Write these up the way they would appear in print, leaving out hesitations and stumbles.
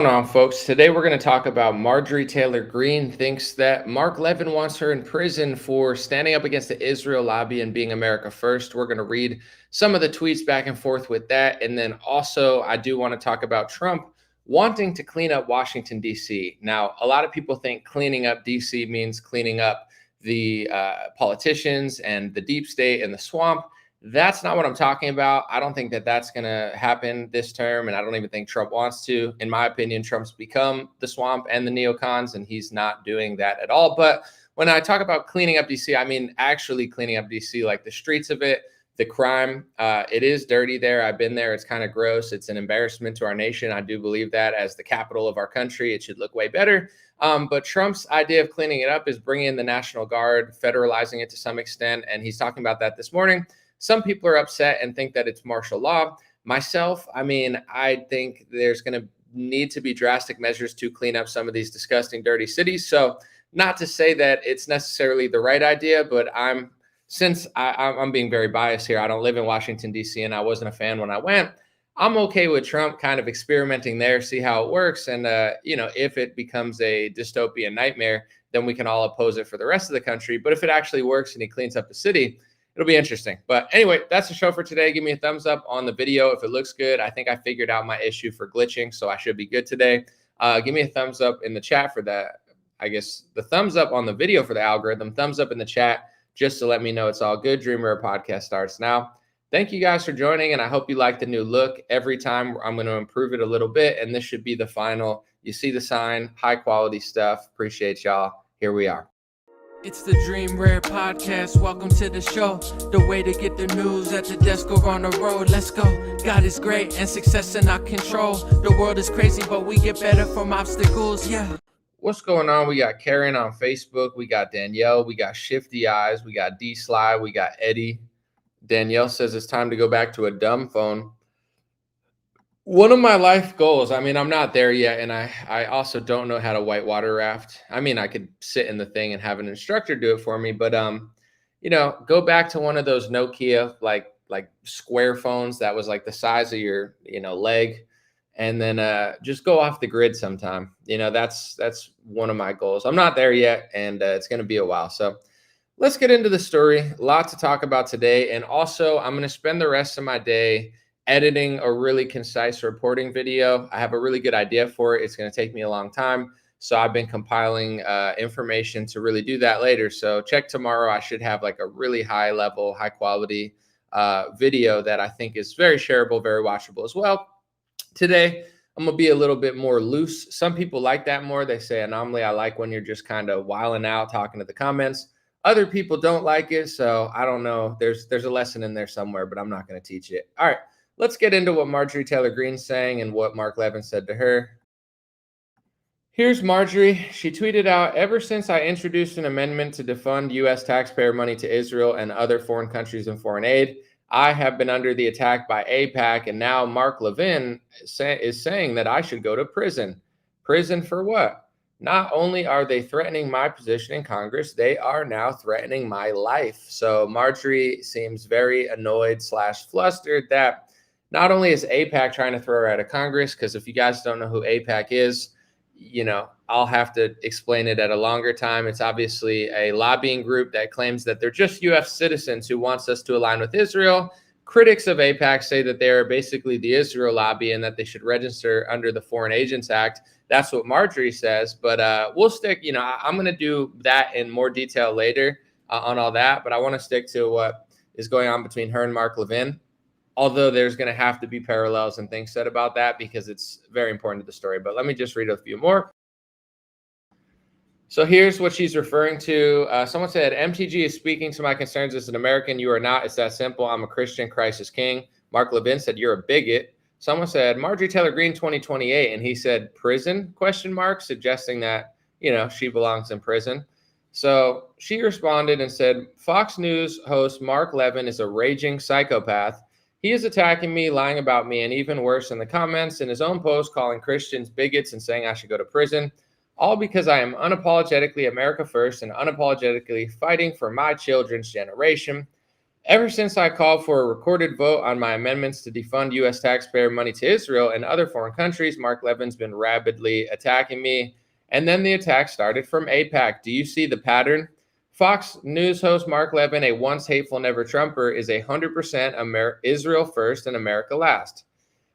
Going on, folks? Today we're going to talk about Marjorie Taylor Greene thinks that Mark Levin wants her in prison for standing up against the Israel lobby and being America first. We're going to read some of the tweets back and forth with that. And then also, I do want to talk about Trump wanting to clean up Washington, D.C. Now, a lot of people think cleaning up D.C. means cleaning up the politicians and the deep state and the swamp. That's not what I'm talking about. I don't think that that's going to happen this term, and I don't even think Trump wants to. In my opinion, Trump's become the swamp and the neocons, and he's not doing that at all. But when I talk about cleaning up DC, I mean actually cleaning up DC, like the streets of it, the crime. It is dirty there. I've been there. It's kind of gross. It's an embarrassment to our nation. I do believe that as the capital of our country, it should look way better. But Trump's idea of cleaning it up is bringing in the National Guard, federalizing it to some extent, and he's talking about that this morning. Some people are upset and think that it's martial law. Myself, I mean, I think there's going to need to be drastic measures to clean up some of these disgusting, dirty cities. So not to say that it's necessarily the right idea, but I'm being very biased here. I don't live in Washington, D.C., and I wasn't a fan when I went. I'm okay with Trump kind of experimenting there, see how it works. And, if it becomes a dystopian nightmare, then we can all oppose it for the rest of the country. But if it actually works and he cleans up the city, it'll be interesting. But anyway, that's the show for today. Give me a thumbs up on the video if it looks good. I think I figured out my issue for glitching, so I should be good today. Give me a thumbs up in the chat for that. I guess the thumbs up on the video for the algorithm, thumbs up in the chat just to let me know it's all good. Dreamer podcast starts now. Thank you guys for joining, and I hope you like the new look. Every time I'm going to improve it a little bit, and this should be the final. You see the sign, high quality stuff. Appreciate y'all. Here we are. It's the Dream Rare Podcast. Welcome to the show. The way to get the news at the desk or on the road. Let's go. God is great and success in our control. The world is crazy, but we get better from obstacles. Yeah. What's going on? We got Karen on Facebook. We got Danielle. We got Shifty Eyes. We got D Sly. We got Eddie. Danielle says it's time to go back to a dumb phone. One of my life goals, I mean, I'm not there yet, and I also don't know how to whitewater raft. I mean, I could sit in the thing and have an instructor do it for me, but go back to one of those Nokia like square phones that was like the size of your leg, and then just go off the grid sometime. That's one of my goals. I'm not there yet, and it's going to be a while. So let's get into the story. A lot to talk about today, and also I'm going to spend the rest of my day editing a really concise reporting video. I have a really good idea for it. It's going to take me a long time. So I've been compiling information to really do that later. So check tomorrow. I should have like a really high level, high quality video that I think is very shareable, very watchable as well. Today, I'm going to be a little bit more loose. Some people like that more. They say, anomaly, I like when you're just kind of wilding out, talking to the comments. Other people don't like it. So I don't know. There's a lesson in there somewhere, but I'm not going to teach it. All right. Let's get into what Marjorie Taylor Greene's saying and what Mark Levin said to her. Here's Marjorie. She tweeted out, ever since I introduced an amendment to defund U.S. taxpayer money to Israel and other foreign countries in foreign aid, I have been under the attack by AIPAC, and now Mark Levin is saying that I should go to prison. Prison for what? Not only are they threatening my position in Congress, they are now threatening my life. So Marjorie seems very annoyed / flustered that not only is AIPAC trying to throw her out of Congress, because if you guys don't know who AIPAC is, I'll have to explain it at a longer time. It's obviously a lobbying group that claims that they're just U.S. citizens who wants us to align with Israel. Critics of AIPAC say that they are basically the Israel lobby and that they should register under the Foreign Agents Act. That's what Marjorie says, but we'll stick, I'm going to do that in more detail later on all that, but I want to stick to what is going on between her and Mark Levin. Although there's going to have to be parallels and things said about that because it's very important to the story. But let me just read a few more. So here's what she's referring to. Someone said, MTG is speaking to my concerns as an American. You are not. It's that simple. I'm a Christian. Christ is king. Mark Levin said, you're a bigot. Someone said, Marjorie Taylor Greene 2028. And he said, prison, ? Suggesting that, she belongs in prison. So she responded and said, Fox News host Mark Levin is a raging psychopath. He is attacking me, lying about me, and even worse in the comments in his own post, calling Christians bigots and saying I should go to prison, all because I am unapologetically America first and unapologetically fighting for my children's generation. Ever since I called for a recorded vote on my amendments to defund U.S. taxpayer money to Israel and other foreign countries, Mark Levin's been rabidly attacking me. And then the attack started from AIPAC. Do you see the pattern? Fox News host Mark Levin, a once hateful never Trumper, is 100% Israel first and America last.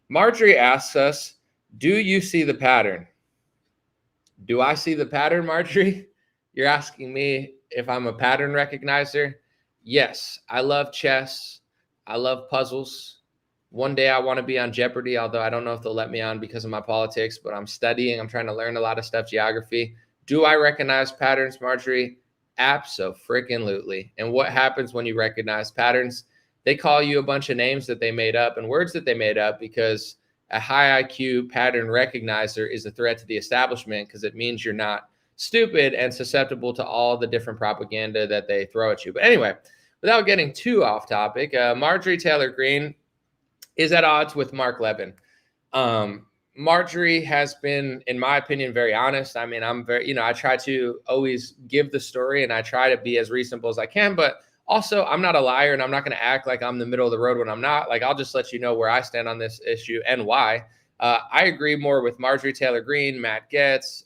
Marjorie asks us, do you see the pattern? Do I see the pattern, Marjorie? You're asking me if I'm a pattern recognizer? Yes, I love chess. I love puzzles. One day I want to be on Jeopardy, although I don't know if they'll let me on because of my politics, but I'm studying. I'm trying to learn a lot of stuff, geography. Do I recognize patterns, Marjorie? Abso-freaking-lutely. And what happens when you recognize patterns? They call you a bunch of names that they made up and words that they made up because a high IQ pattern recognizer is a threat to the establishment because it means you're not stupid and susceptible to all the different propaganda that they throw at you. But anyway, without getting too off topic, Marjorie Taylor Greene is at odds with Mark Levin. Marjorie has been, in my opinion, very honest. I mean, I'm very, I try to always give the story and I try to be as reasonable as I can, but also I'm not a liar and I'm not going to act like I'm the middle of the road when I'm not. Like, I'll just let you know where I stand on this issue and why. I agree more with Marjorie Taylor Greene, Matt Gaetz,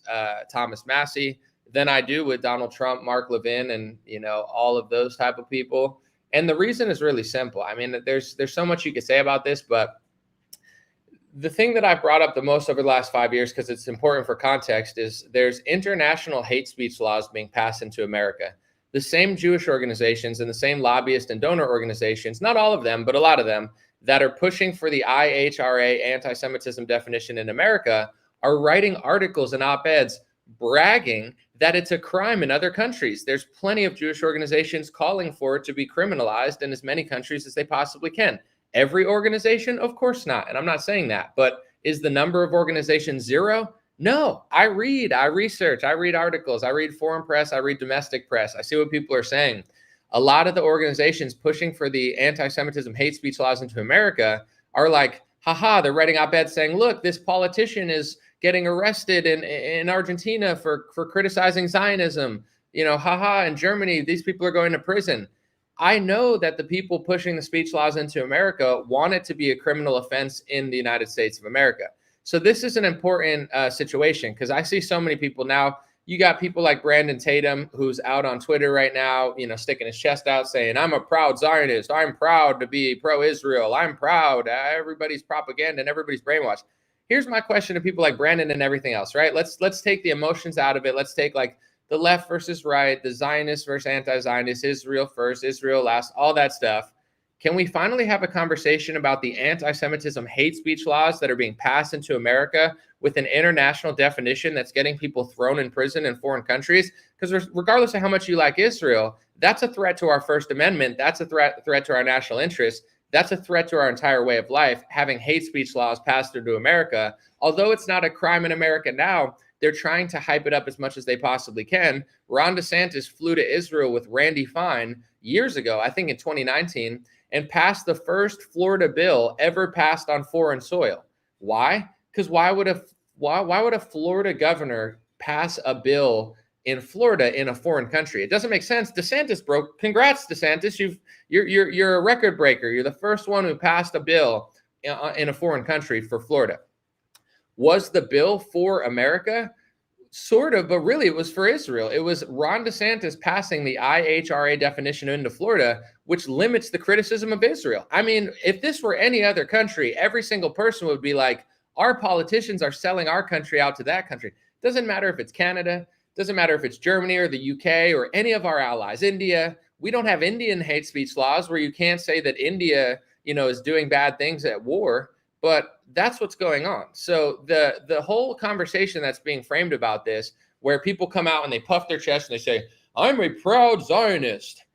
Thomas Massie than I do with Donald Trump, Mark Levin, and, all of those type of people. And the reason is really simple. I mean, there's so much you could say about this, but the thing that I brought up the most over the last 5 years, because it's important for context, is there's international hate speech laws being passed into America. The same Jewish organizations and the same lobbyist and donor organizations, not all of them, but a lot of them, that are pushing for the IHRA anti-Semitism definition in America are writing articles and op-eds bragging that it's a crime in other countries. There's plenty of Jewish organizations calling for it to be criminalized in as many countries as they possibly can. Every organization? Of course not. And I'm not saying that. But is the number of organizations zero? No. I research, I read articles, I read foreign press, I read domestic press. I see what people are saying. A lot of the organizations pushing for the anti-Semitism hate speech laws into America are like, haha, they're writing op-eds saying, look, this politician is getting arrested in Argentina for criticizing Zionism. Haha, in Germany, these people are going to prison. I know that the people pushing the speech laws into America want it to be a criminal offense in the United States of America. So this is an important situation because I see so many people now. You got people like Brandon Tatum, who's out on Twitter right now, sticking his chest out saying, I'm a proud Zionist. I'm proud to be pro-Israel. I'm proud. Everybody's propaganda and everybody's brainwashed. Here's my question to people like Brandon and everything else, right? Let's take the emotions out of it. Let's take like the left versus right, the Zionist versus anti-Zionist, Israel first, Israel last, all that stuff. Can we finally have a conversation about the anti-Semitism hate speech laws that are being passed into America with an international definition that's getting people thrown in prison in foreign countries? Because regardless of how much you like Israel, that's a threat to our First Amendment. That's a threat to our national interests. That's a threat to our entire way of life, having hate speech laws passed into America. Although it's not a crime in America now, they're trying to hype it up as much as they possibly can. Ron DeSantis flew to Israel with Randy Fine years ago, I think in 2019, and passed the first Florida bill ever passed on foreign soil. Why? Because why would a Florida governor pass a bill in Florida in a foreign country? It doesn't make sense. DeSantis broke. Congrats, DeSantis. You're a record breaker. You're the first one who passed a bill in a foreign country for Florida. Was the bill for America? Sort of, but really it was for Israel. It was Ron DeSantis passing the IHRA definition into Florida, which limits the criticism of Israel. I mean, if this were any other country, every single person would be like, our politicians are selling our country out to that country. Doesn't matter if it's Canada, doesn't matter if it's Germany or the UK or any of our allies, India. We don't have Indian hate speech laws where you can't say that India, is doing bad things at war. But that's what's going on. So the whole conversation that's being framed about this, where people come out and they puff their chest and they say, I'm a proud Zionist.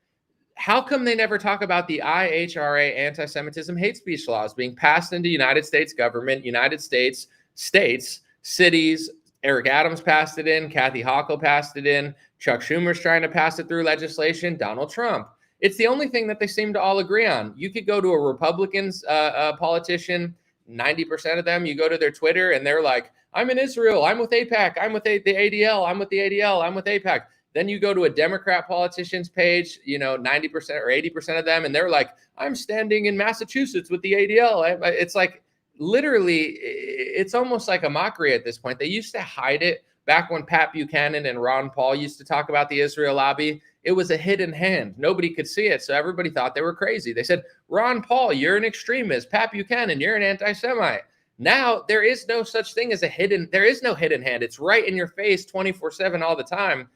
How come they never talk about the IHRA anti-Semitism hate speech laws being passed into United States government, United States, cities? Eric Adams passed it in. Kathy Hochul passed it in. Chuck Schumer's trying to pass it through legislation. Donald Trump. It's the only thing that they seem to all agree on. You could go to a Republican's politician, 90% of them, you go to their Twitter and they're like, I'm in Israel. I'm with AIPAC. I'm with the ADL. I'm with the ADL. I'm with AIPAC. Then you go to a Democrat politician's page, 90% or 80% of them, and they're like, I'm standing in Massachusetts with the ADL. It's like, literally, it's almost like a mockery at this point. They used to hide it back when Pat Buchanan and Ron Paul used to talk about the Israel lobby. It was a hidden hand. Nobody could see it, so everybody thought they were crazy. They said, Ron Paul, you're an extremist. Pat Buchanan, you're an anti-Semite. Now, there is no such thing as there is no hidden hand. It's right in your face 24/7 all the time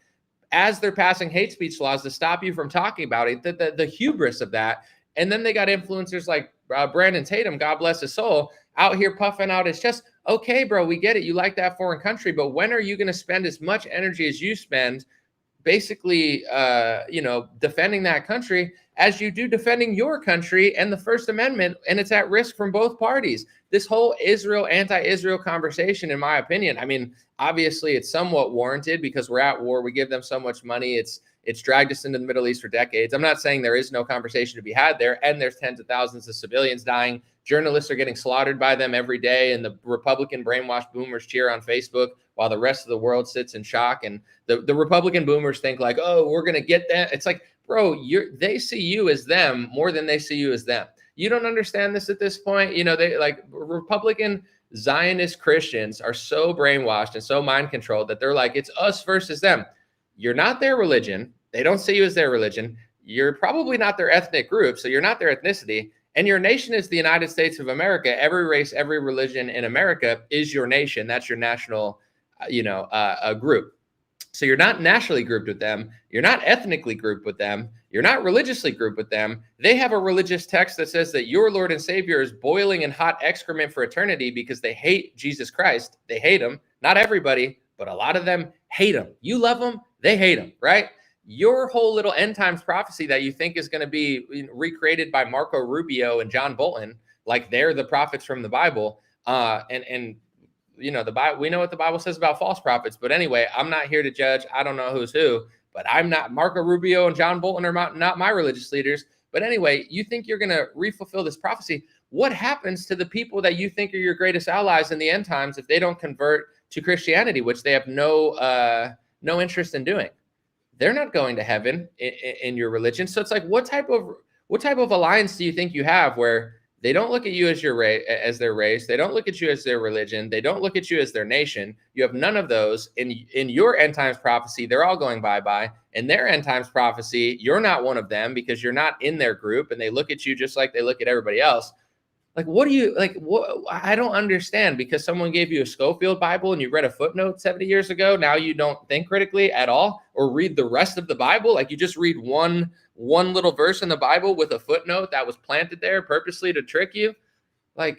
as they're passing hate speech laws to stop you from talking about it, the hubris of that. And then they got influencers like Brandon Tatum, God bless his soul, out here puffing out his chest. Okay, bro, we get it. You like that foreign country, but when are you going to spend as much energy as you spend basically, defending that country as you do defending your country and the First Amendment? And it's at risk from both parties. This whole anti-Israel conversation, in my opinion, I mean, obviously it's somewhat warranted because we're at war. We give them so much money. It's dragged us into the Middle East for decades. I'm not saying there is no conversation to be had there, and there's tens of thousands of civilians dying. Journalists are getting slaughtered by them every day, and the Republican brainwashed boomers cheer on Facebook while the rest of the world sits in shock. And the Republican boomers think like, oh, we're going to get that. It's like, bro, they see you as them more than they see you as them. You don't understand this at this point. They like Republican Zionist Christians are so brainwashed and so mind controlled that they're like, it's us versus them. You're not their religion. They don't see you as their religion. You're probably not their ethnic group, so you're not their ethnicity. And your nation is the United States of America. Every race, every religion in America is your nation. That's your national, group. So you're not nationally grouped with them. You're not ethnically grouped with them. You're not religiously grouped with them. They have a religious text that says that your Lord and Savior is boiling in hot excrement for eternity because they hate Jesus Christ. They hate him. Not everybody, but a lot of them hate him. You love them, they hate him, right? Your whole little end times prophecy that you think is going to be recreated by Marco Rubio and John Bolton, like they're the prophets from the Bible, the Bible, we know what the Bible says about false prophets. But anyway, I'm not here to judge. I don't know who's who, but I'm not. Marco Rubio and John Bolton are not my religious leaders. But anyway, you think you're going to refulfill this prophecy. What happens to the people that you think are your greatest allies in the end times if they don't convert to Christianity, which they have no interest in doing? They're not going to heaven in your religion. So it's like, what type of alliance do you think you have where they don't look at you as as their race, they don't look at you as their religion, they don't look at you as their nation? You have none of those. In your end times prophecy, they're all going bye-bye. In their end times prophecy, you're not one of them because you're not in their group, and they look at you just like they look at everybody else. Like, what I don't understand, because someone gave you a Schofield Bible and you read a footnote 70 years ago. Now you don't think critically at all or read the rest of the Bible. Like, you just read one little verse in the Bible with a footnote that was planted there purposely to trick you. Like,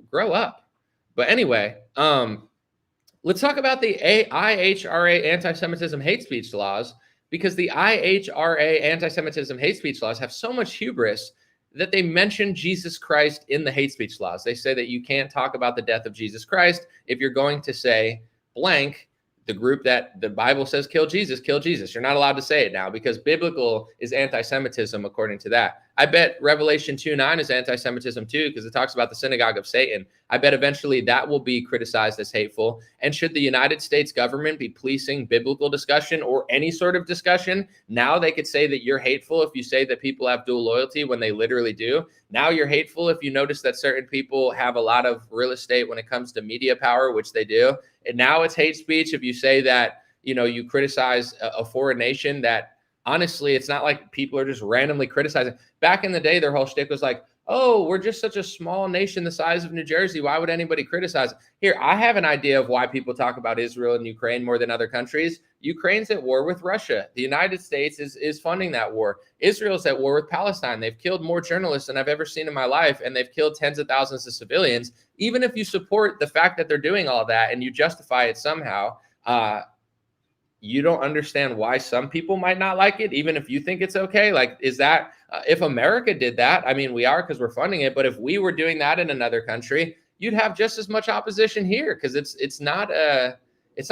grow up. But anyway, let's talk about the IHRA anti-Semitism hate speech laws, because the IHRA anti-Semitism hate speech laws have so much hubris that they mention Jesus Christ in the hate speech laws. They say that you can't talk about the death of Jesus Christ if you're going to say blank, the group that the Bible says kill Jesus, kill Jesus. You're not allowed to say it now because biblical is anti-Semitism according to that. I bet Revelation 2:9 is anti-Semitism too, because it talks about the synagogue of Satan. I bet eventually that will be criticized as hateful. And should the United States government be policing biblical discussion or any sort of discussion, now they could say that you're hateful if you say that people have dual loyalty when they literally do. Now you're hateful if you notice that certain people have a lot of real estate when it comes to media power, which they do. And now it's hate speech if you say that, you criticize a foreign nation that, honestly, it's not like people are just randomly criticizing. Back in the day, their whole shtick was like, oh, we're just such a small nation the size of New Jersey. Why would anybody criticize? Here, I have an idea of why people talk about Israel and Ukraine more than other countries. Ukraine's at war with Russia. The United States is funding that war. Israel's at war with Palestine. They've killed more journalists than I've ever seen in my life, and they've killed tens of thousands of civilians. Even if you support the fact that they're doing all that and you justify it somehow, you don't understand why some people might not like it, even if you think it's okay. Like, is that if America did that? I mean, we are because we're funding it. But if we were doing that in another country, you'd have just as much opposition here because it's not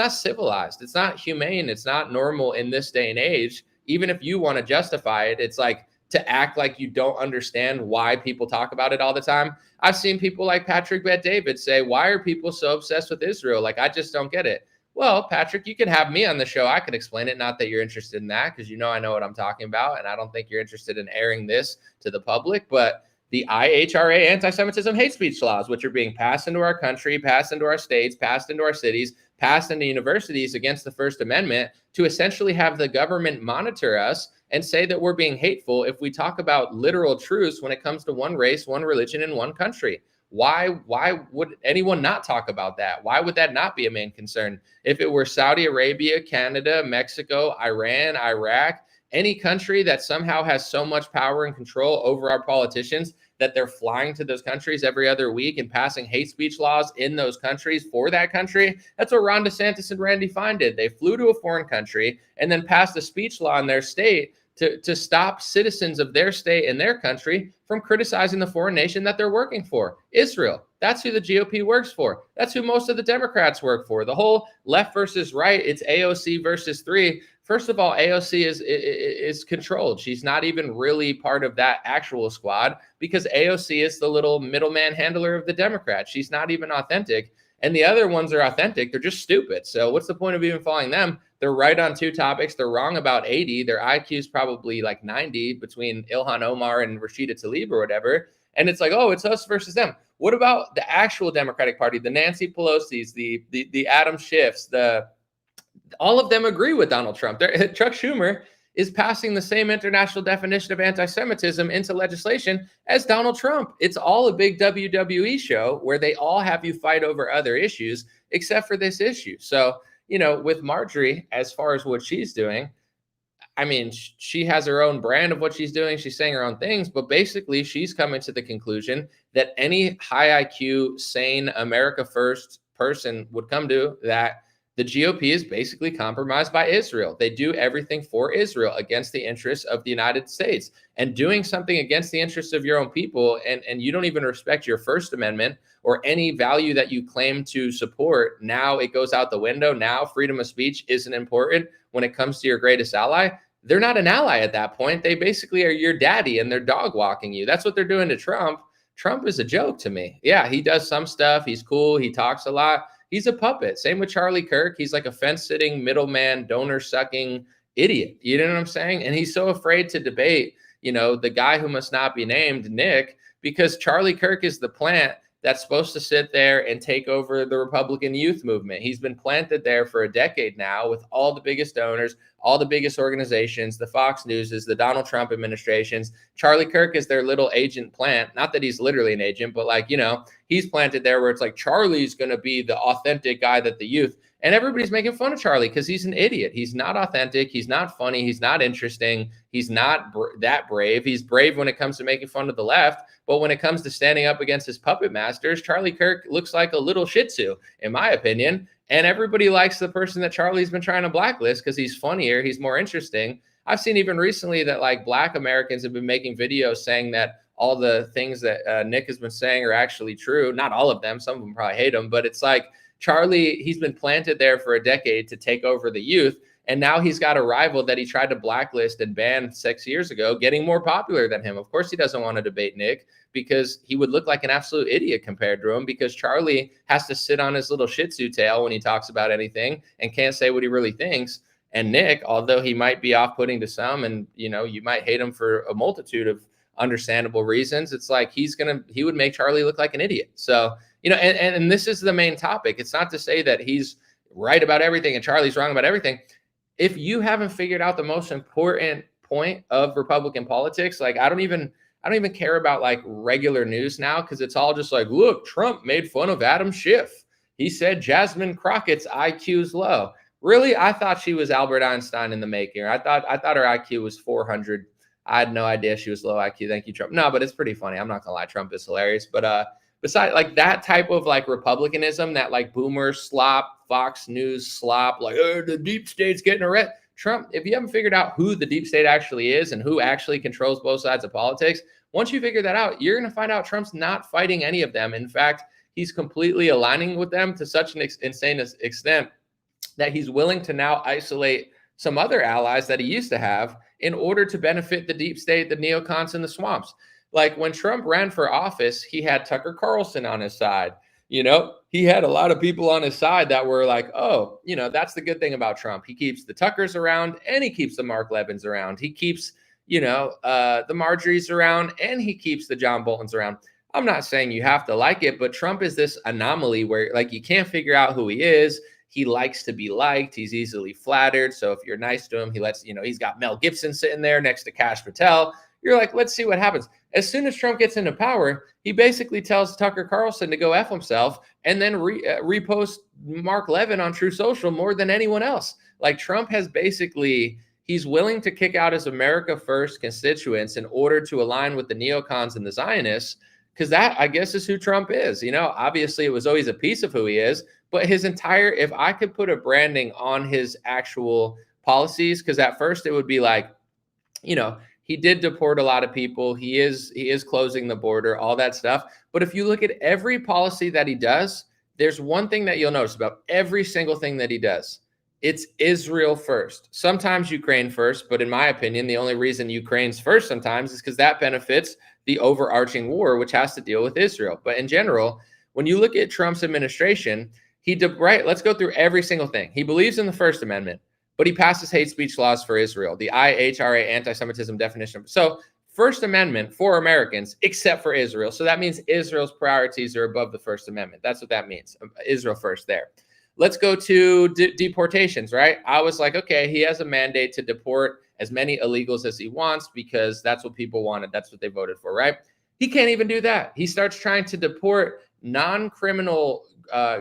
civilized. It's not humane. It's not normal in this day and age. Even if you want to justify it, it's like to act like you don't understand why people talk about it all the time. I've seen people like Patrick Bet-David say, why are people so obsessed with Israel? Like, I just don't get it. Well, Patrick, you can have me on the show. I can explain it. Not that you're interested in that, because I know what I'm talking about, and I don't think you're interested in airing this to the public. But the IHRA anti-Semitism hate speech laws, which are being passed into our country, passed into our states, passed into our cities, passed into universities against the First Amendment, to essentially have the government monitor us and say that we're being hateful if we talk about literal truths when it comes to one race, one religion, and one country. Why would anyone not talk about that? Why would that not be a main concern? If it were Saudi Arabia, Canada, Mexico, Iran, Iraq, any country that somehow has so much power and control over our politicians that they're flying to those countries every other week and passing hate speech laws in those countries for that country, that's what Ron DeSantis and Randy Fine did. They flew to a foreign country and then passed a speech law in their state to stop citizens of their state and their country from criticizing the foreign nation that they're working for, Israel. That's who the GOP works for. That's who most of the Democrats work for. The whole left versus right, it's AOC versus 3. First of all, AOC is controlled. She's not even really part of that actual squad, because AOC is the little middleman handler of the Democrats. She's not even authentic. And the other ones are authentic. They're just stupid. So what's the point of even following them? They're right on 2 topics. They're wrong about 80. Their IQ is probably like 90 between Ilhan Omar and Rashida Tlaib or whatever. And it's like, oh, it's us versus them. What about the actual Democratic Party, the Nancy Pelosi's, the Adam Schiff's, all of them agree with Donald Trump. Chuck Schumer is passing the same international definition of anti-Semitism into legislation as Donald Trump. It's all a big WWE show where they all have you fight over other issues except for this issue. So, with Marjorie, as far as what she's doing, I mean, she has her own brand of what she's doing. She's saying her own things, but basically she's coming to the conclusion that any high IQ, sane, America first person would come to, that the GOP is basically compromised by Israel. They do everything for Israel against the interests of the United States. And doing something against the interests of your own people, and you don't even respect your First Amendment or any value that you claim to support, now it goes out the window. Now freedom of speech isn't important when it comes to your greatest ally. They're not an ally at that point. They basically are your daddy, and they're dog walking you. That's what they're doing to Trump. Trump is a joke to me. Yeah, he does some stuff. He's cool. He talks a lot. He's a puppet. Same with Charlie Kirk. He's like a fence-sitting, middleman, donor-sucking idiot. You know what I'm saying? And he's so afraid to debate, the guy who must not be named, Nick, because Charlie Kirk is the plant that's supposed to sit there and take over the Republican youth movement. He's been planted there for a decade now with all the biggest donors, all the biggest organizations, the Fox Newses, the Donald Trump administrations. Charlie Kirk is their little agent plant. Not that he's literally an agent, but he's planted there where it's like Charlie's going to be the authentic guy that the youth, and everybody's making fun of Charlie because he's an idiot. He's not authentic. He's not funny. He's not interesting. He's not that brave. He's brave when it comes to making fun of the left. But when it comes to standing up against his puppet masters, Charlie Kirk looks like a little Shih Tzu, in my opinion. And everybody likes the person that Charlie's been trying to blacklist because he's funnier. He's more interesting. I've seen even recently that Black Americans have been making videos saying that all the things that Nick has been saying are actually true. Not all of them. Some of them probably hate him. But it's like Charlie, he's been planted there for a decade to take over the youth. And now he's got a rival that he tried to blacklist and ban 6 years ago, getting more popular than him. Of course, he doesn't want to debate Nick because he would look like an absolute idiot compared to him, because Charlie has to sit on his little Shih Tzu tail when he talks about anything and can't say what he really thinks. And Nick, although he might be off-putting to some, and you might hate him for a multitude of understandable reasons, it's like he would make Charlie look like an idiot. So, and this is the main topic. It's not to say that he's right about everything and Charlie's wrong about everything. If you haven't figured out the most important point of Republican politics, I don't even care about regular news now, because it's all just look, Trump made fun of Adam Schiff. He said Jasmine Crockett's IQ is low. Really? I thought she was Albert Einstein in the making. I thought her IQ was 400. I had no idea she was low IQ. Thank you, Trump. No, but it's pretty funny. I'm not gonna lie, Trump is hilarious. But besides that type of Republicanism, that boomer slop, Fox News slop, the deep state's getting arrested. Trump, if you haven't figured out who the deep state actually is and who actually controls both sides of politics, once you figure that out, you're going to find out Trump's not fighting any of them. In fact, he's completely aligning with them to such an insane extent that he's willing to now isolate some other allies that he used to have in order to benefit the deep state, the neocons, and the swamps. When Trump ran for office, he had Tucker Carlson on his side. He had a lot of people on his side that were like, oh, that's the good thing about Trump. He keeps the Tuckers around and he keeps the Mark Levins around. He keeps, the Marjories around and he keeps the John Boltons around. I'm not saying you have to like it, but Trump is this anomaly where like you can't figure out who he is. He likes to be liked. He's easily flattered. So if you're nice to him, he's got Mel Gibson sitting there next to Kash Patel. You're like, let's see what happens. As soon as Trump gets into power, he basically tells Tucker Carlson to go F himself and then repost Mark Levin on True Social more than anyone else. Like Trump has he's willing to kick out his America First constituents in order to align with the neocons and the Zionists, because that, I guess, is who Trump is. Obviously it was always a piece of who he is, but if I could put a branding on his actual policies, because at first it would be like, he did deport a lot of people. He is closing the border, all that stuff. But if you look at every policy that he does, there's one thing that you'll notice about every single thing that he does. It's Israel first. Sometimes Ukraine first, but in my opinion, the only reason Ukraine's first sometimes is because that benefits the overarching war, which has to deal with Israel. But in general, when you look at Trump's administration, let's go through every single thing. He believes in the First Amendment, but he passes hate speech laws for Israel, the IHRA anti-Semitism definition. So First Amendment for Americans, except for Israel. So that means Israel's priorities are above the First Amendment. That's what that means. Israel first there. Let's go to deportations, right? I was like, okay, he has a mandate to deport as many illegals as he wants because that's what people wanted. That's what they voted for, right? He can't even do that. He starts trying to deport non-criminal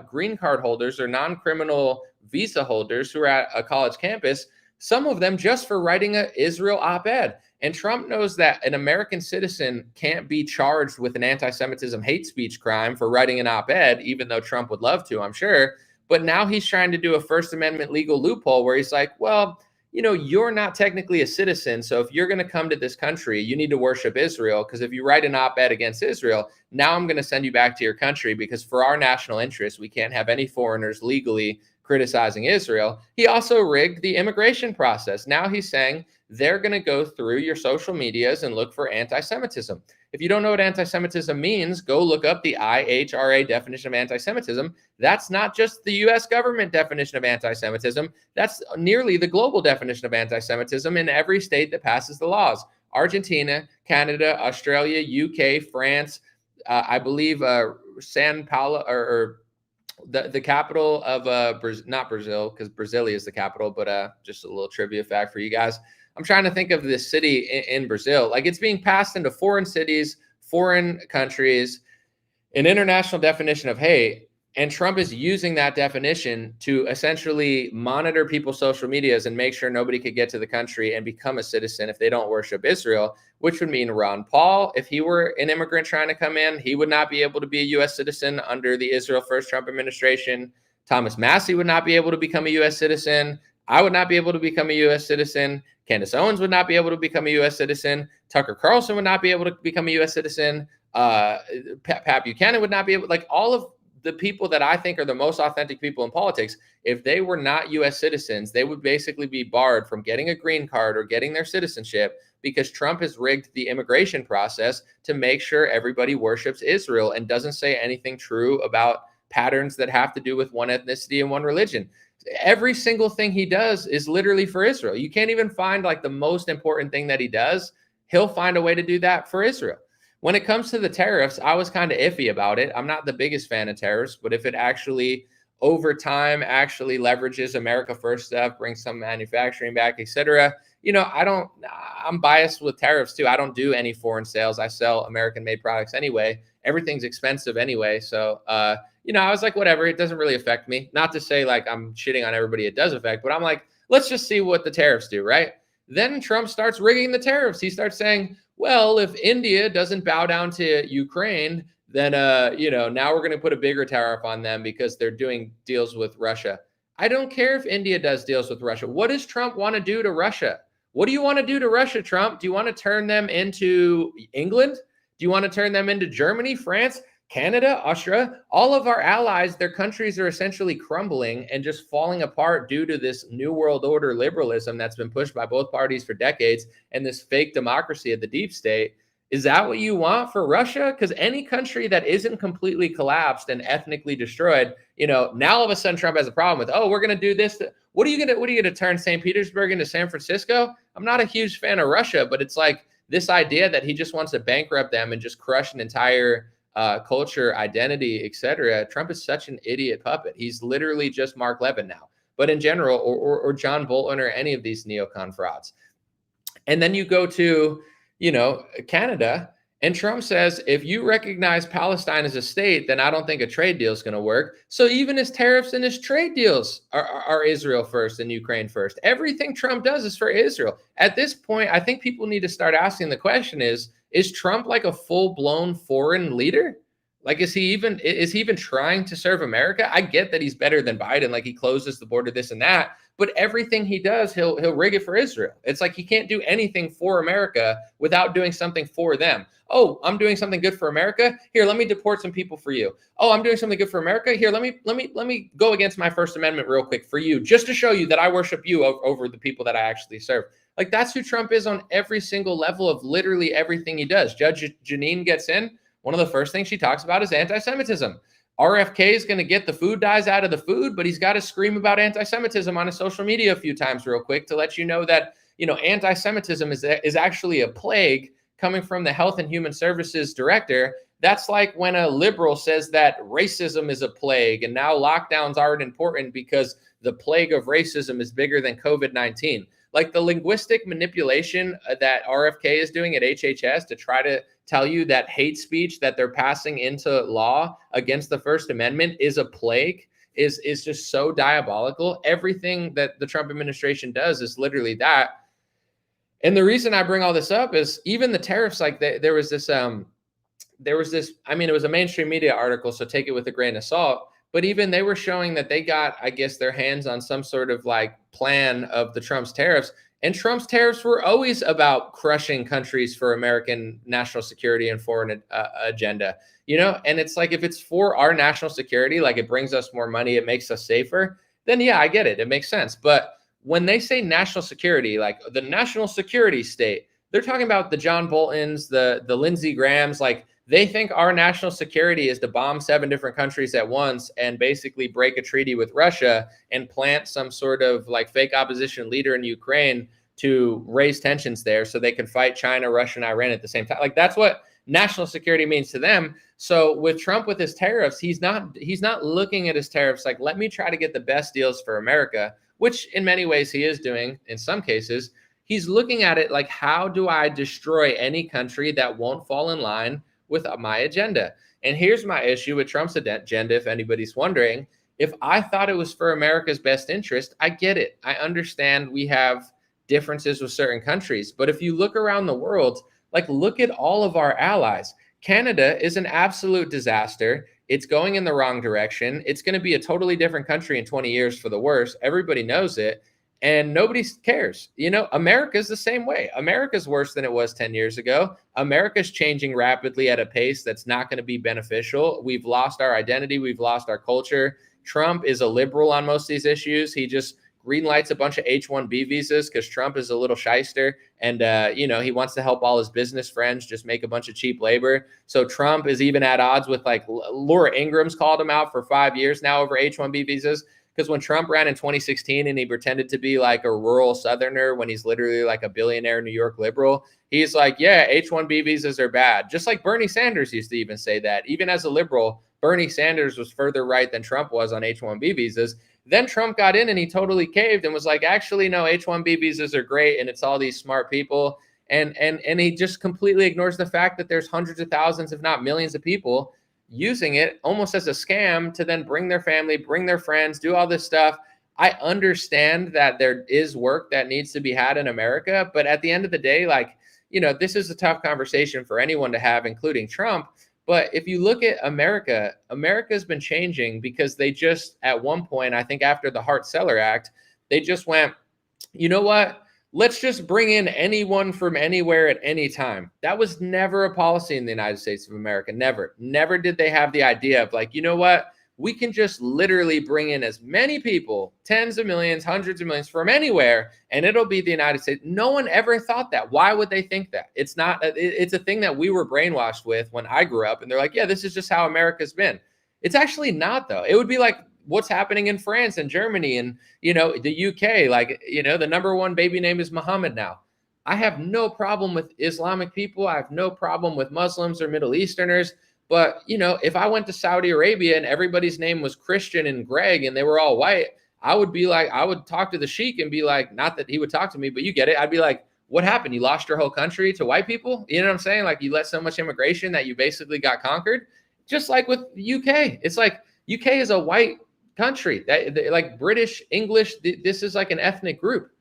green card holders or non-criminal visa holders who are at a college campus, some of them just for writing an Israel op-ed. And Trump knows that an American citizen can't be charged with an anti-Semitism hate speech crime for writing an op-ed, even though Trump would love to, I'm sure. But now he's trying to do a First Amendment legal loophole where he's like, well, you're not technically a citizen. So if you're going to come to this country, you need to worship Israel. Because if you write an op-ed against Israel, now I'm going to send you back to your country because for our national interest, we can't have any foreigners legally criticizing Israel. He also rigged the immigration process. Now he's saying they're going to go through your social medias and look for anti-Semitism. If you don't know what anti-Semitism means, go look up the IHRA definition of anti-Semitism. That's not just the U.S. government definition of anti-Semitism. That's nearly the global definition of anti-Semitism in every state that passes the laws. Argentina, Canada, Australia, UK, France, I believe San Paulo or the capital of not Brazil, because Brasilia is the capital, but just a little trivia fact for you guys. I'm trying to think of this city in Brazil. Like it's being passed into foreign cities, foreign countries, an international definition of hate. And Trump is using that definition to essentially monitor people's social medias and make sure nobody could get to the country and become a citizen if they don't worship Israel, which would mean Ron Paul, if he were an immigrant trying to come in, he would not be able to be a U.S. citizen under the Israel First Trump administration. Thomas Massie would not be able to become a U.S. citizen. I would not be able to become a U.S. citizen. Candace Owens would not be able to become a U.S. citizen. Tucker Carlson would not be able to become a U.S. citizen. Pat Buchanan would not be able, like all of the people that I think are the most authentic people in politics, if they were not U.S. citizens, they would basically be barred from getting a green card or getting their citizenship because Trump has rigged the immigration process to make sure everybody worships Israel and doesn't say anything true about patterns that have to do with one ethnicity and one religion. Every single thing he does is literally for Israel. You can't even find like the most important thing that he does. He'll find a way to do that for Israel. When it comes to the tariffs, I was kind of iffy about it. I'm not the biggest fan of tariffs, but if it actually over time actually leverages America First stuff, brings some manufacturing back, etc. I'm biased with tariffs too. I don't do any foreign sales. I sell American made products anyway. Everything's expensive anyway. So, I was like, whatever, it doesn't really affect me. Not to say like I'm shitting on everybody it does affect, but I'm like, let's just see what the tariffs do, right? Then Trump starts rigging the tariffs. He starts saying, well, if India doesn't bow down to Ukraine, then, now we're going to put a bigger tariff on them because they're doing deals with Russia. I don't care if India does deals with Russia. What does Trump want to do to Russia? What do you want to do to Russia, Trump? Do you want to turn them into England? Do you want to turn them into Germany, France, Canada, Austria? All of our allies, their countries are essentially crumbling and just falling apart due to this New World Order liberalism that's been pushed by both parties for decades and this fake democracy of the deep state. Is that what you want for Russia? Because any country that isn't completely collapsed and ethnically destroyed, now all of a sudden Trump has a problem with, oh, we're going to do this. What are you going to turn St. Petersburg into San Francisco? I'm not a huge fan of Russia, but it's like this idea that he just wants to bankrupt them and just crush an entire culture, identity, etc. Trump is such an idiot puppet. He's literally just Mark Levin now, but in general, or John Bolton or any of these neocon frauds. And then you go to, Canada, and Trump says, if you recognize Palestine as a state, then I don't think a trade deal is going to work. So even his tariffs and his trade deals are Israel first and Ukraine first. Everything Trump does is for Israel. At this point, I think people need to start asking the question is Trump like a full-blown foreign leader? Like, is he even trying to serve America? I get that he's better than Biden. Like, he closes the border, this and that. But everything he does, he'll rig it for Israel. It's like he can't do anything for America without doing something for them. Oh, I'm doing something good for America. Here, let me deport some people for you. Oh, I'm doing something good for America. Here, let me go against my First Amendment real quick for you, just to show you that I worship you over the people that I actually serve. Like, that's who Trump is on every single level of literally everything he does. Judge Janine gets in. One of the first things she talks about is anti-Semitism. RFK is going to get the food dyes out of the food, but he's got to scream about anti-Semitism on his social media a few times real quick to let you know that, anti-Semitism is actually a plague coming from the Health and Human Services director. That's like when a liberal says that racism is a plague and now lockdowns aren't important because the plague of racism is bigger than COVID-19. Like the linguistic manipulation that RFK is doing at HHS to try to tell you that hate speech that they're passing into law against the First Amendment is a plague is just so diabolical. Everything that the Trump administration does is literally that. And the reason I bring all this up is even the tariffs, like there was this, I mean, it was a mainstream media article, so take it with a grain of salt. But even they were showing that they got, I guess, their hands on some sort of like plan of the Trump's tariffs. And Trump's tariffs were always about crushing countries for American national security and foreign agenda, and it's like if it's for our national security, like it brings us more money, it makes us safer, then yeah, I get it. It makes sense. But when they say national security, like the national security state, they're talking about the John Boltons, the Lindsey Grahams, like they think our national security is to bomb 7 different countries at once and basically break a treaty with Russia and plant some sort of like fake opposition leader in Ukraine to raise tensions there so they can fight China, Russia, and Iran at the same time. Like that's what national security means to them. So with Trump, with his tariffs, he's not looking at his tariffs like, let me try to get the best deals for America, which in many ways he is doing in some cases. He's looking at it like, how do I destroy any country that won't fall in line with my agenda? And here's my issue with Trump's agenda, if anybody's wondering. If I thought it was for America's best interest, I get it. I understand we have differences with certain countries. But if you look around the world, like look at all of our allies. Canada is an absolute disaster. It's going in the wrong direction. It's going to be a totally different country in 20 years for the worse. Everybody knows it. And nobody cares. America's the same way. America's worse than it was 10 years ago. America's changing rapidly at a pace that's not going to be beneficial. We've lost our identity. We've lost our culture. Trump is a liberal on most of these issues. He just green lights a bunch of H-1B visas because Trump is a little shyster. And, he wants to help all his business friends just make a bunch of cheap labor. So Trump is even at odds with like Laura Ingram's called him out for 5 years now over H-1B visas. Because when Trump ran in 2016 and he pretended to be like a rural Southerner when he's literally like a billionaire New York liberal, he's like, yeah, H-1B visas are bad. Just like Bernie Sanders used to even say that. Even as a liberal, Bernie Sanders was further right than Trump was on H-1B visas. Then Trump got in and he totally caved and was like, actually, no, H-1B visas are great. And it's all these smart people. And he just completely ignores the fact that there's hundreds of thousands, if not millions of people using it almost as a scam to then bring their family, bring their friends, do all this stuff. I understand that there is work that needs to be had in America, but at the end of the day, like, this is a tough conversation for anyone to have, including Trump. But if you look at America, America's been changing because they just, at one point, I think after the Hart-Celler Act, they just went, you know what? Let's just bring in anyone from anywhere at any time. That was never a policy in the United States of America. Never did they have the idea of like, you know what? we can just literally bring in as many people, tens of millions, hundreds of millions from anywhere, and it'll be the United States. No one ever thought that. Why would they think that? It's not, it's a thing that we were brainwashed with when I grew up, and they're like, yeah, this is just how America's been. It's actually not, though. It would be like what's happening in France and Germany and, the UK. Like, the number one baby name is Muhammad now. I have no problem with Islamic people. I have no problem with Muslims or Middle Easterners. But, if I went to Saudi Arabia and everybody's name was Christian and Greg and they were all white, I would be like, I would talk to the sheik and be like, not that he would talk to me, but you get it. I'd be like, what happened? You lost your whole country to white people? You know what I'm saying? Like, you let so much immigration that you basically got conquered. Just like with the UK. It's like UK is a white country. Like British, English, this is like an ethnic group.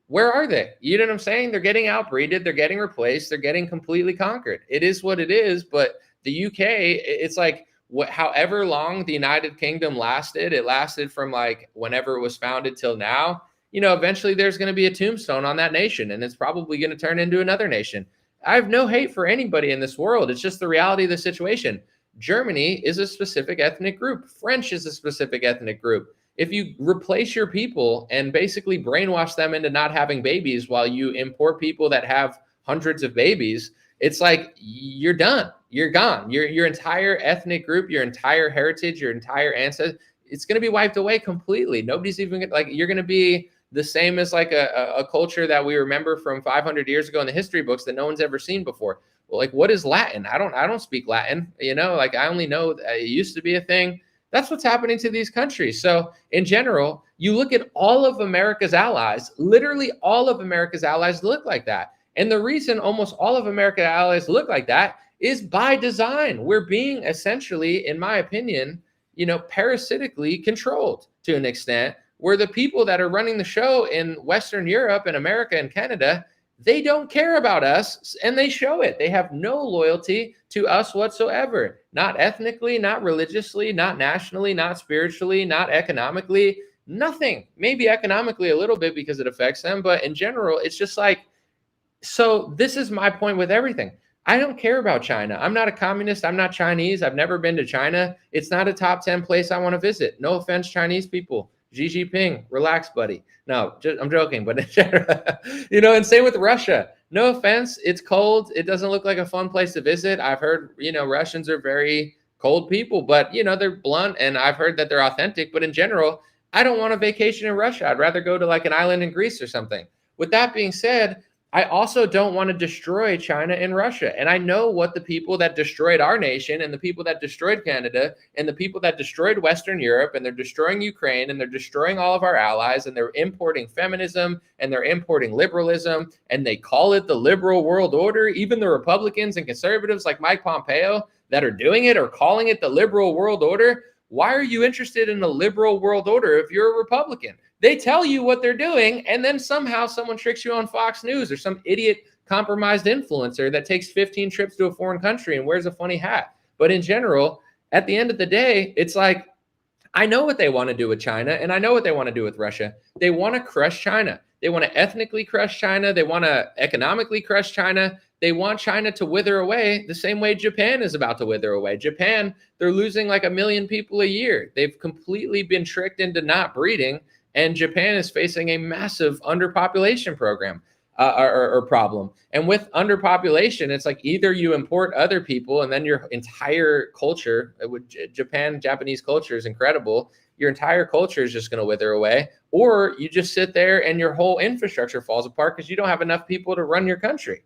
Where are they? You know what I'm saying? They're getting outbreeded. They're getting replaced. They're getting completely conquered. It is what it is. But the UK, it's like however long the United Kingdom lasted, it lasted from like whenever it was founded till now. Eventually there's going to be a tombstone on that nation, and it's probably going to turn into another nation. I have no hate for anybody in this world. It's just the reality of the situation. Germany is a specific ethnic group. French is a specific ethnic group. If you replace your people and basically brainwash them into not having babies while you import people that have hundreds of babies, it's like you're done. You're gone. Your entire ethnic group, your entire heritage, your entire ancestors, it's going to be wiped away completely. Nobody's even like, you're going to be the same as like a culture that we remember from 500 years ago in the history books that no one's ever seen before. Well, like, what is Latin? I don't speak Latin, like I only know it used to be a thing. That's what's happening to these countries. So in general, you look at all of America's allies, literally all of America's allies look like that. And the reason almost all of America's allies look like that is by design. We're being essentially, in my opinion, parasitically controlled to an extent, where the people that are running the show in Western Europe and America and Canada, they don't care about us, and they show it. They have no loyalty to us whatsoever. Not ethnically, not religiously, not nationally, not spiritually, not economically, nothing. Maybe economically a little bit because it affects them, but in general, it's just like, so this is my point with everything. I don't care about China. I'm not a communist. I'm not Chinese. I've never been to China. It's not a top 10 place I want to visit. No offense, Chinese people. Xi Jinping, relax, buddy. No, I'm joking, but and same with Russia. No offense, it's cold. It doesn't look like a fun place to visit. I've heard, Russians are very cold people, but they're blunt, and I've heard that they're authentic. But in general, I don't want a vacation in Russia. I'd rather go to like an island in Greece or something. With that being said, I also don't want to destroy China and Russia. And I know what the people that destroyed our nation and the people that destroyed Canada and the people that destroyed Western Europe, and they're destroying Ukraine, and they're destroying all of our allies, and they're importing feminism, and they're importing liberalism, and they call it the liberal world order. Even the Republicans and conservatives like Mike Pompeo that are doing it are calling it the liberal world order. Why are you interested in a liberal world order if you're a Republican? They tell you what they're doing, and then somehow someone tricks you on Fox News, or some idiot compromised influencer that takes 15 trips to a foreign country and wears a funny hat. But in general, at the end of the day, it's like, I know what they want to do with China, and I know what they want to do with Russia. They want to crush China. They want to ethnically crush China. They want to economically crush China. They want China to wither away the same way Japan is about to wither away. Japan, they're losing like 1 million people a year. They've completely been tricked into not breeding. And Japan is facing a massive underpopulation program or problem. And with underpopulation, it's like either you import other people, and then your entire culture, Japanese culture is incredible. Your entire culture is just going to wither away, or you just sit there and your whole infrastructure falls apart because you don't have enough people to run your country.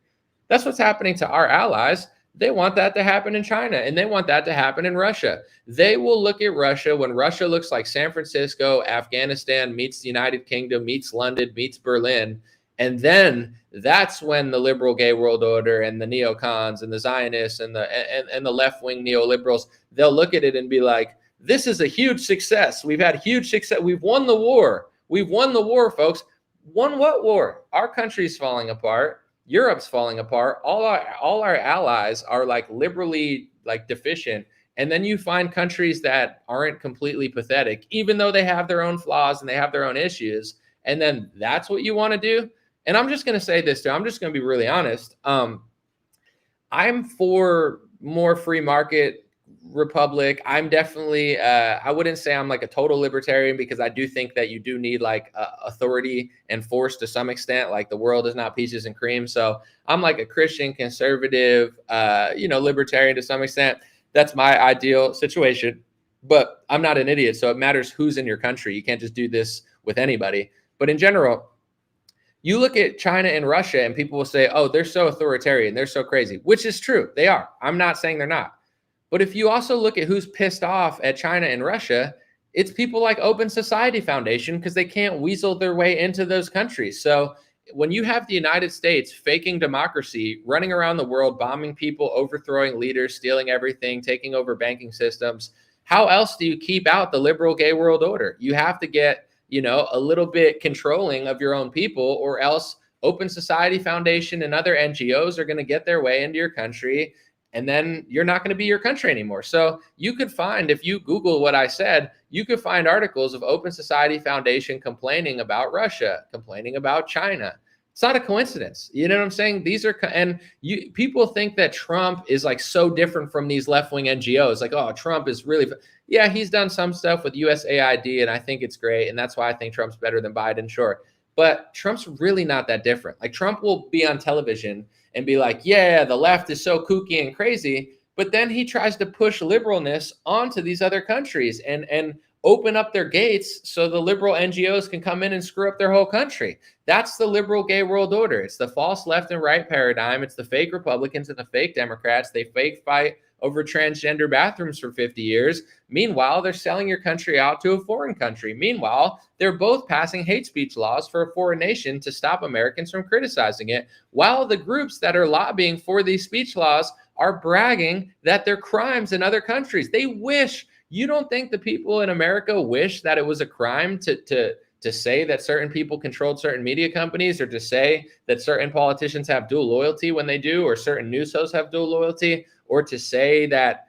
That's what's happening to our allies. They want that to happen in China, and they want that to happen in Russia. They will look at Russia when Russia looks like San Francisco, Afghanistan meets the United Kingdom, meets London, meets Berlin. And then that's when the liberal gay world order and the neocons and the Zionists and the left-wing neoliberals, they'll look at it and be like, this is a huge success. We've had huge success. We've won the war. We've won the war, folks. Won what war? Our country's falling apart. Europe's falling apart. All our allies are like liberally like deficient. And then you find countries that aren't completely pathetic, even though they have their own flaws and they have their own issues. And then that's what you want to do. And I'm just going to say this too. I'm just going to be really honest. I'm for more free market, republic. I'm definitely, I wouldn't say I'm like a total libertarian, because I do think that you do need like authority and force to some extent. Like the world is not peaches and cream. So I'm like a Christian conservative, libertarian to some extent. That's my ideal situation, but I'm not an idiot. So it matters who's in your country. You can't just do this with anybody. But in general, you look at China and Russia and people will say, oh, they're so authoritarian, they're so crazy, which is true. They are. I'm not saying they're not. But if you also look at who's pissed off at China and Russia, it's people like Open Society Foundation, because they can't weasel their way into those countries. So when you have the United States faking democracy, running around the world, bombing people, overthrowing leaders, stealing everything, taking over banking systems, how else do you keep out the liberal gay world order? You have to get a little bit controlling of your own people, or else Open Society Foundation and other NGOs are going to get their way into your country, and then you're not going to be your country anymore. So you could find, if you Google what I said, you could find articles of Open Society Foundation complaining about Russia, complaining about China. It's not a coincidence. You know what I'm saying? These are, and people think that Trump is like so different from these left-wing NGOs. Like, oh, Trump is really, yeah, he's done some stuff with USAID, and I think it's great. And that's why I think Trump's better than Biden, sure. But Trump's really not that different. Like, Trump will be on television and be like, yeah, the left is so kooky and crazy. But then he tries to push liberalness onto these other countries and open up their gates so the liberal NGOs can come in and screw up their whole country. That's the liberal gay world order. It's the false left and right paradigm. It's the fake Republicans and the fake Democrats. They fake fight over transgender bathrooms for 50 years. Meanwhile, they're selling your country out to a foreign country. Meanwhile, they're both passing hate speech laws for a foreign nation to stop Americans from criticizing it, while the groups that are lobbying for these speech laws are bragging that they're crimes in other countries. They wish. You don't think the people in America wish that it was a crime to say that certain people controlled certain media companies, or to say that certain politicians have dual loyalty when they do, or certain news hosts have dual loyalty, or to say that,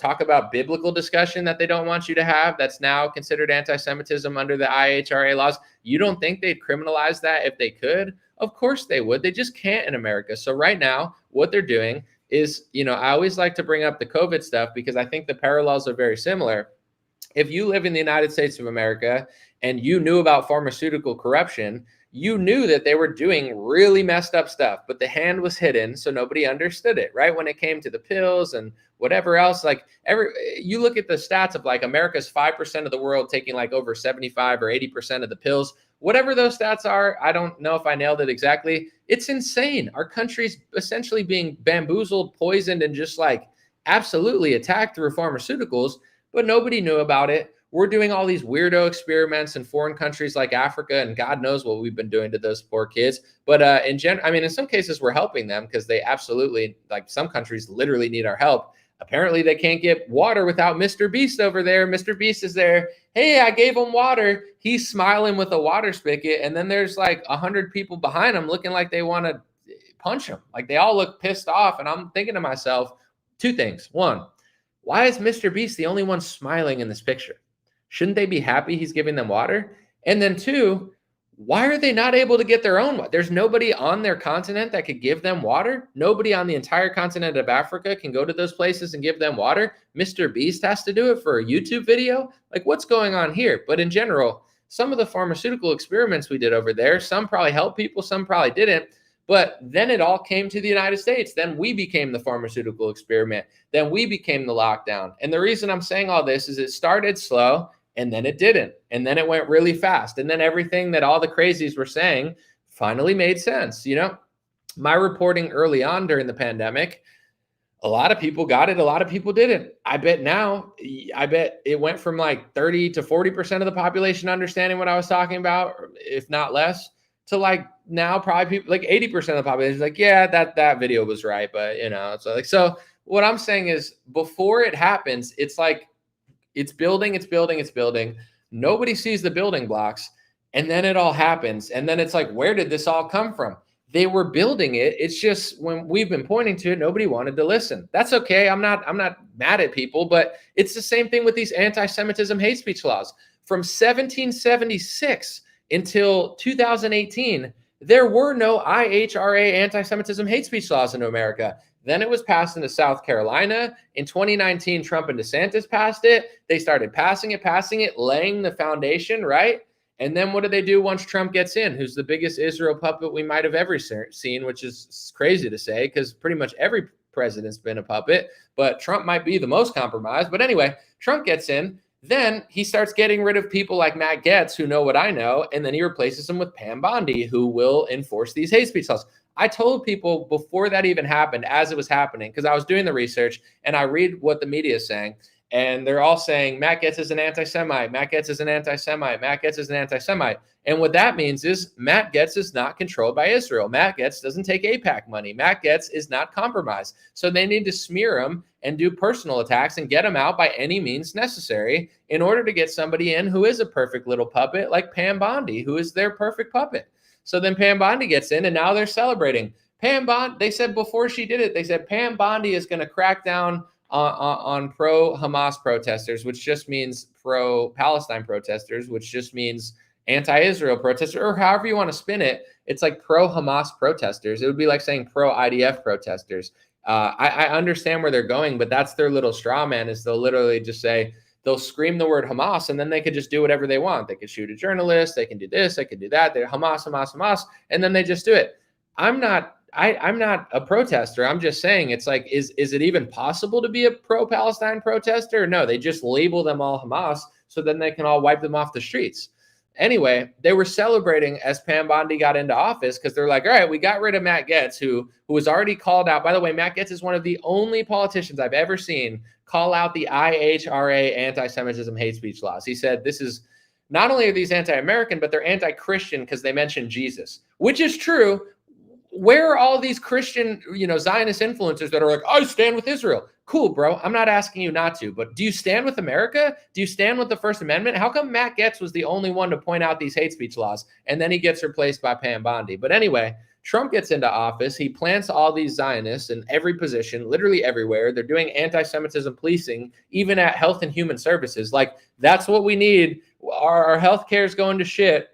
talk about biblical discussion that they don't want you to have, that's now considered anti-Semitism under the IHRA laws? You don't think they'd criminalize that if they could? Of course they would. They just can't in America. So right now, what they're doing is, I always like to bring up the COVID stuff because I think the parallels are very similar. If you live in the United States of America and you knew about pharmaceutical corruption, you knew that they were doing really messed up stuff, but the hand was hidden, so nobody understood it, right? When it came to the pills and whatever else, like you look at the stats of like America's 5% of the world taking like over 75 or 80% of the pills. Whatever those stats are, I don't know if I nailed it exactly. It's insane. Our country's essentially being bamboozled, poisoned, and just like absolutely attacked through pharmaceuticals, but nobody knew about it. We're doing all these weirdo experiments in foreign countries like Africa, and God knows what we've been doing to those poor kids. But in some cases we're helping them because they absolutely, like some countries literally need our help. Apparently they can't get water without Mr. Beast over there. Mr. Beast is there. Hey, I gave him water. He's smiling with a water spigot. And then there's like 100 people behind him looking like they want to punch him. Like they all look pissed off. And I'm thinking to myself, two things. One, why is Mr. Beast the only one smiling in this picture? Shouldn't they be happy he's giving them water? And then two, why are they not able to get their own water? There's nobody on their continent that could give them water. Nobody on the entire continent of Africa can go to those places and give them water. Mr. Beast has to do it for a YouTube video. Like, what's going on here? But in general, some of the pharmaceutical experiments we did over there, some probably helped people, some probably didn't. But then it all came to the United States. Then we became the pharmaceutical experiment. Then we became the lockdown. And the reason I'm saying all this is it started slow, and then it didn't. And then it went really fast. And then everything that all the crazies were saying finally made sense. My reporting early on during the pandemic, a lot of people got it. A lot of people didn't. I bet it went from like 30 to 40% of the population understanding what I was talking about, if not less, to like now probably people like 80% of the population is like, yeah, that video was right. But so what I'm saying is before it happens, it's like, it's building. Nobody sees the building blocks. And then it all happens. And then it's like, where did this all come from? They were building it. It's just when we've been pointing to it, nobody wanted to listen. That's okay. I'm not mad at people, but it's the same thing with these anti-Semitism hate speech laws. From 1776 until 2018, there were no IHRA anti-Semitism hate speech laws in America. Then it was passed into South Carolina. In 2019, Trump and DeSantis passed it. They started passing it, laying the foundation, right? And then what do they do once Trump gets in? Who's the biggest Israel puppet we might have ever seen, which is crazy to say because pretty much every president's been a puppet, but Trump might be the most compromised. But anyway, Trump gets in. Then he starts getting rid of people like Matt Gaetz, who know what I know, and then he replaces them with Pam Bondi, who will enforce these hate speech laws. I told people before that even happened, as it was happening, because I was doing the research and I read what the media is saying, and they're all saying Matt Gaetz is an anti-Semite, Matt Gaetz is an anti-Semite, Matt Gaetz is an anti-Semite. And what that means is Matt Gaetz is not controlled by Israel. Matt Gaetz doesn't take AIPAC money. Matt Gaetz is not compromised. So they need to smear him and do personal attacks and get him out by any means necessary in order to get somebody in who is a perfect little puppet like Pam Bondi, who is their perfect puppet. So then Pam Bondi gets in and now they're celebrating. Pam Bondi, they said before she did it, they said Pam Bondi is going to crack down on pro-Hamas protesters, which just means pro-Palestine protesters, which just means anti-Israel protesters, or however you want to spin it. It's like pro-Hamas protesters. It would be like saying pro-IDF protesters. I understand where they're going, but that's their little straw man, is they'll literally just say, they'll scream the word Hamas, and then they could just do whatever they want. They could shoot a journalist. They can do this. They can do that. They're Hamas, Hamas, Hamas, and then they just do it. I'm not a protester. I'm just saying, it's like, is it even possible to be a pro-Palestine protester? No, they just label them all Hamas so then they can all wipe them off the streets. Anyway, they were celebrating as Pam Bondi got into office because they're like, all right, we got rid of Matt Gaetz, who was already called out. By the way, Matt Gaetz is one of the only politicians I've ever seen call out the IHRA anti-Semitism hate speech laws. He said, this is not only are these anti-American, but they're anti-Christian because they mention Jesus, which is true. Where are all these Christian, Zionist influencers that are like, I stand with Israel? Cool, bro. I'm not asking you not to, but do you stand with America? Do you stand with the First Amendment? How come Matt Gaetz was the only one to point out these hate speech laws, and then he gets replaced by Pam Bondi? But anyway, Trump gets into office. He plants all these Zionists in every position, literally everywhere. They're doing anti-Semitism policing, even at Health and Human Services. Like, that's what we need. Our healthcare is going to shit.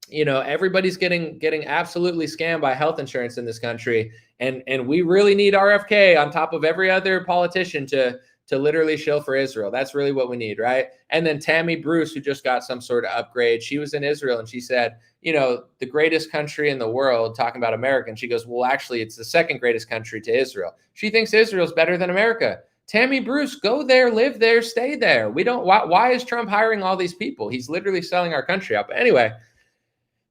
Everybody's getting absolutely scammed by health insurance in this country. And we really need RFK on top of every other politician to literally shill for Israel. That's really what we need, right? And then Tammy Bruce, who just got some sort of upgrade, she was in Israel and she said, the greatest country in the world, talking about America. And she goes, well, actually, it's the second greatest country to Israel. She thinks Israel's better than America. Tammy Bruce, go there, live there, stay there. Why is Trump hiring all these people? He's literally selling our country out. But anyway,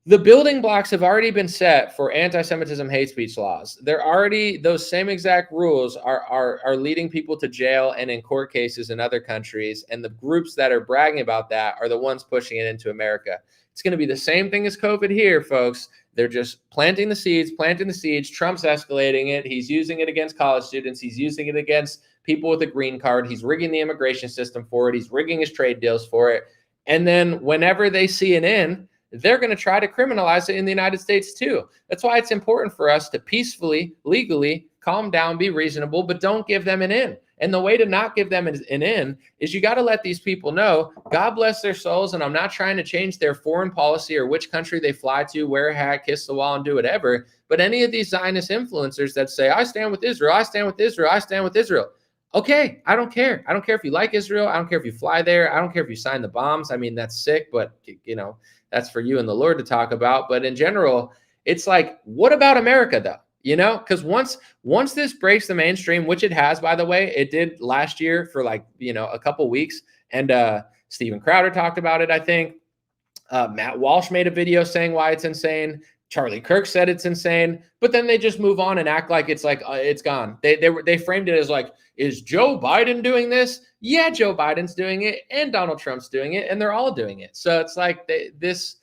the building blocks have already been set for anti-Semitism hate speech laws. Those same exact rules are leading people to jail and in court cases in other countries. And the groups that are bragging about that are the ones pushing it into America. It's going to be the same thing as COVID here, folks. They're just planting the seeds. Trump's escalating it. He's using it against college students. He's using it against people with a green card. He's rigging the immigration system for it. He's rigging his trade deals for it. And then whenever they see an end, they're going to try to criminalize it in the United States too. That's why it's important for us to peacefully, legally calm down, be reasonable, but don't give them an in. And the way to not give them an in is you got to let these people know, God bless their souls, and I'm not trying to change their foreign policy or which country they fly to, wear a hat, kiss the wall, and do whatever. But any of these Zionist influencers that say, I stand with Israel, I stand with Israel, I stand with Israel. Okay, I don't care. I don't care if you like Israel. I don't care if you fly there. I don't care if you sign the bombs. I mean, that's sick, but that's for you and the Lord to talk about. But in general, it's like, what about America though? Because once this breaks the mainstream, which it has, by the way, it did last year for a couple weeks. And Steven Crowder talked about it, I think. Matt Walsh made a video saying why it's insane. Charlie Kirk said it's insane, but then they just move on and act like it's gone. They framed it as like, is Joe Biden doing this? Yeah, Joe Biden's doing it, and Donald Trump's doing it, and they're all doing it. So it's like this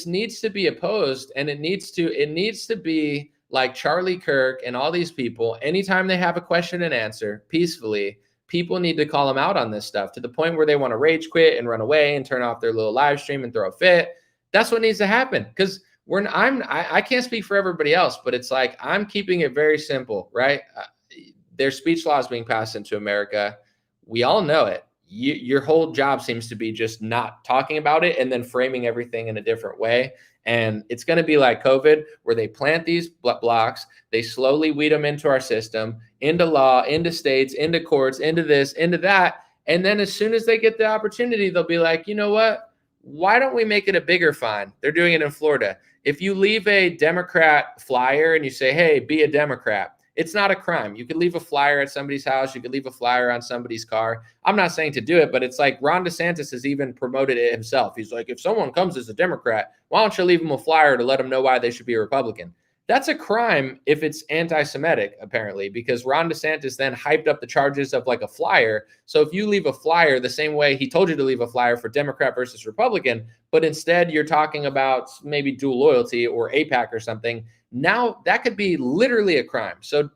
needs to be opposed, and it needs to be like Charlie Kirk and all these people. Anytime they have a question and answer peacefully, people need to call them out on this stuff to the point where they want to rage quit and run away and turn off their little live stream and throw a fit. That's what needs to happen, because I can't speak for everybody else, but it's like, I'm keeping it very simple, right? There's speech laws being passed into America. We all know it. Your whole job seems to be just not talking about it and then framing everything in a different way. And it's going to be like COVID, where they plant these blocks, they slowly weed them into our system. into law, into states, into courts, into this, into that. And then as soon as they get the opportunity, they'll be like, you know what? Why don't we make it a bigger fine? They're doing it in Florida. If you leave a Democrat flyer and you say, hey, be a Democrat, it's not a crime. You could leave a flyer at somebody's house. You could leave a flyer on somebody's car. I'm not saying to do it, but it's like Ron DeSantis has even promoted it himself. He's like, if someone comes as a Democrat, why don't you leave them a flyer to let them know why they should be a Republican? That's a crime if it's anti-Semitic, apparently, because Ron DeSantis then hyped up the charges of like a flyer. So if you leave a flyer the same way he told you to leave a flyer for Democrat versus Republican, but instead you're talking about maybe dual loyalty or AIPAC or something, now that could be literally a crime. So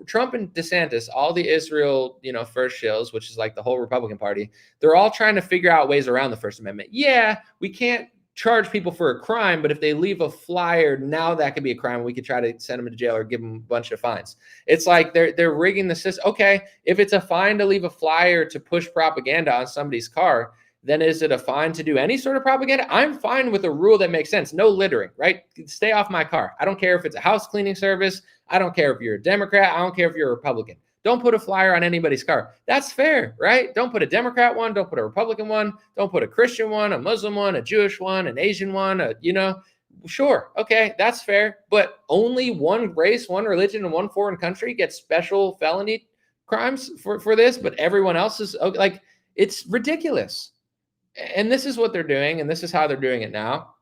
Trump and DeSantis, all the Israel, first shills, which is like the whole Republican Party, they're all trying to figure out ways around the First Amendment. Yeah, we can't charge people for a crime, but if they leave a flyer, now that could be a crime. We could try to send them to jail or give them a bunch of fines. It's like they're rigging the system. Okay, if it's a fine to leave a flyer to push propaganda on somebody's car, then is it a fine to do any sort of propaganda? I'm fine with a rule that makes sense. No littering, right? Stay off my car. I don't care if it's a house cleaning service. I don't care if you're a Democrat. I don't care if you're a Republican. Don't put a flyer on anybody's car. That's fair, right? Don't put a Democrat one. Don't put a Republican one. Don't put a Christian one, a Muslim one, a Jewish one, an Asian one, sure. Okay, that's fair. But only one race, one religion, and one foreign country gets special felony crimes for this, but everyone else is like, it's ridiculous. And this is what they're doing, and this is how they're doing it now.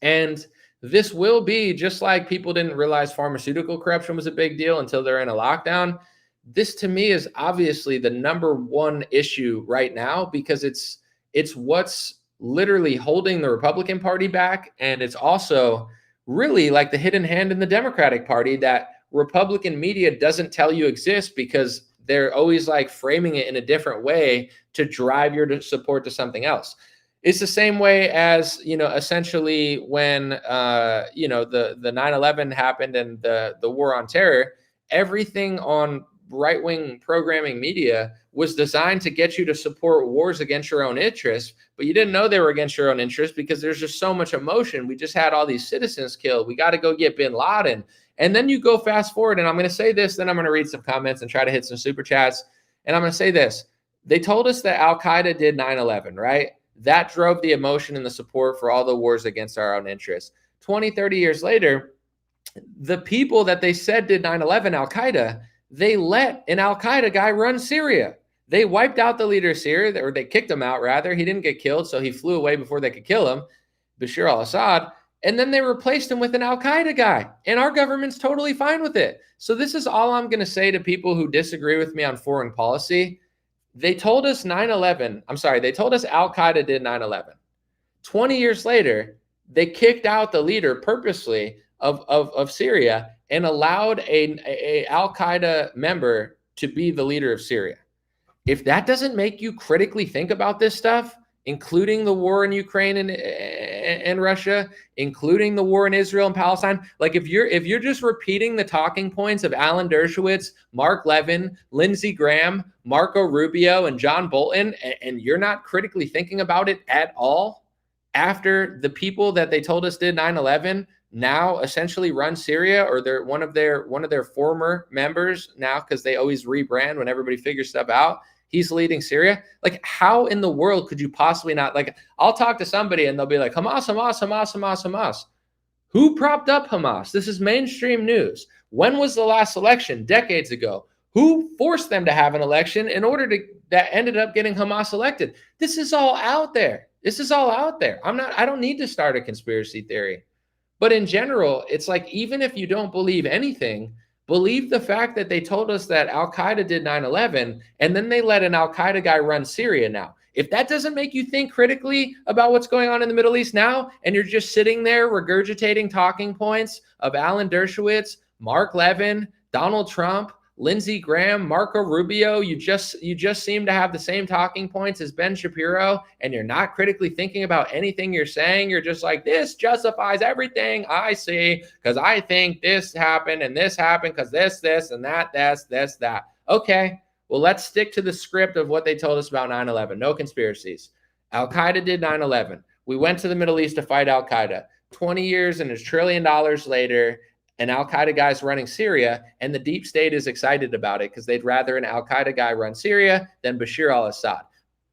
And this will be just like people didn't realize pharmaceutical corruption was a big deal until they're in a lockdown. This to me is obviously the number one issue right now, because it's what's literally holding the Republican Party back. And it's also really like the hidden hand in the Democratic Party that Republican media doesn't tell you exists, because they're always like framing it in a different way to drive your support to something else. It's the same way as, essentially when, the 9/11 happened and the war on terror, everything on right-wing programming media was designed to get you to support wars against your own interests, but you didn't know they were against your own interests because there's just so much emotion. We just had all these citizens killed. We got to go get bin Laden. And then you go fast forward, and I'm going to say this, then I'm going to read some comments and try to hit some super chats. And I'm going to say this. They told us that Al-Qaeda did 9/11, right? That drove the emotion and the support for all the wars against our own interests. 20, 30 years later, the people that they said did 9/11, Al-Qaeda, they let an Al-Qaeda guy run Syria. They wiped out the leader of Syria, or they kicked him out, rather. He didn't get killed, so he flew away before they could kill him, Bashar al-Assad. And then they replaced him with an Al-Qaeda guy. And our government's totally fine with it. So this is all I'm going to say to people who disagree with me on foreign policy. They told us 9/11. I'm sorry. They told us Al-Qaeda did 9/11. 20 years later, they kicked out the leader purposely of Syria and allowed a Al-Qaeda member to be the leader of Syria. If that doesn't make you critically think about this stuff, including the war in Ukraine and Russia, including the war in Israel and Palestine, like if you're just repeating the talking points of Alan Dershowitz, Mark Levin, Lindsey Graham, Marco Rubio, and John Bolton, and you're not critically thinking about it at all, after the people that they told us did 9/11 now essentially run Syria, or they're one of their former members now, because they always rebrand when everybody figures stuff out. He's leading Syria. Like, how in the world could you possibly not? Like, I'll talk to somebody and they'll be like, Hamas, Hamas, Hamas, Hamas, Hamas. Who propped up Hamas? This is mainstream news. When was the last election? Decades ago. Who forced them to have an election that ended up getting Hamas elected? This is all out there. This is all out there. I don't need to start a conspiracy theory. But in general, it's like, even if you don't believe anything, believe the fact that they told us that Al-Qaeda did 9/11, and then they let an Al-Qaeda guy run Syria now. If that doesn't make you think critically about what's going on in the Middle East now, and you're just sitting there regurgitating talking points of Alan Dershowitz, Mark Levin, Donald Trump, Lindsey Graham, Marco Rubio, you just seem to have the same talking points as Ben Shapiro, and you're not critically thinking about anything you're saying. You're just like, this justifies everything I see because I think this happened and this happened because this, and that, that. Okay, well, let's stick to the script of what they told us about 9/11. No conspiracies. Al-Qaeda did 9/11. We went to the Middle East to fight Al-Qaeda. 20 years and $1 trillion later, An Al-Qaeda guy's running Syria, and the deep state is excited about it because they'd rather an Al-Qaeda guy run Syria than Bashar al-Assad.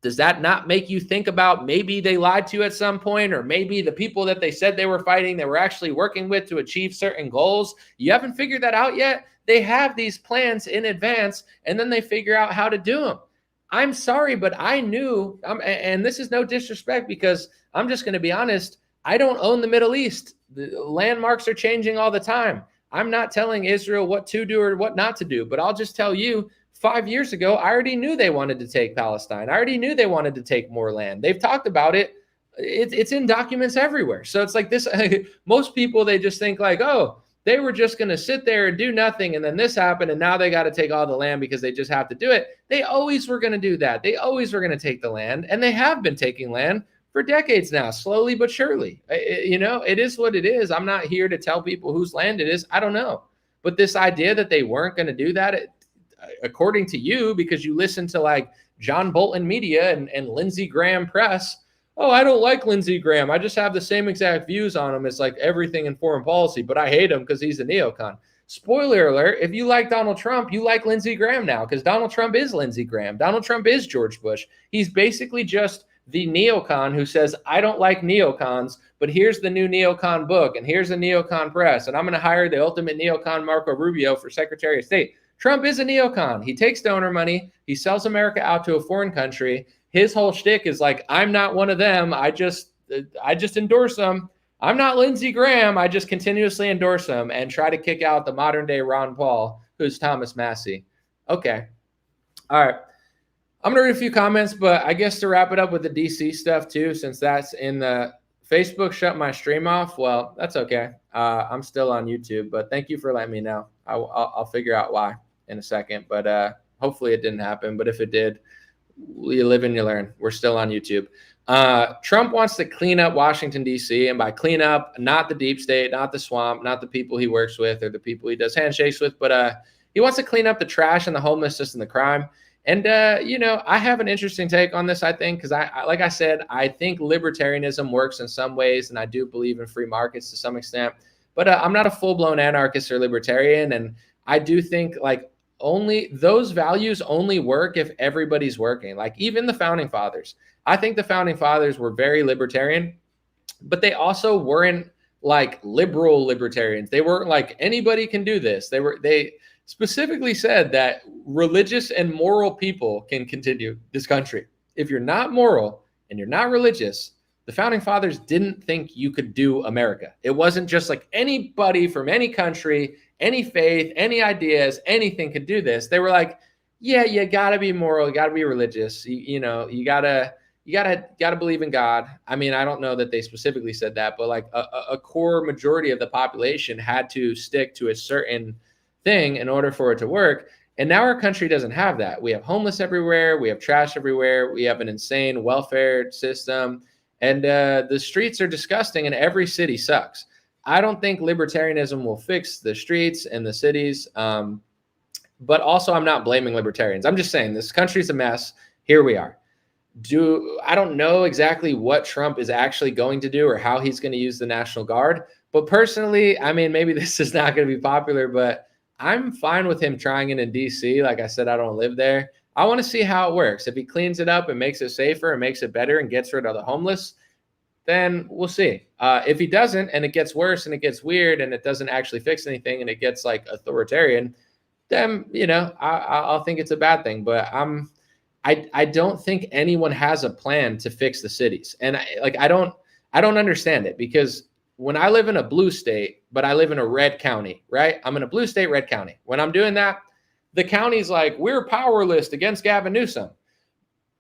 Does that not make you think about maybe they lied to you at some point, or maybe the people that they said they were fighting, they were actually working with to achieve certain goals? You haven't figured that out yet? They have these plans in advance, and then they figure out how to do them. I'm sorry, but I knew, and this is no disrespect because I'm just going to be honest, I don't own the Middle East. The landmarks are changing all the time. I'm not telling Israel what to do or what not to do, but I'll just tell you, 5 years ago, I already knew they wanted to take Palestine. I already knew they wanted to take more land. They've talked about it. It's in documents everywhere. So it's like this, most people, they just think like, oh, they were just going to sit there and do nothing. And then this happened. And now they got to take all the land because they just have to do it. They always were going to do that. They always were going to take the land. And they have been taking land for decades now, slowly but surely. It is what it is. I'm not here to tell people whose land it is. I don't know. But this idea that they weren't going to do that, according to you, because you listen to like John Bolton Media and Lindsey Graham Press. Oh, I don't like Lindsey Graham. I just have the same exact views on him as like everything in foreign policy, but I hate him because he's a neocon. Spoiler alert, if you like Donald Trump, you like Lindsey Graham now because Donald Trump is Lindsey Graham. Donald Trump is George Bush. He's basically just the neocon who says, I don't like neocons, but here's the new neocon book and here's a neocon press, and I'm going to hire the ultimate neocon Marco Rubio for Secretary of State. Trump is a neocon. He takes donor money. He sells America out to a foreign country. His whole shtick is like, I'm not one of them. I just endorse them. I'm not Lindsey Graham. I just continuously endorse them and try to kick out the modern day Ron Paul, who's Thomas Massey. Okay. All right. I'm going to read a few comments, but I guess to wrap it up with the DC stuff too, since that's in the Facebook shut my stream off. Well, that's okay. I'm still on YouTube, but thank you for letting me know. I'll figure out why in a second, but hopefully it didn't happen. But if it did, you live and you learn. We're still on YouTube. Trump wants to clean up Washington, D.C. And by clean up, not the deep state, not the swamp, not the people he works with or the people he does handshakes with, but he wants to clean up the trash and the homelessness and the crime. And, I have an interesting take on this, I think, because like I said, I think libertarianism works in some ways, and I do believe in free markets to some extent. But I'm not a full-blown anarchist or libertarian, and I do think like only those values only work if everybody's working. Like even the founding fathers. I think the founding fathers were very libertarian, but they also weren't like liberal libertarians. They weren't like anybody can do this. They specifically said that religious and moral people can continue this country. If you're not moral and you're not religious, the founding fathers didn't think you could do America. It wasn't just like anybody from any country, any faith, any ideas, anything could do this. They were like, yeah, you gotta be moral, you gotta be religious, you gotta believe in God. I mean, I don't know that they specifically said that, but like a core majority of the population had to stick to a certain thing in order for it to work. And now our country doesn't have that. We have homeless everywhere, we have trash everywhere, we have an insane welfare system. And the streets are disgusting and every city sucks. I don't think libertarianism will fix the streets and the cities. But also I'm not blaming libertarians. I'm just saying this country's a mess. Here we are. I don't know exactly what Trump is actually going to do or how he's going to use the National Guard. But personally, I mean, maybe this is not going to be popular, but I'm fine with him trying it in DC. Like I said, I don't live there. I want to see how it works. If he cleans it up and makes it safer and makes it better and gets rid of the homeless, then we'll see. If he doesn't and it gets worse and it gets weird and it doesn't actually fix anything and it gets like authoritarian, then, I'll think it's a bad thing. But I don't think anyone has a plan to fix the cities. And I don't understand it because when I live in a blue state, but I live in a red county, right? I'm in a blue state, red county. When I'm doing that, the county's like, we're powerless against Gavin Newsom.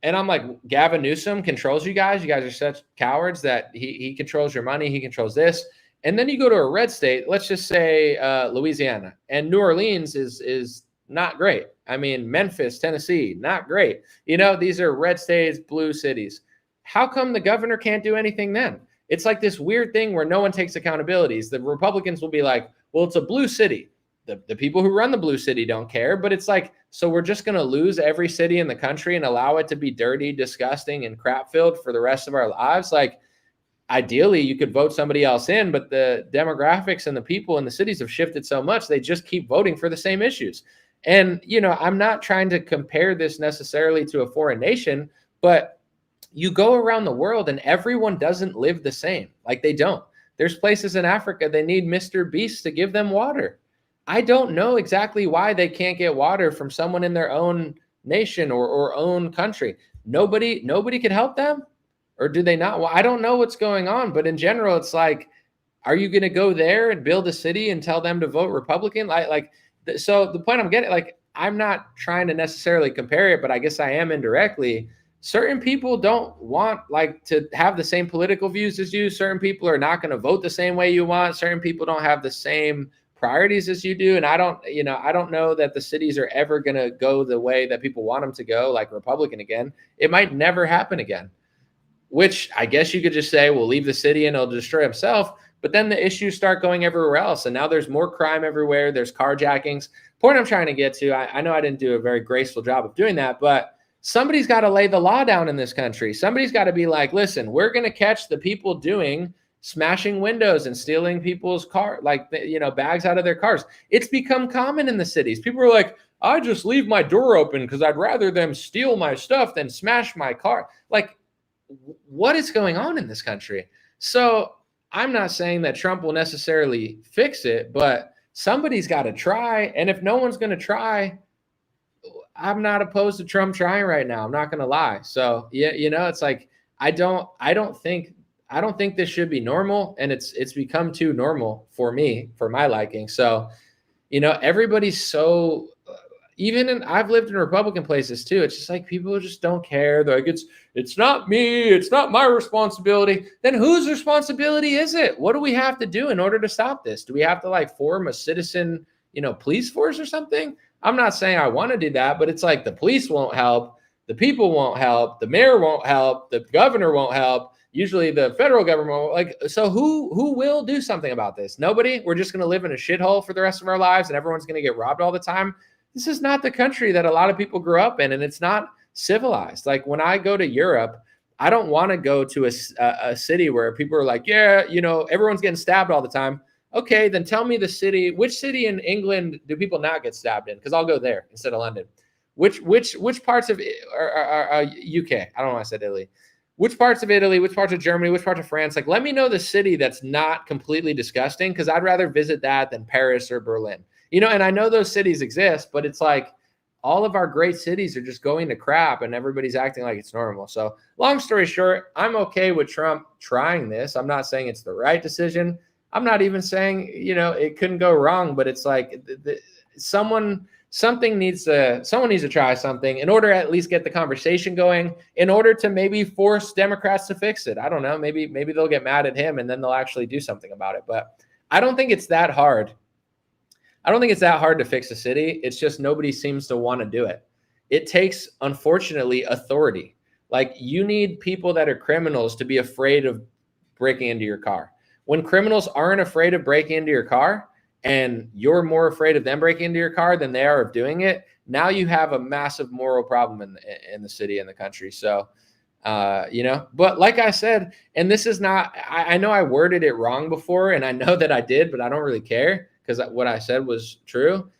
And I'm like, Gavin Newsom controls you guys. You guys are such cowards that he controls your money. He controls this. And then you go to a red state, let's just say Louisiana. And New Orleans is not great. I mean, Memphis, Tennessee, not great. These are red states, blue cities. How come the governor can't do anything then? It's like this weird thing where no one takes accountabilities. The Republicans will be like, well, it's a blue city. The people who run the blue city don't care, but it's like, so we're just going to lose every city in the country and allow it to be dirty, disgusting, and crap filled for the rest of our lives. Like, ideally you could vote somebody else in, but the demographics and the people in the cities have shifted so much, they just keep voting for the same issues. And, I'm not trying to compare this necessarily to a foreign nation, but you go around the world and everyone doesn't live the same. Like they don't. There's places in Africa, they need Mr. Beast to give them water. I don't know exactly why they can't get water from someone in their own nation or own country. Nobody could help them, or do they not? Well, I don't know what's going on, but in general, it's like, are you going to go there and build a city and tell them to vote Republican? So the point I'm getting, like, I'm not trying to necessarily compare it, but I guess I am indirectly. Certain people don't want to have the same political views as you. Certain people are not going to vote the same way you want. Certain people don't have the same priorities as you do. And I don't know that the cities are ever going to go the way that people want them to go, like Republican again. It might never happen again, which I guess you could just say, well, leave the city and it'll destroy himself. But then the issues start going everywhere else. And now there's more crime everywhere. There's carjackings. Point I'm trying to get to, I know I didn't do a very graceful job of doing that, but somebody's got to lay the law down in this country. Somebody's got to be like, listen, we're going to catch the people doing smashing windows and stealing people's bags out of their cars. It's become common in the cities. People are like, I just leave my door open because I'd rather them steal my stuff than smash my car. Like, what is going on in this country? So I'm not saying that Trump will necessarily fix it, but somebody's got to try. And if no one's going to try, I'm not opposed to Trump trying right now. I'm not going to lie. So yeah, it's like, I don't think this should be normal, and it's become too normal for me, for my liking. So, everybody's so, I've lived in Republican places too. It's just like people just don't care. They're like, it's not me. It's not my responsibility. Then whose responsibility is it? What do we have to do in order to stop this? Do we have to form a citizen, police force or something? I'm not saying I want to do that, but it's like the police won't help. The people won't help. The mayor won't help. The governor won't help. Usually the federal government, so who will do something about this? Nobody. We're just going to live in a shithole for the rest of our lives and everyone's going to get robbed all the time. This is not the country that a lot of people grew up in, and it's not civilized. Like when I go to Europe, I don't want to go to a city where people are like, yeah, everyone's getting stabbed all the time. Okay, then tell me which city in England do people not get stabbed in? Because I'll go there instead of London. Which parts of UK? I don't know why I said Italy. Which parts of Italy, which parts of Germany, which parts of France? Let me know the city that's not completely disgusting, because I'd rather visit that than Paris or Berlin. And I know those cities exist, but it's like all of our great cities are just going to crap and everybody's acting like it's normal. So long story short, I'm okay with Trump trying this. I'm not saying it's the right decision. I'm not even saying, it couldn't go wrong, but it's like someone needs to try something in order to at least get the conversation going, in order to maybe force Democrats to fix it. I don't know. Maybe they'll get mad at him and then they'll actually do something about it. But I don't think it's that hard. I don't think it's that hard to fix a city. It's just nobody seems to want to do it. It takes, unfortunately, authority. You need people that are criminals to be afraid of breaking into your car. When criminals aren't afraid of breaking into your car and you're more afraid of them breaking into your car than they are of doing it, now you have a massive moral problem in the city and the country. So, but like I said, and this is not, I know I worded it wrong before, and I know that I did, but I don't really care because what I said was true.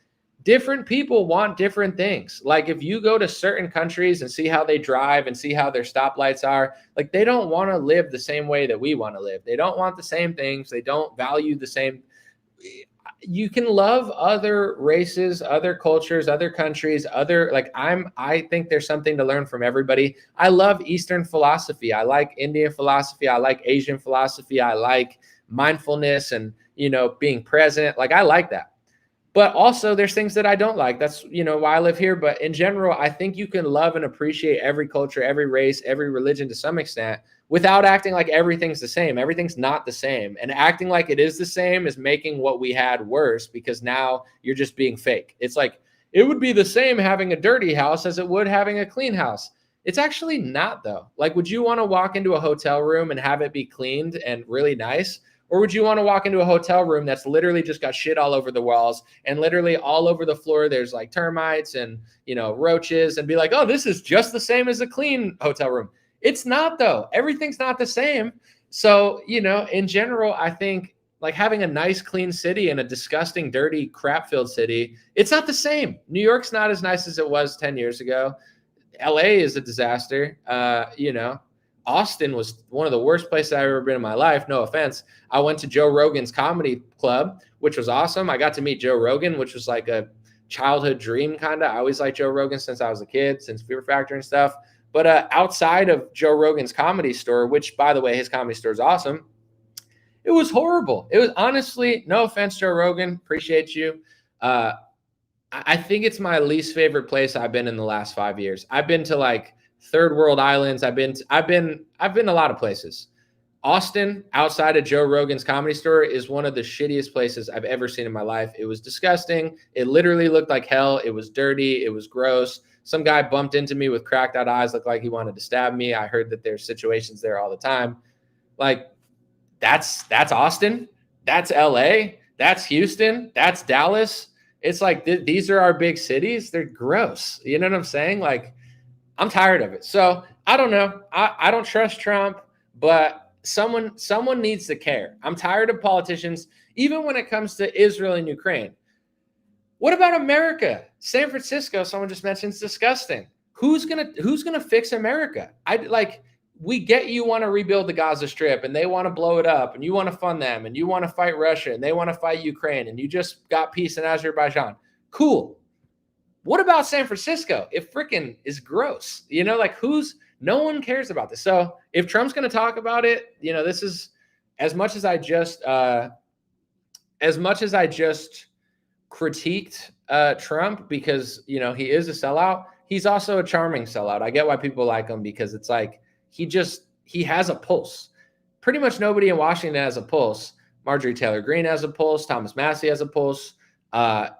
Different people want different things. If you go to certain countries and see how they drive and see how their stoplights are, they don't want to live the same way that we want to live. They don't want the same things. They don't value the same. You can love other races, other cultures, other countries, I think there's something to learn from everybody. I love Eastern philosophy. I like Indian philosophy. I like Asian philosophy. I like mindfulness and, being present. I like that. But also there's things that I don't like. That's, why I live here. But in general, I think you can love and appreciate every culture, every race, every religion to some extent without acting like everything's the same. Everything's not the same. And acting like it is the same is making what we had worse, because now you're just being fake. It's like, it would be the same having a dirty house as it would having a clean house. It's actually not, though. Would you want to walk into a hotel room and have it be cleaned and really nice? Or would you want to walk into a hotel room that's literally just got shit all over the walls and literally all over the floor there's termites and, roaches, and be like, oh, this is just the same as a clean hotel room? It's not, though. Everything's not the same. So, in general, I think like having a nice, clean city and a disgusting, dirty, crap-filled city, it's not the same. New York's not as nice as it was 10 years ago. LA is a disaster. Austin was one of the worst places I've ever been in my life. No offense. I went to Joe Rogan's comedy club, which was awesome. I got to meet Joe Rogan, which was like a childhood dream kind of. I always liked Joe Rogan since I was a kid, since Fear Factor and stuff. But outside of Joe Rogan's comedy store, which, by the way, his comedy store is awesome, it was horrible. It was honestly, no offense, Joe Rogan, appreciate you. I think it's my least favorite place I've been in the last 5 years. I've been to like third world islands. I've been a lot of places. Austin, outside of Joe Rogan's comedy store, is one of the shittiest places I've ever seen in my life. It was disgusting. It literally looked like hell. It was dirty. It was gross. Some guy bumped into me with cracked out eyes, looked like he wanted to stab me. I heard that there's situations there all the time. Like, that's Austin. That's LA. That's Houston. That's Dallas. It's like these are our big cities. They're gross. You know what I'm saying? Like, I'm tired of it. So I don't know. I don't trust Trump, but someone needs to care. I'm tired of politicians, even when it comes to Israel and Ukraine. What about America? San Francisco, someone just mentioned, is disgusting. Who's gonna fix America? We get you want to rebuild the Gaza Strip and they want to blow it up and you want to fund them and you want to fight Russia and they want to fight Ukraine and you just got peace in Azerbaijan. Cool. What about San Francisco? It freaking is gross. No one cares about this. So if Trump's going to talk about it, this is as much as I just critiqued Trump because, he is a sellout. He's also a charming sellout. I get why people like him because it's like, he has a pulse. Pretty much nobody in Washington has a pulse. Marjorie Taylor Greene has a pulse. Thomas Massie has a pulse.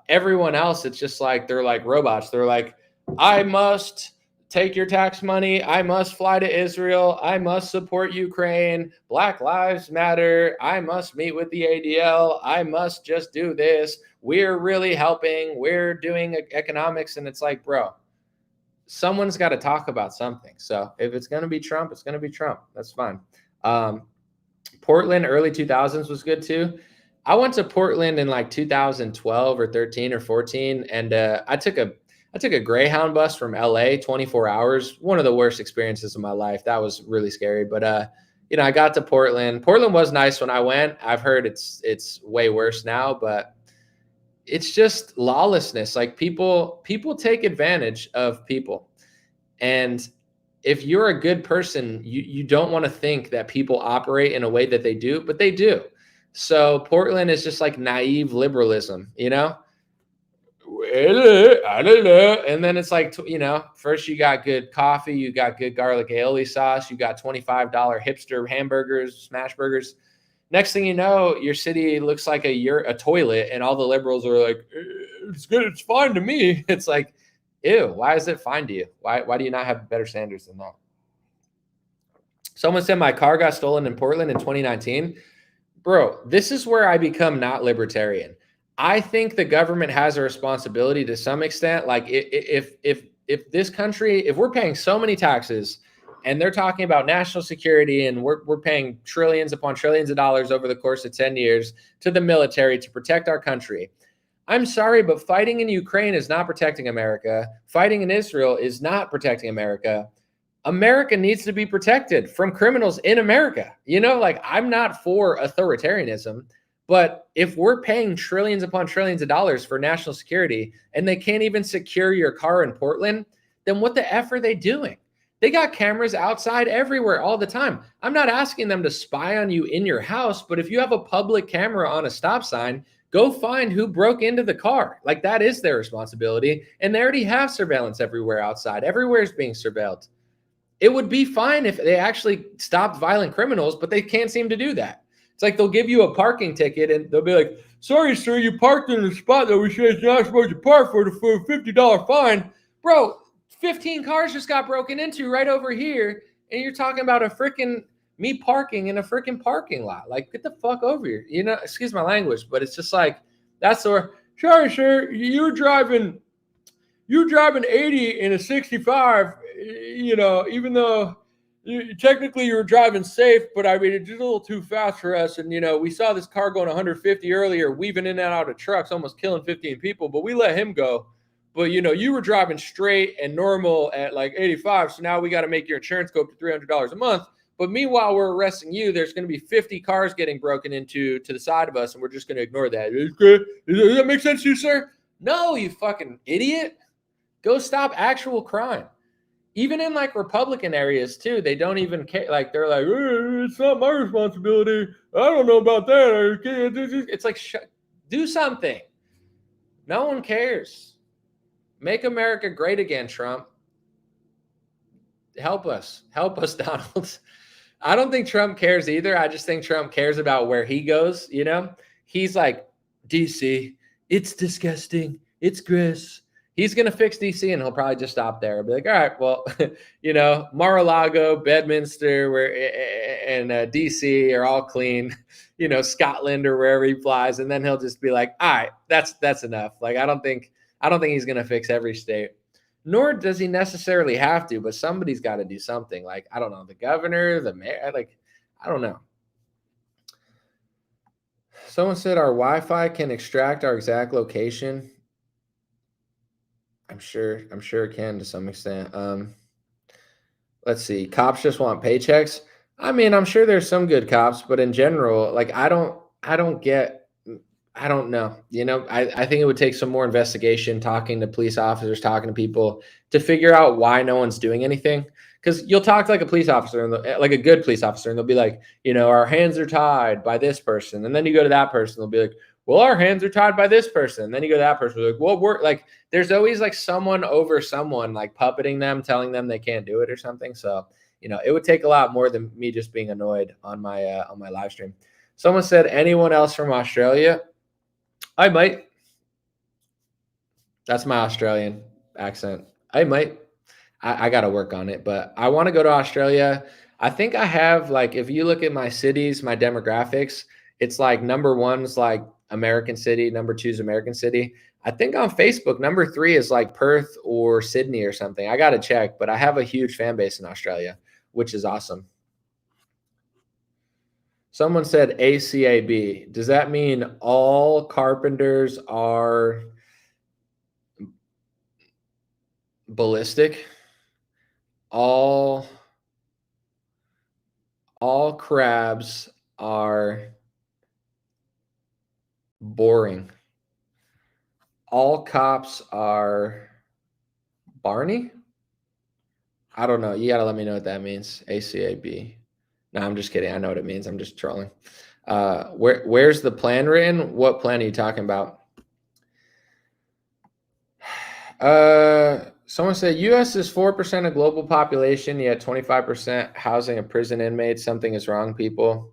Everyone else, it's just like they're like robots. They're like, I must take your tax money. I must fly to Israel. I must support Ukraine. Black Lives Matter. I must meet with the ADL. I must just do this. We're really helping. We're doing economics. And it's like, bro, someone's got to talk about something. So if it's going to be Trump, it's going to be Trump. That's fine. Portland, early 2000s was good too. I went to Portland in like 2012 or 13 or 14. And I took a Greyhound bus from LA, 24 hours. One of the worst experiences of my life. That was really scary. But, I got to Portland. Portland was nice when I went. I've heard it's way worse now, but it's just lawlessness. Like people take advantage of people. And if you're a good person, you don't want to think that people operate in a way that they do, but they do. So Portland is just like naive liberalism, Well, I don't know. And then it's like, first you got good coffee, you got good garlic aioli sauce, you got $25 hipster hamburgers, smash burgers. Next thing you know, your city looks like a toilet, and all the liberals are like, it's good, it's fine to me. It's like, ew, why is it fine to you? Why do you not have better standards than that? Someone said my car got stolen in Portland in 2019. Bro, this is where I become not libertarian. I think the government has a responsibility to some extent. Like if this country, if we're paying so many taxes and they're talking about national security and we're paying trillions upon trillions of dollars over the course of 10 years to the military to protect our country. I'm sorry, but fighting in Ukraine is not protecting America. Fighting in Israel is not protecting America. America needs to be protected from criminals in America. I'm not for authoritarianism, but if we're paying trillions upon trillions of dollars for national security and they can't even secure your car in Portland, then what the F are they doing? They got cameras outside everywhere all the time. I'm not asking them to spy on you in your house, but if you have a public camera on a stop sign, go find who broke into the car. Like, that is their responsibility. And they already have surveillance everywhere outside. Everywhere is being surveilled. It would be fine if they actually stopped violent criminals, but they can't seem to do that. It's like they'll give you a parking ticket and they'll be like, sorry, sir, you parked in a spot that we said you're not supposed to park for a $50 fine. Bro, 15 cars just got broken into right over here, and you're talking about me parking in a freaking parking lot. Like, get the fuck over here. Excuse my language, but it's just like, that's where, sorry, sir, you're driving 80 in a 65, even though technically you were driving safe, but I mean, it's just a little too fast for us. And, you know, we saw this car going 150 earlier, weaving in and out of trucks, almost killing 15 people, but we let him go. But, you know, you were driving straight and normal at like 85. So now we got to make your insurance go up to $300 a month. But meanwhile, we're arresting you. There's going to be 50 cars getting broken into to the side of us, and we're just going to ignore that. Does that make sense to you, sir? No, you fucking idiot. Go stop actual crime. Even in like Republican areas too, they don't even care. Like they're like, it's not my responsibility. I don't know about that. It's like, do something. No one cares. Make America great again, Trump. Help us, Donald. I don't think Trump cares either. I just think Trump cares about where he goes. You know, he's like, DC, it's disgusting. It's gross. He's going to fix DC and he'll probably just stop there. Be like, all right, well, you know, Mar-a-Lago, Bedminster, and DC are all clean, you know, Scotland or wherever he flies. And then he'll just be like, all right, that's enough. Like, I don't think he's going to fix every state, nor does he necessarily have to, but somebody's got to do something. Like, I don't know, the governor, the mayor, like, I don't know. Someone said our Wi-Fi can extract our exact location. I'm sure it can to some extent. Let's see. Cops just want paychecks. I mean, I'm sure there's some good cops, but in general, like I don't know. You know, I think it would take some more investigation, talking to police officers, talking to people to figure out why no one's doing anything. Because you'll talk to like a police officer, and like a good police officer, and they'll be like, you know, our hands are tied by this person. And then you go to that person, they'll be like, well, our hands are tied by this person. And then you go to that person, like, well, we're like, there's always like someone over someone, like puppeting them, telling them they can't do it or something. So, you know, it would take a lot more than me just being annoyed on my live stream. Someone said, anyone else from Australia? I might. That's my Australian accent. I might. I got to work on it, but I want to go to Australia. I think I have, like, if you look at my cities, my demographics, it's like number one's like American city, number two is American city. I think on Facebook, number three is like Perth or Sydney or something. I got to check, but I have a huge fan base in Australia, which is awesome. Someone said ACAB. Does that mean all carpenters are ballistic? All crabs are boring. All cops are Barney? I don't know. You got to let me know what that means. ACAB. No, I'm just kidding. I know what it means. I'm just trolling. Where's the plan written? What plan are you talking about? Someone said U.S. is 4% of global population, yet 25% housing of prison inmates. Something is wrong, people.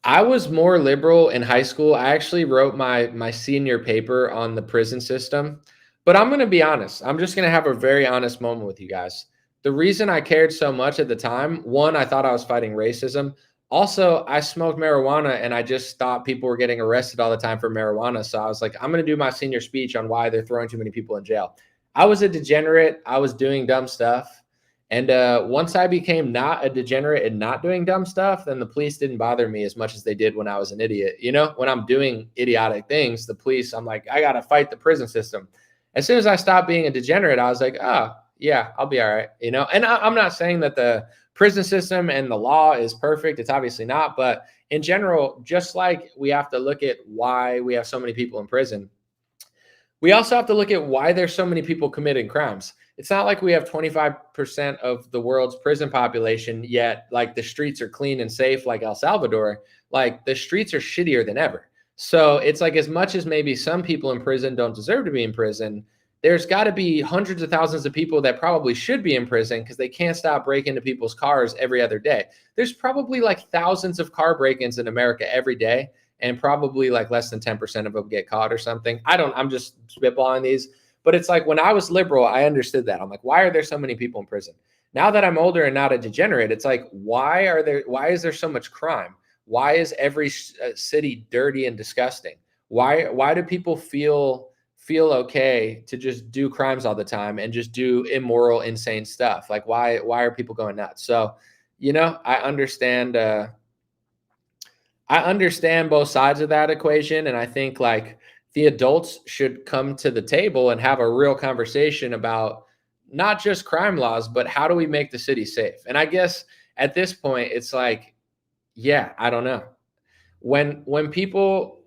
I was more liberal in high school. I actually wrote my senior paper on the prison system. But I'm going to be honest. I'm just going to have a very honest moment with you guys. The reason I cared so much at the time, one, I thought I was fighting racism. Also, I smoked marijuana and I just thought people were getting arrested all the time for marijuana. So I was like, I'm going to do my senior speech on why they're throwing too many people in jail. I was a degenerate. I was doing dumb stuff. And once I became not a degenerate and not doing dumb stuff, then the police didn't bother me as much as they did when I was an idiot. You know, when I'm doing idiotic things, the police, I'm like, I got to fight the prison system. As soon as I stopped being a degenerate, I was like, oh, yeah, I'll be all right. You know, and I'm not saying that the prison system and the law is perfect. It's obviously not. But in general, just like we have to look at why we have so many people in prison, we also have to look at why there's so many people committing crimes. It's not like we have 25% of the world's prison population, yet like the streets are clean and safe like El Salvador. Like the streets are shittier than ever. So it's like, as much as maybe some people in prison don't deserve to be in prison, there's got to be hundreds of thousands of people that probably should be in prison because they can't stop breaking into people's cars every other day. There's probably like thousands of car break-ins in America every day, and probably like less than 10% of them get caught or something. I'm just spitballing these, but it's like when I was liberal, I understood that. I'm like, why are there so many people in prison? Now that I'm older and not a degenerate, it's like, why is there so much crime? Why is every city dirty and disgusting? Why do people feel feel okay to just do crimes all the time and just do immoral, insane stuff? Like, why are people going nuts? So, I understand. I understand both sides of that equation, and I think like the adults should come to the table and have a real conversation about not just crime laws, but how do we make the city safe? And I guess at this point, it's like, yeah, I don't know. When people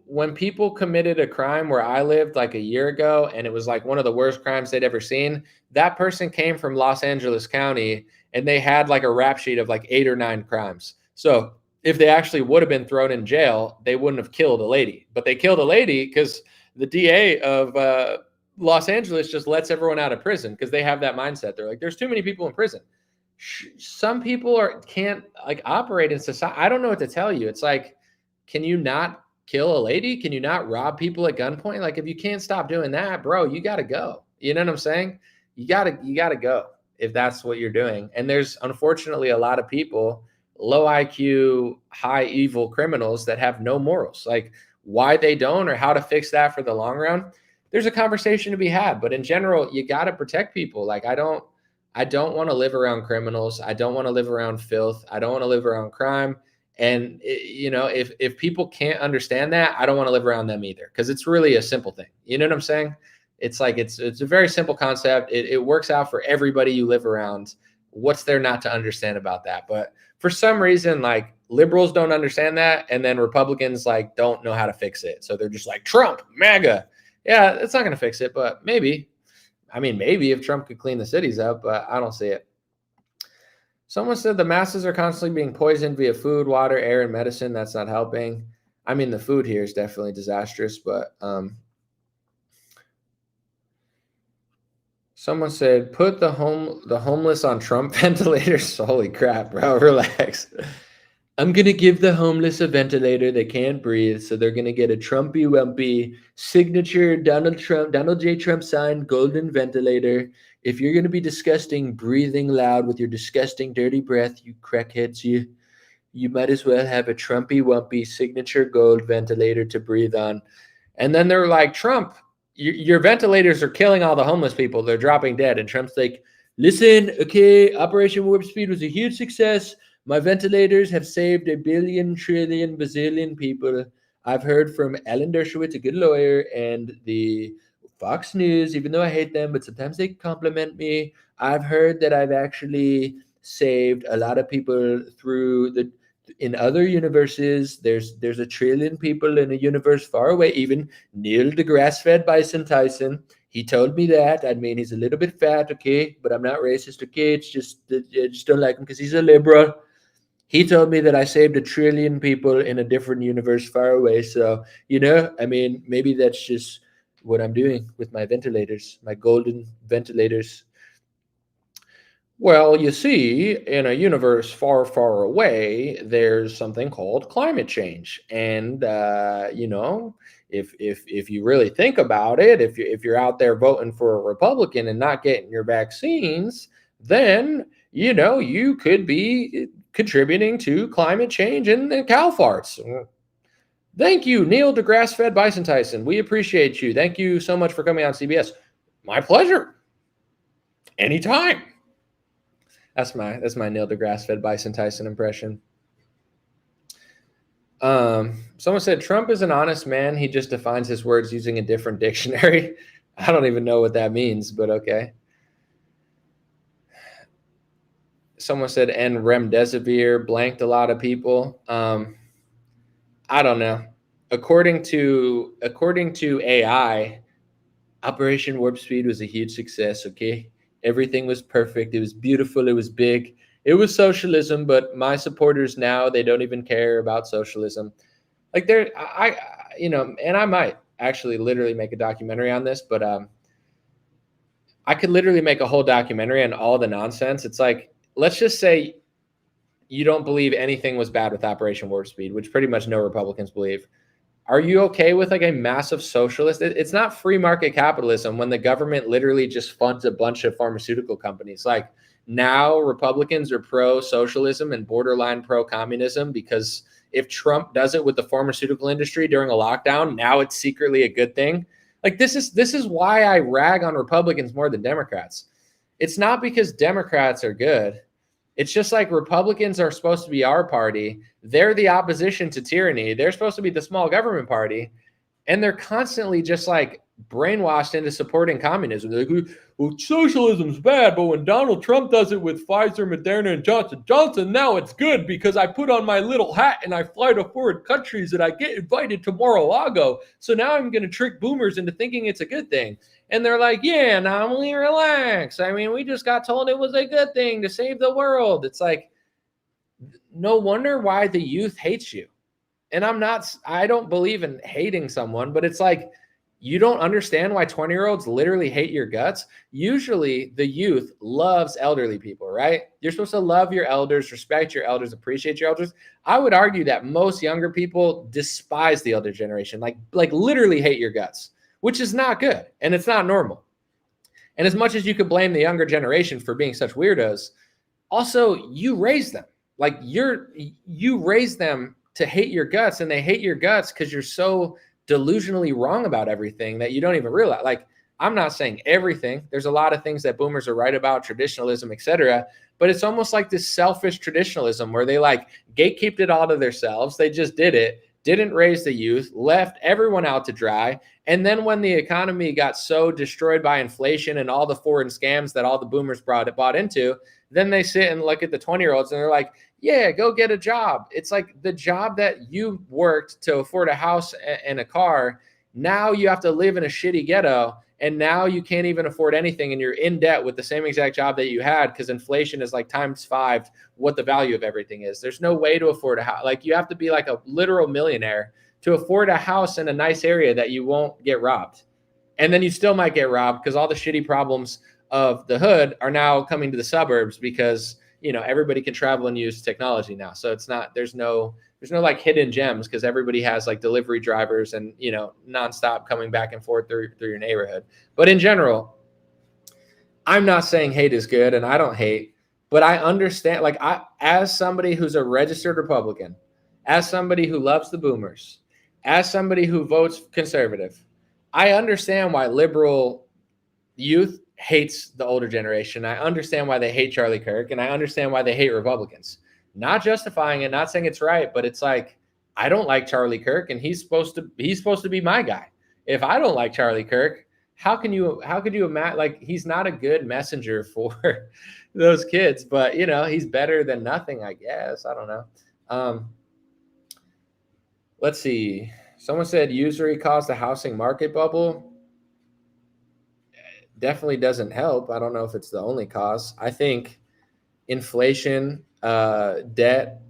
committed a crime where I lived like a year ago, and it was like one of the worst crimes they'd ever seen, that person came from Los Angeles County, and they had like a rap sheet of like 8 or 9 crimes. So if they actually would have been thrown in jail, they wouldn't have killed a lady. But they killed a lady because the DA of Los Angeles just lets everyone out of prison because they have that mindset. They're like, there's too many people in prison. Some people can't like operate in society. I don't know what to tell you. It's like, can you not kill a lady? Can you not rob people at gunpoint? Like, if you can't stop doing that, bro, you got to go. You know what I'm saying? You got to go if that's what you're doing. And there's unfortunately a lot of people, low IQ, high evil criminals that have no morals. Like, why they don't or how to fix that for the long run, there's a conversation to be had. But in general, you got to protect people. Like, I don't want to live around criminals. I don't want to live around filth. I don't want to live around crime. And if people can't understand that, I don't want to live around them either, because it's really a simple thing. You know what I'm saying? It's like it's a very simple concept. It works out for everybody you live around. What's there not to understand about that? But for some reason, like, liberals don't understand that, and then Republicans like don't know how to fix it. So they're just like, Trump, MAGA. Yeah, it's not going to fix it, but maybe. I mean, maybe if Trump could clean the cities up, but I don't see it. Someone said the masses are constantly being poisoned via food, water, air, and medicine. That's not helping. I mean, the food here is definitely disastrous, but someone said, put the homeless on Trump ventilators. Holy crap, bro, relax. I'm going to give the homeless a ventilator. They can't breathe, so they're going to get a Trumpy-wumpy signature Donald J. Trump signed golden ventilator. If you're going to be disgusting, breathing loud with your disgusting, dirty breath, you crackheads, you might as well have a Trumpy-wumpy signature gold ventilator to breathe on. And then they're like, Trump, your ventilators are killing all the homeless people. They're dropping dead. And Trump's like, listen, okay, Operation Warp Speed was a huge success. My ventilators have saved a billion, trillion, bazillion people. I've heard from Alan Dershowitz, a good lawyer, and the Fox News, even though I hate them, but sometimes they compliment me. I've heard that I've actually saved a lot of people in other universes. There's a trillion people in a universe far away. Even Neil deGrasse Fed Bison Tyson, he told me that. I mean, he's a little bit fat, okay, but I'm not racist, okay? It's just I just don't like him because he's a liberal. He told me that I saved a trillion people in a different universe far away. So, I mean, maybe that's just what I'm doing with my ventilators, my golden ventilators. Well, you see, in a universe far, far away, there's something called climate change. And, if you really think about it, if you're out there voting for a Republican and not getting your vaccines, then, you could be contributing to climate change and cow farts. Thank you, Neil deGrasse Fed Bison Tyson. We appreciate you. Thank you so much for coming on CBS. My pleasure. Anytime. That's my Neil deGrasse Fed Bison Tyson impression. Someone said Trump is an honest man. He just defines his words using a different dictionary. I don't even know what that means, but okay. Someone said and remdesivir blanked a lot of people. I don't know. According to AI, Operation Warp Speed was a huge success. Okay, everything was perfect. It was beautiful. It was big. It was socialism, but my supporters now, they don't even care about socialism. Like and I might actually literally make a documentary on this, but I could literally make a whole documentary on all the nonsense. It's like, let's just say you don't believe anything was bad with Operation Warp Speed, which pretty much no Republicans believe. Are you okay with like a massive socialist? It's not free market capitalism when the government literally just funds a bunch of pharmaceutical companies. Like, now Republicans are pro-socialism and borderline pro-communism because if Trump does it with the pharmaceutical industry during a lockdown, now it's secretly a good thing. Like this is why I rag on Republicans more than Democrats. It's not because Democrats are good. It's just like Republicans are supposed to be our party. They're the opposition to tyranny. They're supposed to be the small government party. And they're constantly just like brainwashed into supporting communism. They're like, well, socialism's bad, but when Donald Trump does it with Pfizer, Moderna, and Johnson Johnson, now it's good because I put on my little hat and I fly to foreign countries and I get invited to Mar-a-Lago. So now I'm going to trick boomers into thinking it's a good thing. And they're like, yeah, nominally relax. I mean, we just got told it was a good thing to save the world. It's like, no wonder why the youth hates you. And I don't believe in hating someone, but it's like, you don't understand why 20-year-olds literally hate your guts. Usually the youth loves elderly people, right? You're supposed to love your elders, respect your elders, appreciate your elders. I would argue that most younger people despise the elder generation, like literally hate your guts, which is not good. And it's not normal. And as much as you could blame the younger generation for being such weirdos, also you raised them. Like you raised them to hate your guts, and they hate your guts because you're so delusionally wrong about everything that you don't even realize. Like, I'm not saying everything. There's a lot of things that boomers are right about, traditionalism, etc. But it's almost like this selfish traditionalism where they like gatekeeped it all to themselves. They just did it, didn't raise the youth, left everyone out to dry. And then when the economy got so destroyed by inflation and all the foreign scams that all the boomers bought into, then they sit and look at the 20-year-olds and they're like, yeah, go get a job. It's like the job that you worked to afford a house and a car. Now you have to live in a shitty ghetto, and now you can't even afford anything, and you're in debt with the same exact job that you had because inflation is like times 5 what the value of everything is. There's no way to afford a house. Like, you have to be like a literal millionaire to afford a house in a nice area that you won't get robbed. And then you still might get robbed because all the shitty problems of the hood are now coming to the suburbs because, you know, everybody can travel and use technology now. So it's not, there's no like hidden gems because everybody has like delivery drivers and, you know, nonstop coming back and forth through your neighborhood. But in general, I'm not saying hate is good, and I don't hate, but I understand, like, as somebody who's a registered Republican, as somebody who loves the boomers, as somebody who votes conservative, I understand why liberal youth hates the older generation. I understand why they hate Charlie Kirk, and I understand why they hate Republicans. Not justifying it, not saying it's right, but it's like, I don't like Charlie Kirk, and he's supposed to be my guy. If I don't like Charlie Kirk, how could you imagine? Like, he's not a good messenger for those kids, but you know, he's better than nothing, I guess. I don't know. Let's see. Someone said usury caused the housing market bubble. Definitely doesn't help. I don't know if it's the only cause. I think inflation, debt,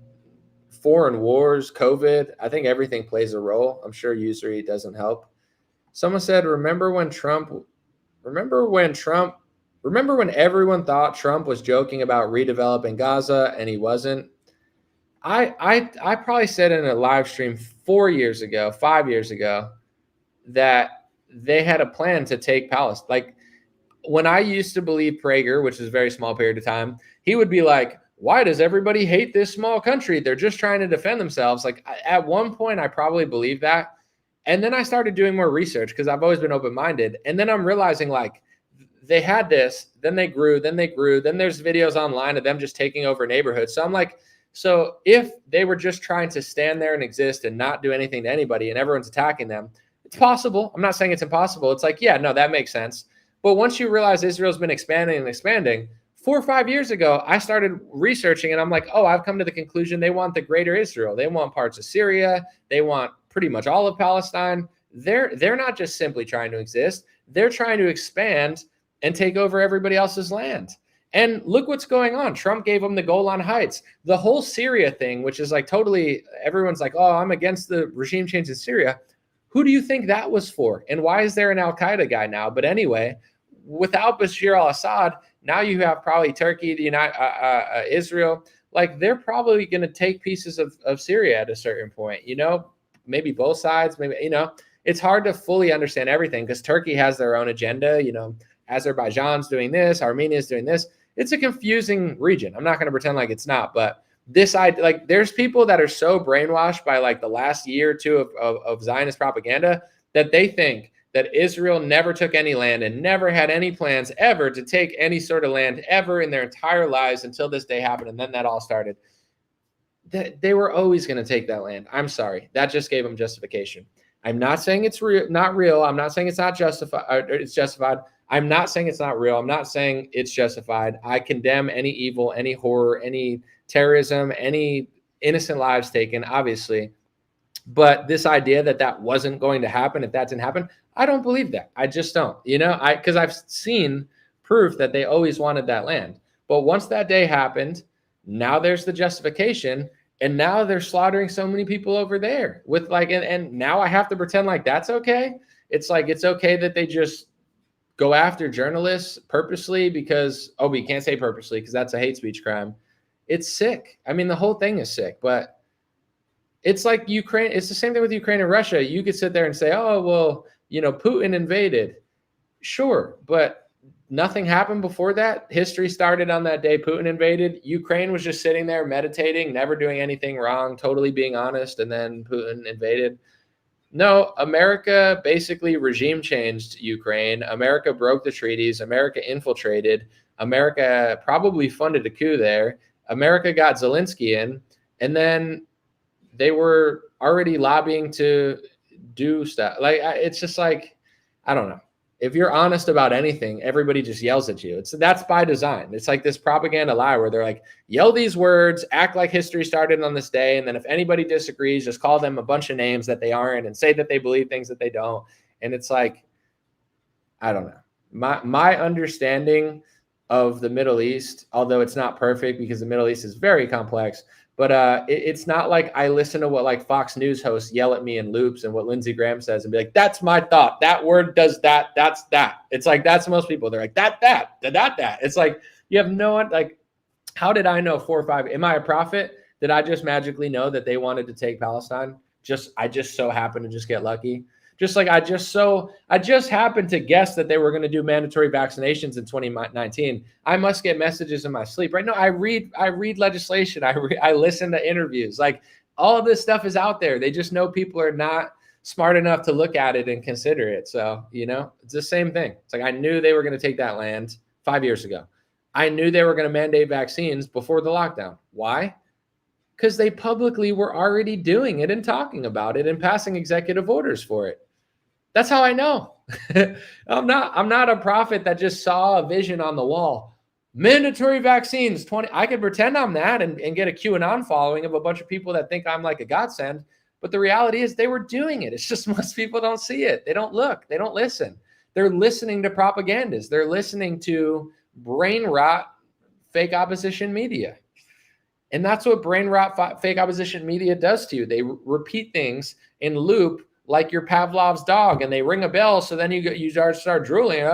foreign wars, COVID, I think everything plays a role. I'm sure usury doesn't help. Someone said, remember when everyone thought Trump was joking about redeveloping Gaza and he wasn't? I probably said in a live stream 5 years ago, that they had a plan to take Palestine. Like, when I used to believe Prager, which is a very small period of time, he would be like, why does everybody hate this small country? They're just trying to defend themselves. Like, at one point, I probably believed that. And then I started doing more research because I've always been open-minded. And then I'm realizing, like, they had this, then they grew. Then there's videos online of them just taking over neighborhoods. So I'm like, so if they were just trying to stand there and exist and not do anything to anybody and everyone's attacking them, it's possible. I'm not saying it's impossible. It's like, yeah, no, that makes sense. But once you realize Israel's been expanding, 4 or 5 years ago, I started researching and I'm like, oh, I've come to the conclusion they want the greater Israel. They want parts of Syria. They want pretty much all of Palestine. They're not just simply trying to exist. They're trying to expand and take over everybody else's land. And look what's going on. Trump gave them the Golan Heights. The whole Syria thing, which is like totally, everyone's like, oh, I'm against the regime change in Syria. Who do you think that was for? And why is there an Al-Qaeda guy now? But anyway, without Bashar al-Assad, now you have probably Turkey, Israel. Like, they're probably going to take pieces of Syria at a certain point, you know, maybe both sides, maybe, you know, it's hard to fully understand everything because Turkey has their own agenda, you know, Azerbaijan's doing this, Armenia's doing this. It's a confusing region. I'm not going to pretend like it's not, but this idea, like, there's people that are so brainwashed by like the last year or two of Zionist propaganda that they think that Israel never took any land and never had any plans ever to take any sort of land ever in their entire lives until this day happened. And then that all started. They were always going to take that land. I'm sorry. That just gave them justification. I'm not saying it's not real. I'm not saying it's not justified. It's justified. I'm not saying it's not real. I'm not saying it's justified. I condemn any evil, any horror, any terrorism, any innocent lives taken, obviously. But this idea that that wasn't going to happen, if that didn't happen, I don't believe that. I just don't, because I've seen proof that they always wanted that land. But once that day happened, now there's the justification. And now they're slaughtering so many people over there with and now I have to pretend like that's okay. It's like, it's okay that they just go after journalists purposely because, we can't say purposely because that's a hate speech crime. It's sick. I mean, the whole thing is sick, but it's like Ukraine. It's the same thing with Ukraine and Russia. You could sit there and say, Putin invaded. Sure. But nothing happened before that. History started on that day Putin invaded. Ukraine was just sitting there meditating, never doing anything wrong, totally being honest, and then Putin invaded. No, America basically regime changed Ukraine. America broke the treaties. America infiltrated. America probably funded a coup there. America got Zelensky in, and then they were already lobbying to do stuff. It's just like, I don't know. If you're honest about anything, everybody just yells at you. That's by design. It's like this propaganda lie where they're like, yell these words, act like history started on this day. And then if anybody disagrees, just call them a bunch of names that they aren't and say that they believe things that they don't. And it's like, I don't know. My understanding of the Middle East, although it's not perfect because the Middle East is very complex, but it's not like I listen to what Fox News hosts yell at me in loops and what Lindsey Graham says and be like, that's my thought. That word does that. That's that. It's like, that's most people. They're like, that. It's like, you have no one, how did I know 4 or 5? Am I a prophet? Did I just magically know that they wanted to take Palestine? I just so happened to just get lucky. Just like I just happened to guess that they were going to do mandatory vaccinations in 2019. I must get messages in my sleep, right? No, I read legislation. I listen to interviews. All of this stuff is out there. They just know people are not smart enough to look at it and consider it. So, it's the same thing. It's like I knew they were going to take that land 5 years ago. I knew they were going to mandate vaccines before the lockdown. Why? Because they publicly were already doing it and talking about it and passing executive orders for it. That's how I know. I'm not a prophet that just saw a vision on the wall. Mandatory vaccines, 20. I could pretend I'm that and get a QAnon following of a bunch of people that think I'm like a godsend. But the reality is they were doing it. It's just most people don't see it. They don't look. They don't listen. They're listening to propagandists. They're listening to brain rot fake opposition media. And that's what brain rot fake opposition media does to you. They repeat things in loop like your Pavlov's dog, and they ring a bell. So then you start drooling.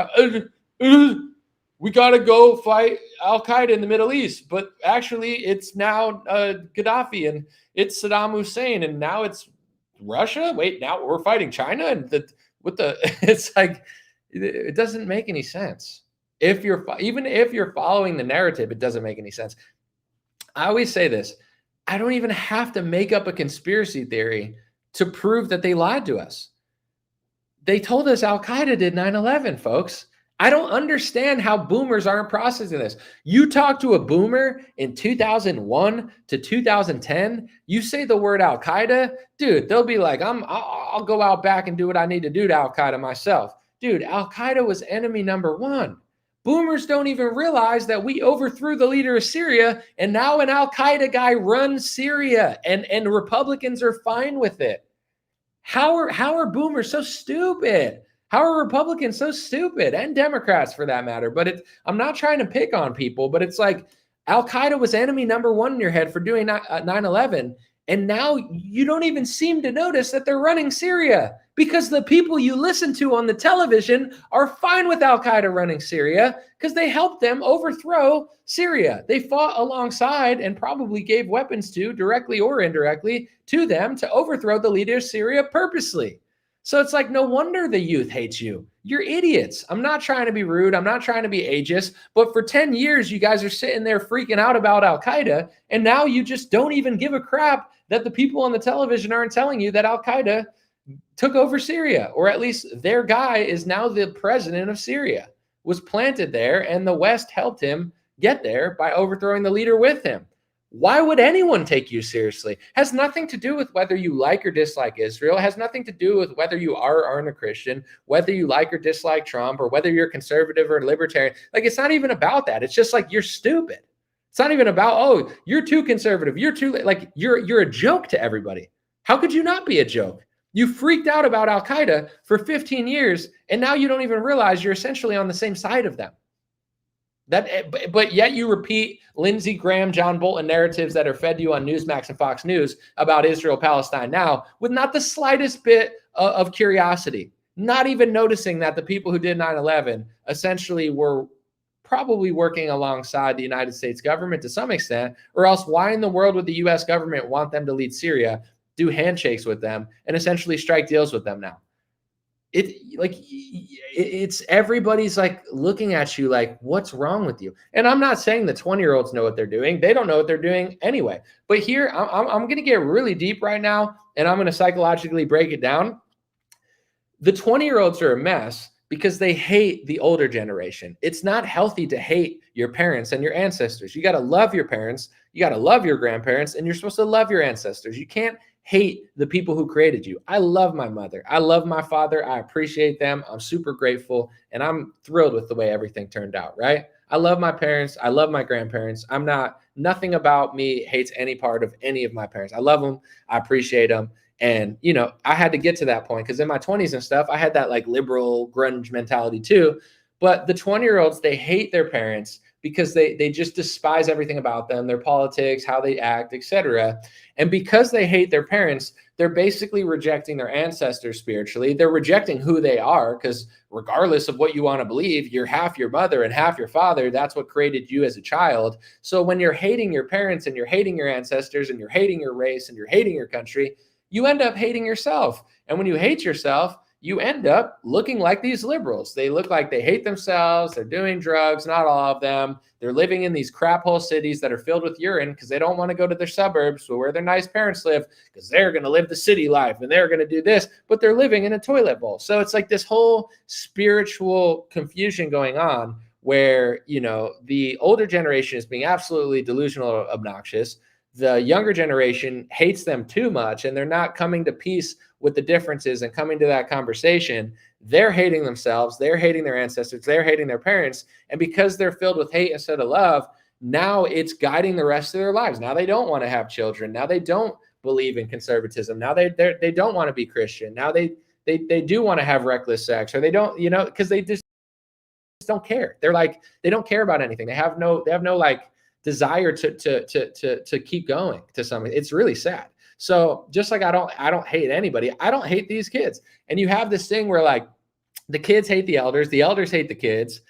We got to go fight Al-Qaeda in the Middle East. But actually, it's now Gaddafi, and it's Saddam Hussein, and now it's Russia. Wait, now we're fighting China? And it's like, it doesn't make any sense. Even if you're following the narrative, it doesn't make any sense. I always say this. I don't even have to make up a conspiracy theory to prove that they lied to us. They told us Al-Qaeda did 9/11, folks. I don't understand how boomers aren't processing this. You talk to a boomer in 2001 to 2010, you say the word Al-Qaeda, dude, they'll be like, I'll go out back and do what I need to do to Al-Qaeda myself. Dude, Al-Qaeda was enemy number one. Boomers don't even realize that we overthrew the leader of Syria, and now an Al-Qaeda guy runs Syria, and Republicans are fine with it. How are boomers so stupid? How are Republicans so stupid? And Democrats for that matter. But I'm not trying to pick on people, but it's like Al-Qaeda was enemy number one in your head for doing 9/11. And now you don't even seem to notice that they're running Syria because the people you listen to on the television are fine with Al-Qaeda running Syria because they helped them overthrow Syria. They fought alongside and probably gave weapons to, directly or indirectly, to them to overthrow the leader of Syria purposely. So it's like, no wonder the youth hates you. You're idiots. I'm not trying to be rude. I'm not trying to be ageist. But for 10 years, you guys are sitting there freaking out about Al-Qaeda. And now you just don't even give a crap that the people on the television aren't telling you that Al-Qaeda took over Syria, or at least their guy is now the president of Syria, was planted there, and the West helped him get there by overthrowing the leader with him. Why would anyone take you seriously? Has nothing to do with whether you like or dislike Israel. It has nothing to do with whether you are or aren't a Christian, whether you like or dislike Trump, or whether you're conservative or libertarian. Like, it's not even about that. It's just like, you're stupid. It's not even about, oh, you're too conservative. You're too, like, you're a joke to everybody. How could you not be a joke? You freaked out about Al-Qaeda for 15 years, and now you don't even realize you're essentially on the same side of them. But yet you repeat Lindsey Graham, John Bolton narratives that are fed to you on Newsmax and Fox News about Israel-Palestine now, with not the slightest bit of curiosity, not even noticing that the people who did 9/11 essentially were probably working alongside the United States government to some extent, or else why in the world would the U.S. government want them to lead Syria, do handshakes with them, and essentially strike deals with them now? It's everybody's like looking at you like, what's wrong with you? And I'm not saying the 20-year-olds know what they're doing. They don't know what they're doing anyway. But here, I'm going to get really deep right now, and I'm going to psychologically break it down. The 20-year-olds are a mess because they hate the older generation. It's not healthy to hate your parents and your ancestors. You got to love your parents. You got to love your grandparents, and you're supposed to love your ancestors. You can't hate the people who created you. I love my mother. I love my father. I appreciate them. I'm super grateful, and I'm thrilled with the way everything turned out, right? I love my parents. I love my grandparents. Nothing about me hates any part of any of my parents. I love them. I appreciate them. And, I had to get to that point because in my 20s and stuff, I had that like liberal grunge mentality too. But the 20-year-olds, they hate their parents because they just despise everything about them, their politics, how they act, etc. And because they hate their parents, they're basically rejecting their ancestors spiritually. They're rejecting who they are because regardless of what you want to believe, you're half your mother and half your father. That's what created you as a child. So when you're hating your parents and you're hating your ancestors and you're hating your race and you're hating your country, you end up hating yourself. And when you hate yourself, you end up looking like these liberals. They look like they hate themselves. They're doing drugs, not all of them. They're living in these crap hole cities that are filled with urine because they don't want to go to their suburbs where their nice parents live because they're going to live the city life and they're going to do this, but they're living in a toilet bowl. So it's like this whole spiritual confusion going on where, the older generation is being absolutely delusional or obnoxious. The younger generation hates them too much, and they're not coming to peace with the differences and coming to that conversation. They're hating themselves. They're hating their ancestors. They're hating their parents. And because they're filled with hate instead of love, now it's guiding the rest of their lives. Now they don't want to have children. Now they don't believe in conservatism. Now they don't want to be Christian. Now they do want to have reckless sex, or they don't, because they just don't care. They're like, they don't care about anything. They have no like desire to keep going to something. It's really sad. So just like I don't hate anybody, I don't hate these kids. And you have this thing where like the kids hate the elders hate the kids.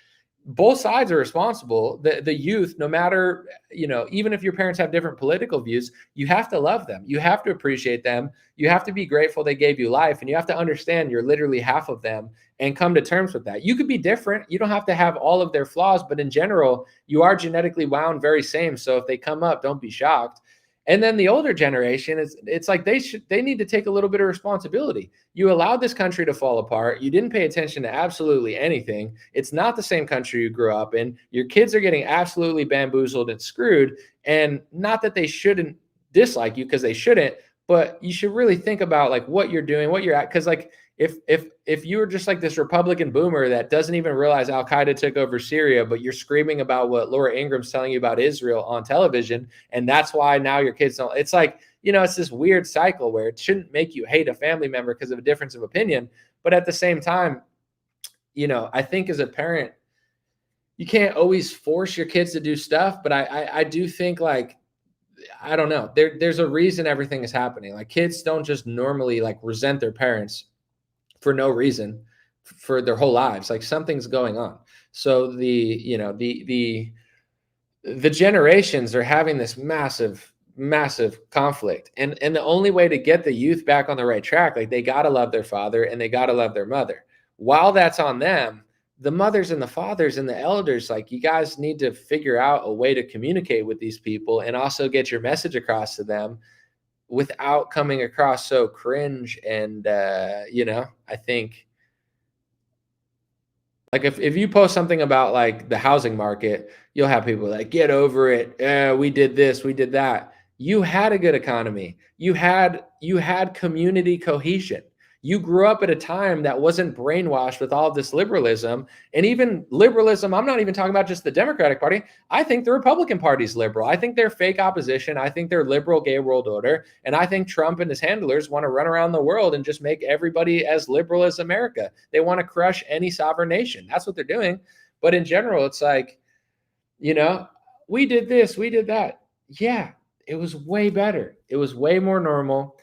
Both sides are responsible. The youth, no matter, even if your parents have different political views, you have to love them. You have to appreciate them. You have to be grateful they gave you life. And you have to understand you're literally half of them and come to terms with that. You could be different. You don't have to have all of their flaws, but in general, you are genetically wound very same. So if they come up, don't be shocked. And then the older generation, it's like they need to take a little bit of responsibility. You allowed this country to fall apart. You didn't pay attention to absolutely anything. It's not the same country you grew up in. Your kids are getting absolutely bamboozled and screwed. And not that they shouldn't dislike you, because they shouldn't, but you should really think about like what you're doing, what you're at. Because like if you were just like this Republican boomer that doesn't even realize Al-Qaeda took over Syria, but you're screaming about what Laura Ingram's telling you about Israel on television, and that's why now your kids don't, it's like, it's this weird cycle where it shouldn't make you hate a family member because of a difference of opinion. But at the same time, I think as a parent, you can't always force your kids to do stuff, but I do think like, I don't know, there's a reason everything is happening. Like kids don't just normally like resent their parents for no reason for their whole lives. Like something's going on. So the generations are having this massive conflict. And the only way to get the youth back on the right track, like they got to love their father and they got to love their mother. While that's on them, the mothers and the fathers and the elders, like you guys need to figure out a way to communicate with these people and also get your message across to them without coming across so cringe. And, I think, like, if you post something about like the housing market, you'll have people like, get over it. We did this, we did that. You had a good economy. You had community cohesion. You grew up at a time that wasn't brainwashed with all of this liberalism. And even liberalism, I'm not even talking about just the Democratic Party. I think the Republican Party's liberal. I think they're fake opposition. I think they're liberal gay world order. And I think Trump and his handlers want to run around the world and just make everybody as liberal as America. They want to crush any sovereign nation. That's what they're doing. But in general, it's like, we did this, we did that. Yeah, it was way better. It was way more normal.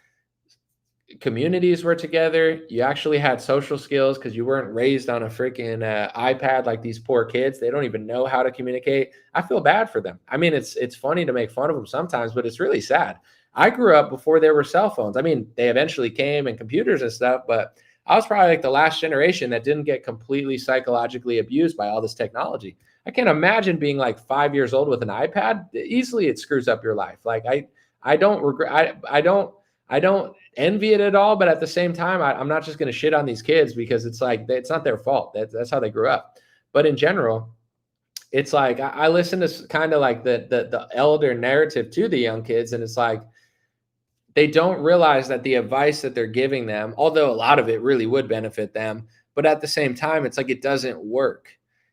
Communities were together. You actually had social skills because you weren't raised on a freaking iPad like these poor kids. They don't even know how to communicate. I feel bad for them. I mean, it's funny to make fun of them sometimes, but it's really sad. I grew up before there were cell phones. I mean, they eventually came and computers and stuff, but I was probably like the last generation that didn't get completely psychologically abused by all this technology. I can't imagine being like 5 years old with an iPad. Easily, it screws up your life. Like I don't regret. I don't envy it at all, but at the same time, I'm not just going to shit on these kids because it's like it's not their fault. That's how they grew up. But in general, it's like I listen to kind of like the elder narrative to the young kids, and it's like they don't realize that the advice that they're giving them, although a lot of it really would benefit them, but at the same time, it's like it doesn't work.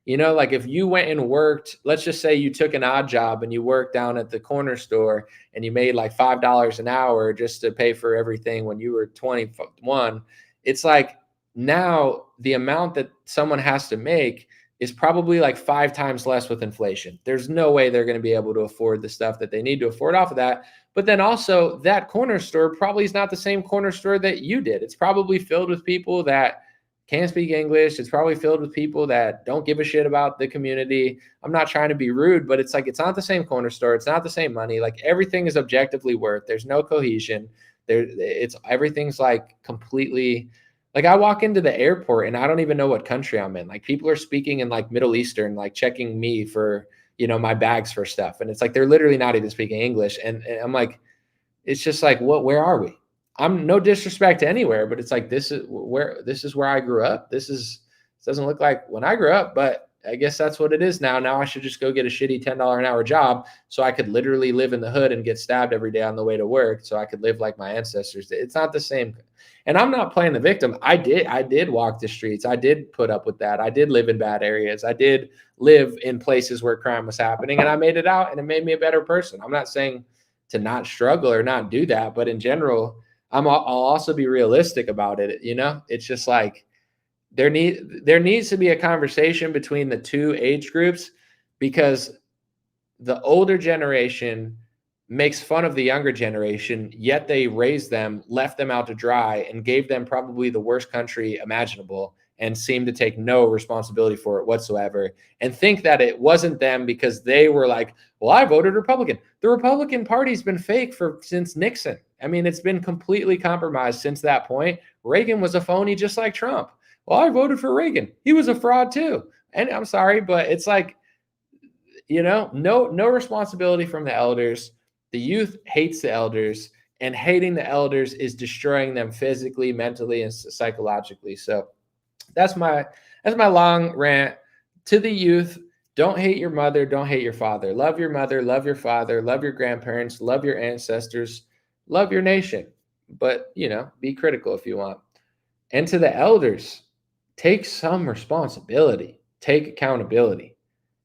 Like if you went and worked, let's just say you took an odd job and you worked down at the corner store and you made like $5 an hour just to pay for everything when you were 21. It's like now the amount that someone has to make is probably like 5 times less with inflation. There's no way they're going to be able to afford the stuff that they need to afford off of that. But then also that corner store probably is not the same corner store that you did. It's probably filled with people that can't speak English. It's probably filled with people that don't give a shit about the community. I'm not trying to be rude, but it's like it's not the same corner store. It's not the same money. Like everything is objectively worth. There's no cohesion. Everything's like completely. Like I walk into the airport and I don't even know what country I'm in. Like people are speaking in like Middle Eastern, like checking me for my bags for stuff, and it's like they're literally not even speaking English. And I'm like, it's just like, where are we? I'm no disrespect to anywhere, but it's like this is where I grew up. This doesn't look like when I grew up, but I guess that's what it is now. Now I should just go get a shitty $10 an hour job so I could literally live in the hood and get stabbed every day on the way to work so I could live like my ancestors did. It's not the same. And I'm not playing the victim. I did walk the streets. I did put up with that. I did live in bad areas. I did live in places where crime was happening, and I made it out, and it made me a better person. I'm not saying to not struggle or not do that, but in general, I'll also be realistic about it. It's just like there needs to be a conversation between the two age groups, because the older generation makes fun of the younger generation, yet they raised them, left them out to dry, and gave them probably the worst country imaginable, and seem to take no responsibility for it whatsoever, and think that it wasn't them because they were like, well, I voted Republican. The Republican Party's been fake since Nixon. I mean, it's been completely compromised since that point. Reagan was a phony just like Trump. Well, I voted for Reagan. He was a fraud too. And I'm sorry, but it's like, no responsibility from the elders. The youth hates the elders, and hating the elders is destroying them physically, mentally, and psychologically. So that's my long rant to the youth. Don't hate your mother. Don't hate your father. Love your mother. Love your father. Love your grandparents. Love your ancestors. Love your nation. But, be critical if you want. And to the elders, take some responsibility. Take accountability.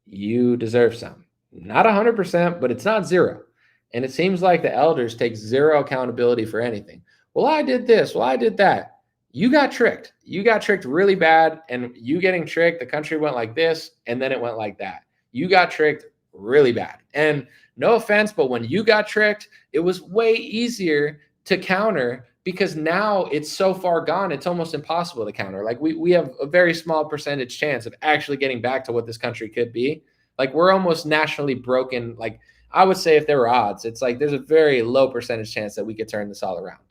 You deserve some. Not 100%, but it's not zero. And it seems like the elders take zero accountability for anything. Well, I did this. Well, I did that. You got tricked. You got tricked really bad. And you getting tricked, the country went like this, and then it went like that. You got tricked really bad. And no offense, but when you got tricked, it was way easier to counter, because now it's so far gone, it's almost impossible to counter. Like we have a very small percentage chance of actually getting back to what this country could be. Like we're almost nationally broken. Like I would say if there were odds, it's like there's a very low percentage chance that we could turn this all around.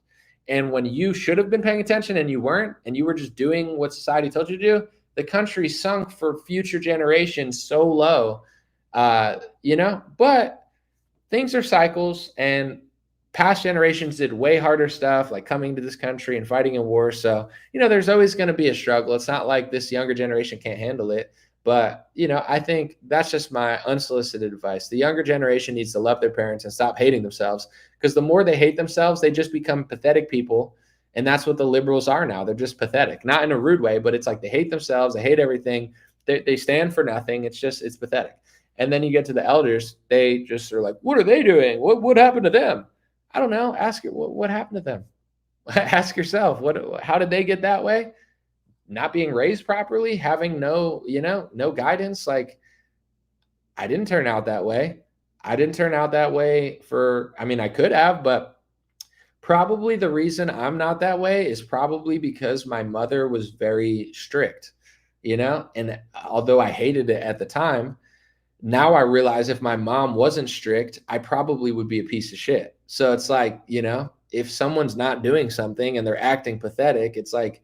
And when you should have been paying attention and you weren't, and you were just doing what society told you to do, the country sunk for future generations so low, but things are cycles, and past generations did way harder stuff, like coming to this country and fighting in war. So, there's always going to be a struggle. It's not like this younger generation can't handle it. But, I think that's just my unsolicited advice. The younger generation needs to love their parents and stop hating themselves, because the more they hate themselves, they just become pathetic people. And that's what the liberals are now. They're just pathetic, not in a rude way, but it's like they hate themselves. They hate everything. They stand for nothing. It's pathetic. And then you get to the elders. They just are like, what are they doing? What happened to them? I don't know. Ask it. What happened to them? Ask yourself. How did they get that way? Not being raised properly, having no guidance. Like, I didn't turn out that way. I didn't turn out that way I could have, but probably the reason I'm not that way is probably because my mother was very strict, and although I hated it at the time, now I realize if my mom wasn't strict, I probably would be a piece of shit. So it's like, if someone's not doing something and they're acting pathetic, it's like,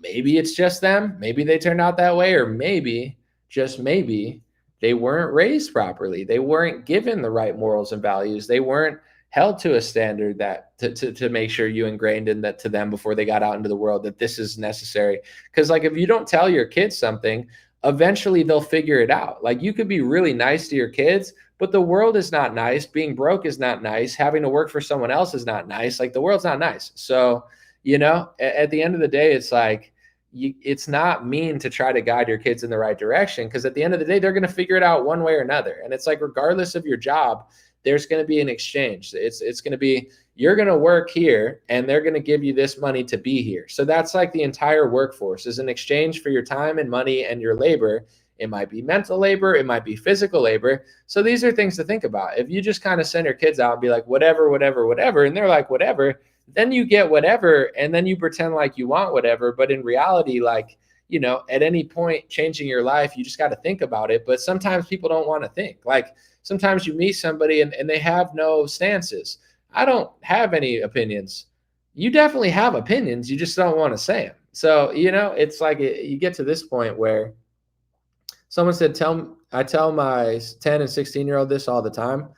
maybe it's just them. Maybe they turned out that way, or maybe, just maybe, they weren't raised properly. They weren't given the right morals and values. They weren't held to a standard that to make sure you ingrained in that to them before they got out into the world, that this is necessary. Because like, if you don't tell your kids something, eventually they'll figure it out. Like, you could be really nice to your kids, but the world is not nice. Being broke is not nice. Having to work for someone else is not nice. Like, the world's not nice. So, at the end of the day, it's like, it's not mean to try to guide your kids in the right direction, because at the end of the day, they're going to figure it out one way or another. And it's like, regardless of your job, there's going to be an exchange. It's going to be, you're going to work here and they're going to give you this money to be here. So that's like the entire workforce is an exchange for your time and money and your labor. It might be mental labor. It might be physical labor. So these are things to think about. If you just kind of send your kids out and be like, whatever, and they're like, whatever, then you get whatever. And then you pretend like you want whatever. But in reality, like, at any point changing your life, you just got to think about it. But sometimes people don't want to think. Like, sometimes you meet somebody and they have no stances. I don't have any opinions. You definitely have opinions. You just don't want to say them. So, it's like you get to this point where someone said, I tell my 10 and 16-year-old this all the time.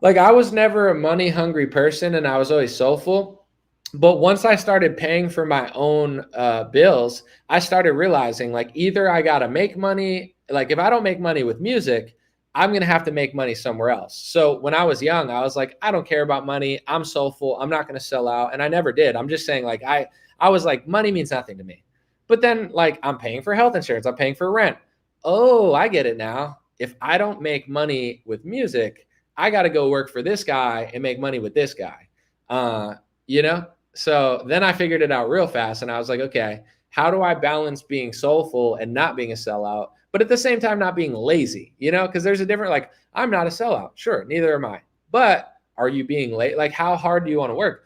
Like, I was never a money hungry person and I was always soulful. But once I started paying for my own bills, I started realizing, like, either I got to make money. Like, if I don't make money with music, I'm going to have to make money somewhere else. So when I was young, I was like, I don't care about money. I'm soulful. I'm not going to sell out. And I never did. I'm just saying, like, I was like, money means nothing to me. But then, like, I'm paying for health insurance. I'm paying for rent. Oh, I get it now. If I don't make money with music, I got to go work for this guy and make money with this guy. So then I figured it out real fast. And I was like, okay, how do I balance being soulful and not being a sellout, but at the same time not being lazy, because there's a different, like, I'm not a sellout. Sure, neither am I. But are you being late? Like, how hard do you want to work?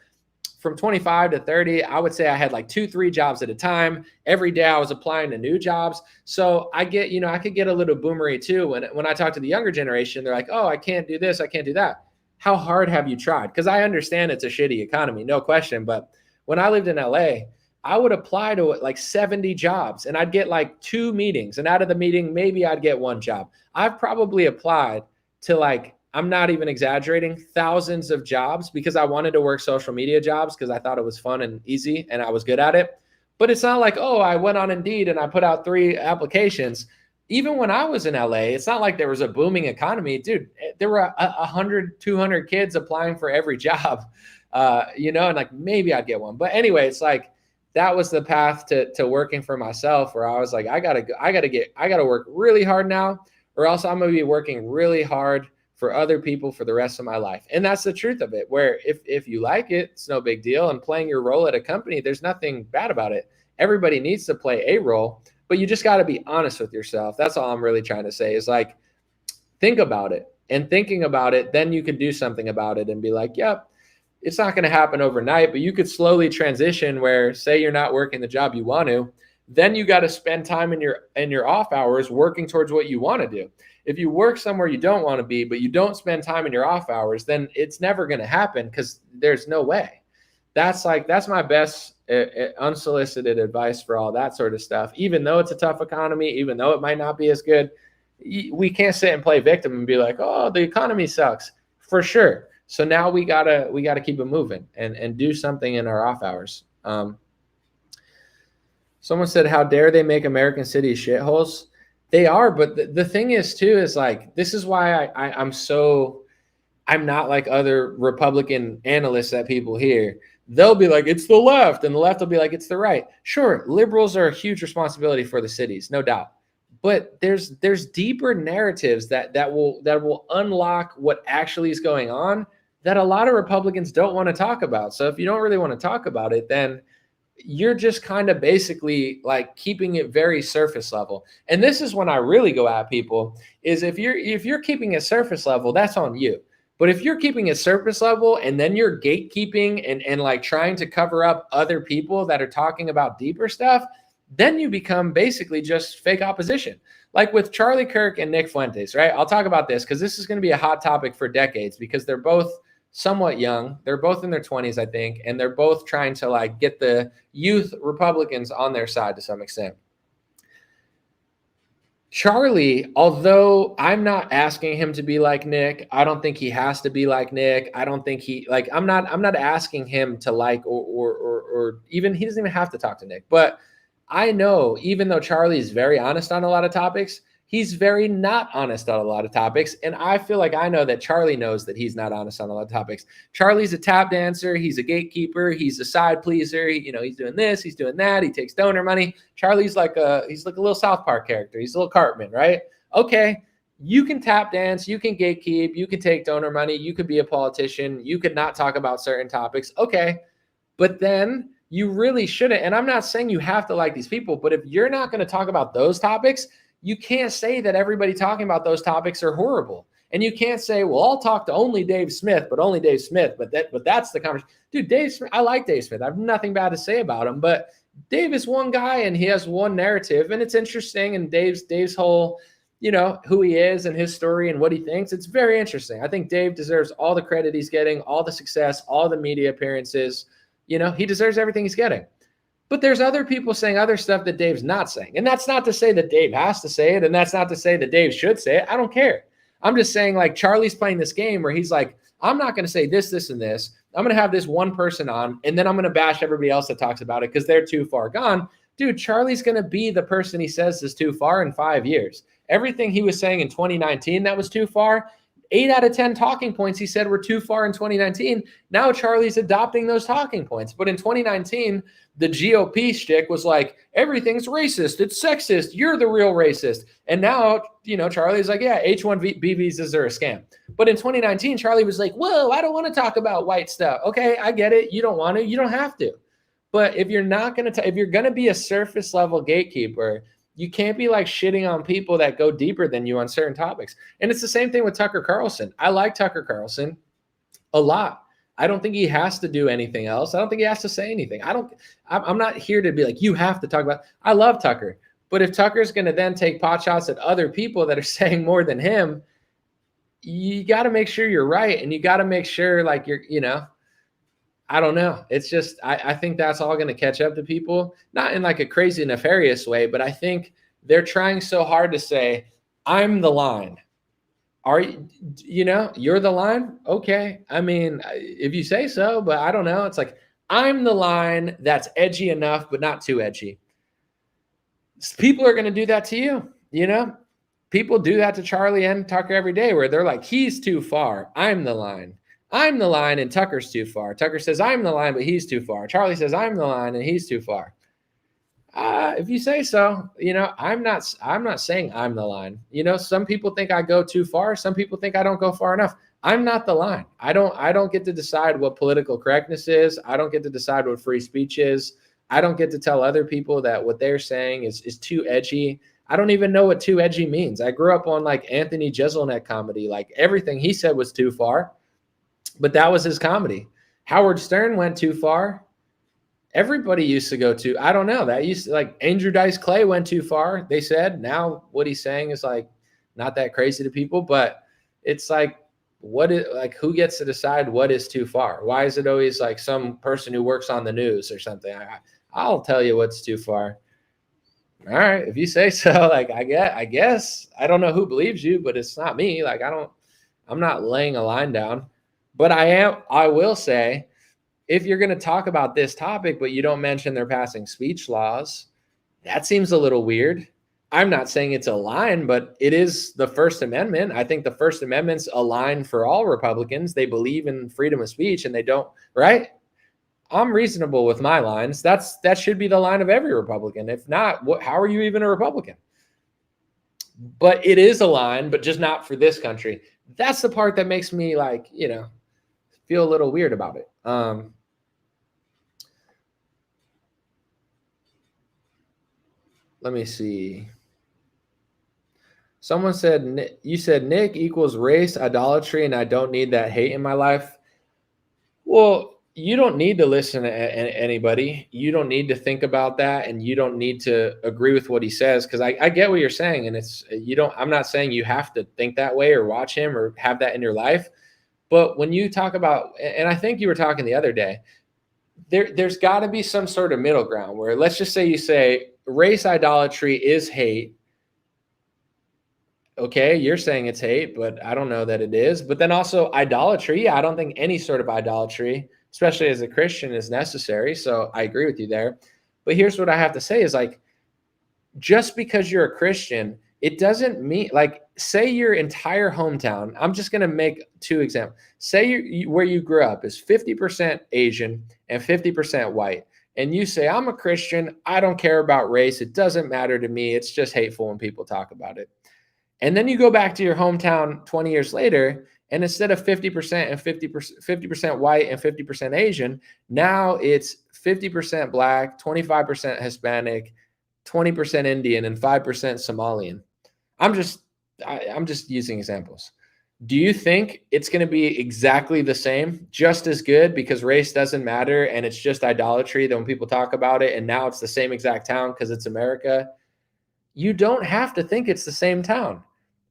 From 25 to 30, I would say I had like 2-3 jobs at a time. Every day I was applying to new jobs. So I get, I could get a little boomery too. When I talk to the younger generation, they're like, oh, I can't do this. I can't do that. How hard have you tried? Because I understand it's a shitty economy, no question. But when I lived in LA, I would apply to like 70 jobs and I'd get like 2 meetings. And out of the meeting, maybe I'd get 1 job. I've probably applied to, like, I'm not even exaggerating, thousands of jobs because I wanted to work social media jobs because I thought it was fun and easy and I was good at it. But it's not like, oh, I went on Indeed and I put out 3 applications. Even when I was in LA, it's not like there was a booming economy. Dude, there were 100, 200 kids applying for every job, and like maybe I'd get 1. But anyway, it's like that was the path to working for myself, where I was like, I gotta work really hard now, or else I'm gonna be working really hard for other people for the rest of my life. And that's the truth of it, where if you like it, it's no big deal. And playing your role at a company, there's nothing bad about it. Everybody needs to play a role, but you just got to be honest with yourself. That's all I'm really trying to say, is like, think about it. And thinking about it, then you could do something about it and be like, yep, it's not going to happen overnight, but you could slowly transition where, say you're not working the job you want to, then you got to spend time in your off hours working towards what you want to do. If you work somewhere you don't want to be, but you don't spend time in your off hours, then it's never going to happen, because there's no way. That's my best unsolicited advice for all that sort of stuff. Even though it's a tough economy, even though it might not be as good, we can't sit and play victim and be like, oh, the economy sucks. For sure. So now we gotta keep it moving and do something in our off hours. Someone said, "How dare they make American cities shitholes?" They are, but the thing is too is like this is why I'm not like other Republican analysts that people hear. They'll be like, it's the left, and the left will be like, it's the right. Sure, liberals are a huge responsibility for the cities, no doubt. But there's deeper narratives that will unlock what actually is going on that a lot of Republicans don't want to talk about. So if you don't really want to talk about it, then you're just kind of basically like keeping it very surface level. And this is when I really go at people is if you're keeping it surface level, that's on you. But if you're keeping it surface level and then you're gatekeeping and like trying to cover up other people that are talking about deeper stuff, then you become basically just fake opposition. Like with Charlie Kirk and Nick Fuentes, right? I'll talk about this because this is going to be a hot topic for decades because they're both somewhat young. They're both in their 20s, I think, and they're both trying to like get the youth Republicans on their side to some extent. Charlie, although I'm not asking him to be like Nick, I don't think he has to be like Nick. I don't think he like I'm not asking him to like or even he doesn't even have to talk to Nick. But I know even though Charlie is very honest on a lot of topics, he's very not honest on a lot of topics. And I feel like I know that Charlie knows that he's not honest on a lot of topics. Charlie's a tap dancer. He's a gatekeeper. He's a side pleaser. He's doing this. He's doing that. He takes donor money. Charlie's like a little South Park character. He's a little Cartman, right? Okay. You can tap dance. You can gatekeep. You can take donor money. You could be a politician. You could not talk about certain topics. Okay. But then you really shouldn't. And I'm not saying you have to like these people, but if you're not going to talk about those topics, you can't say that everybody talking about those topics are horrible. And you can't say, well, I'll talk to only Dave Smith, but only Dave Smith. But that's the conversation. Dude, Dave Smith, I like Dave Smith. I have nothing bad to say about him. But Dave is one guy and he has one narrative and it's interesting. And Dave's whole, who he is and his story and what he thinks. It's very interesting. I think Dave deserves all the credit he's getting, all the success, all the media appearances. He deserves everything he's getting. But there's other people saying other stuff that Dave's not saying. And that's not to say that Dave has to say it. And that's not to say that Dave should say it. I don't care. I'm just saying like Charlie's playing this game where he's like, I'm not going to say this, this, and this. I'm going to have this one person on, and then I'm going to bash everybody else that talks about it because they're too far gone. Dude, Charlie's going to be the person he says is too far in 5 years. Everything he was saying in 2019 that was too far, 8 out of 10 talking points he said were too far in 2019. Now Charlie's adopting those talking points. But in 2019, the GOP shtick was like, everything's racist. It's sexist. You're the real racist. And now, Charlie's like, yeah, H-1B visas are a scam. But in 2019, Charlie was like, whoa, I don't want to talk about white stuff. Okay, I get it. You don't want to. You don't have to. But if you're not going to, if you're going to be a surface level gatekeeper, you can't be like shitting on people that go deeper than you on certain topics. And it's the same thing with Tucker Carlson. I like Tucker Carlson a lot. I don't think he has to do anything else. I don't think he has to say anything. I'm not here to be like, you have to talk about, I love Tucker. But if Tucker's going to then take pot shots at other people that are saying more than him, you got to make sure you're right. And you got to make sure like I don't know. It's just, I think that's all going to catch up to people, not in like a crazy nefarious way, but I think they're trying so hard to say, I'm the line. Are you, you're the line? Okay. I mean, if you say so, but I don't know. It's like, I'm the line that's edgy enough, but not too edgy. People are going to do that to you, People do that to Charlie and Tucker every day where they're like, he's too far. I'm the line. I'm the line and Tucker's too far. Tucker says, I'm the line, but he's too far. Charlie says, I'm the line and he's too far. If you say so, I'm not saying I'm the line. Some people think I go too far. Some people think I don't go far enough. I'm not the line. I don't get to decide what political correctness is. I don't get to decide what free speech is. I don't get to tell other people that what they're saying is too edgy. I don't even know what too edgy means. I grew up on like Anthony Jeselnik comedy. Like everything he said was too far, but that was his comedy. Howard Stern went too far. Everybody used to go to, I don't know, that used to like Andrew Dice Clay went too far. They said now what he's saying is like not that crazy to people, but it's like, who gets to decide what is too far? Why is it always like some person who works on the news or something? I'll tell you what's too far. All right. If you say so, like, I guess, I don't know who believes you, but it's not me. Like, I'm not laying a line down. But I will say, if you're going to talk about this topic, but you don't mention they're passing speech laws, that seems a little weird. I'm not saying it's a line, but it is the First Amendment. I think the First Amendment's a line for all Republicans. They believe in freedom of speech and they don't, right? I'm reasonable with my lines. That should be the line of every Republican. If not, how are you even a Republican? But it is a line, but just not for this country. That's the part that makes me like, feel a little weird about it. Let me see. Someone said, you said Nick equals race idolatry, and I don't need that hate in my life. Well, you don't need to listen to anybody. You don't need to think about that, and you don't need to agree with what he says, because I get what you're saying, and I'm not saying you have to think that way or watch him or have that in your life. But when you talk about, and I think you were talking the other day, there's got to be some sort of middle ground where, let's just say you say race idolatry is hate. Okay, you're saying it's hate, but I don't know that it is. But then also idolatry. Yeah, I don't think any sort of idolatry, especially as a Christian, is necessary. So I agree with you there. But here's what I have to say is, like, just because you're a Christian, it doesn't mean, like, say your entire hometown, I'm just going to make two examples. Say where you grew up is 50% Asian and 50% white. And you say, I'm a Christian. I don't care about race. It doesn't matter to me. It's just hateful when people talk about it. And then you go back to your hometown 20 years later, and instead of 50% and 50% white and 50% Asian, now it's 50% black, 25% Hispanic, 20% Indian, and 5% Somalian. I'm just using examples. Do you think it's going to be exactly the same, just as good, because race doesn't matter and it's just idolatry that when people talk about it and now it's the same exact town because it's America? You don't have to think it's the same town.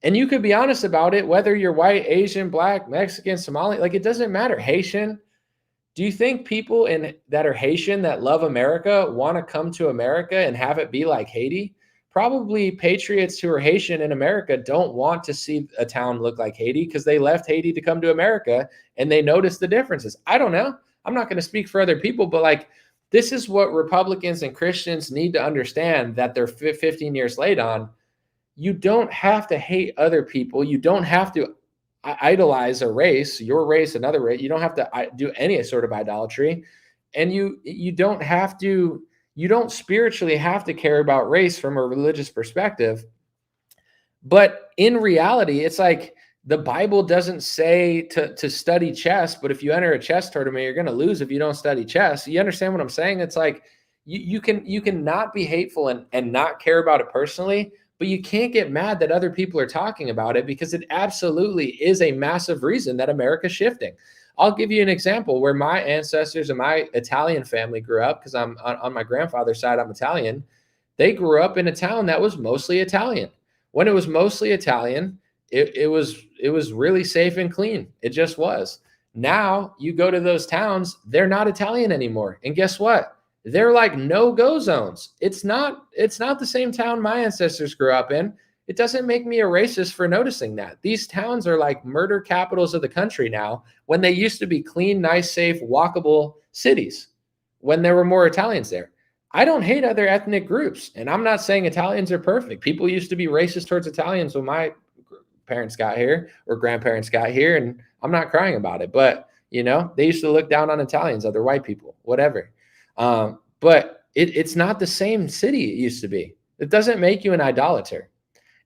And you could be honest about it, whether you're white, Asian, black, Mexican, Somali, like, it doesn't matter. Haitian. Do you think people that are Haitian that love America want to come to America and have it be like Haiti? Probably patriots who are Haitian in America don't want to see a town look like Haiti because they left Haiti to come to America and they notice the differences. I don't know. I'm not going to speak for other people, but like, this is what Republicans and Christians need to understand, that they're 15 years late on. You don't have to hate other people. You don't have to idolize a race, your race, another race. You don't have to do any sort of idolatry. And you don't have to, you don't spiritually have to care about race from a religious perspective. But in reality, it's like, the Bible doesn't say to study chess, but if you enter a chess tournament, you're going to lose if you don't study chess. You understand what I'm saying? It's like, you can not be hateful and not care about it personally, but you can't get mad that other people are talking about it, because it absolutely is a massive reason that America's shifting. I'll give you an example where my ancestors and my Italian family grew up, because I'm on my grandfather's side, I'm Italian. They grew up in a town that was mostly Italian. When it was mostly Italian, it was really safe and clean. It just was. Now you go to those towns, they're not Italian anymore. And guess what? They're like no-go zones. It's not the same town my ancestors grew up in. It doesn't make me a racist for noticing that. These towns are like murder capitals of the country now, when they used to be clean, nice, safe, walkable cities, when there were more Italians there. I don't hate other ethnic groups, and I'm not saying Italians are perfect. People used to be racist towards Italians when my parents got here or grandparents got here, and I'm not crying about it. But, they used to look down on Italians, other white people, whatever. But it's not the same city it used to be. It doesn't make you an idolater.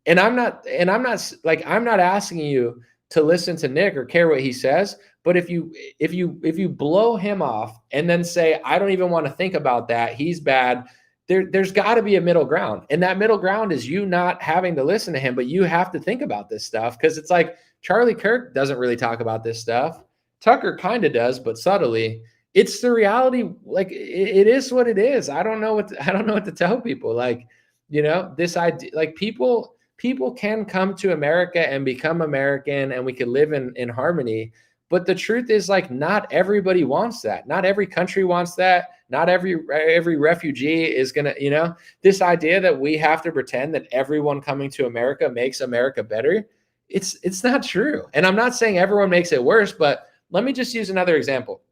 And I'm not asking you to listen to Nick or care what he says. But if you blow him off and then say, I don't even want to think about that, he's bad, there's got to be a middle ground. And that middle ground is you not having to listen to him, but you have to think about this stuff. Because it's like, Charlie Kirk doesn't really talk about this stuff. Tucker kind of does, but subtly. It's the reality. Like, it is what it is. I don't know what to tell people. Like, this idea, like, people can come to America and become American, and we can live in harmony. But the truth is, like, not everybody wants that. Not every country wants that. Not every refugee is going to, this idea that we have to pretend that everyone coming to America makes America better. It's not true. And I'm not saying everyone makes it worse, but Let me just use another example.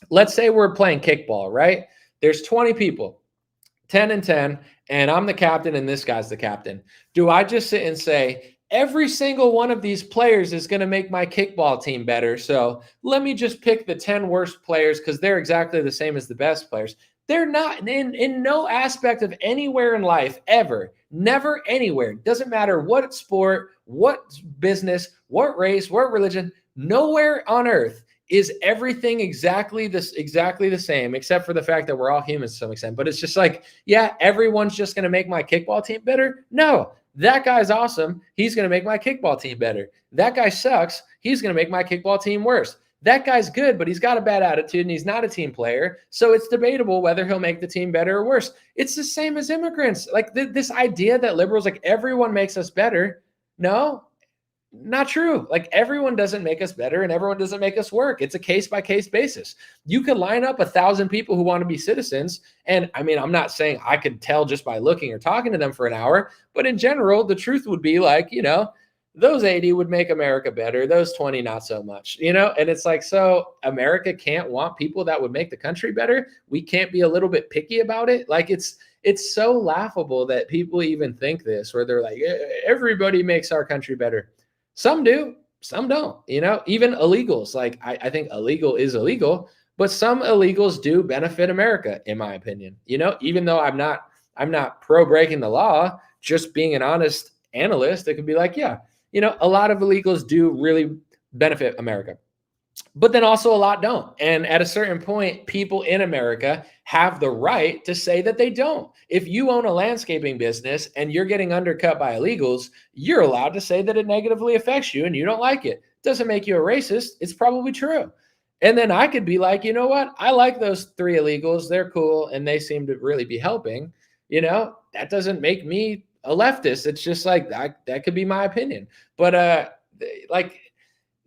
Let's say we're playing kickball, right? There's 20 people, 10 and 10, and I'm the captain and this guy's the captain. Do I just sit and say, every single one of these players is going to make my kickball team better, so let me just pick the 10 worst players because they're exactly the same as the best players? They're not in no aspect of anywhere in life ever, never anywhere. Doesn't matter what sport, what business, what race, what religion, nowhere on earth is everything exactly the same, except for the fact that we're all humans to some extent. But it's just like, yeah, everyone's just going to make my kickball team better. No, that guy's awesome. He's going to make my kickball team better. That guy sucks. He's going to make my kickball team worse. That guy's good, but he's got a bad attitude and he's not a team player. So it's debatable whether he'll make the team better or worse. It's the same as immigrants. Like this idea that liberals, like everyone makes us better. No, not true. Like everyone doesn't make us better and everyone doesn't make us work. It's a case by case basis. You could line up 1,000 people who want to be citizens. And I mean, I'm not saying I could tell just by looking or talking to them for an hour, but in general, the truth would be like, those 80 would make America better. Those 20, not so much, and it's like, so America can't want people that would make the country better. We can't be a little bit picky about it. Like it's so laughable that people even think this, where they're like, everybody makes our country better. Some do, some don't, even illegals. Like I think illegal is illegal, but some illegals do benefit America, in my opinion, even though I'm not pro breaking the law, just being an honest analyst, it could be like, yeah, a lot of illegals do really benefit America, but then also a lot don't. And at a certain point, people in America have the right to say that they don't. If you own a landscaping business and you're getting undercut by illegals, you're allowed to say that it negatively affects you and you don't like it. Doesn't make you a racist. It's probably true. And then I could be like, you know what? I like those 3 illegals. They're cool and they seem to really be helping. That doesn't make me a leftist. It's just like that could be my opinion. But like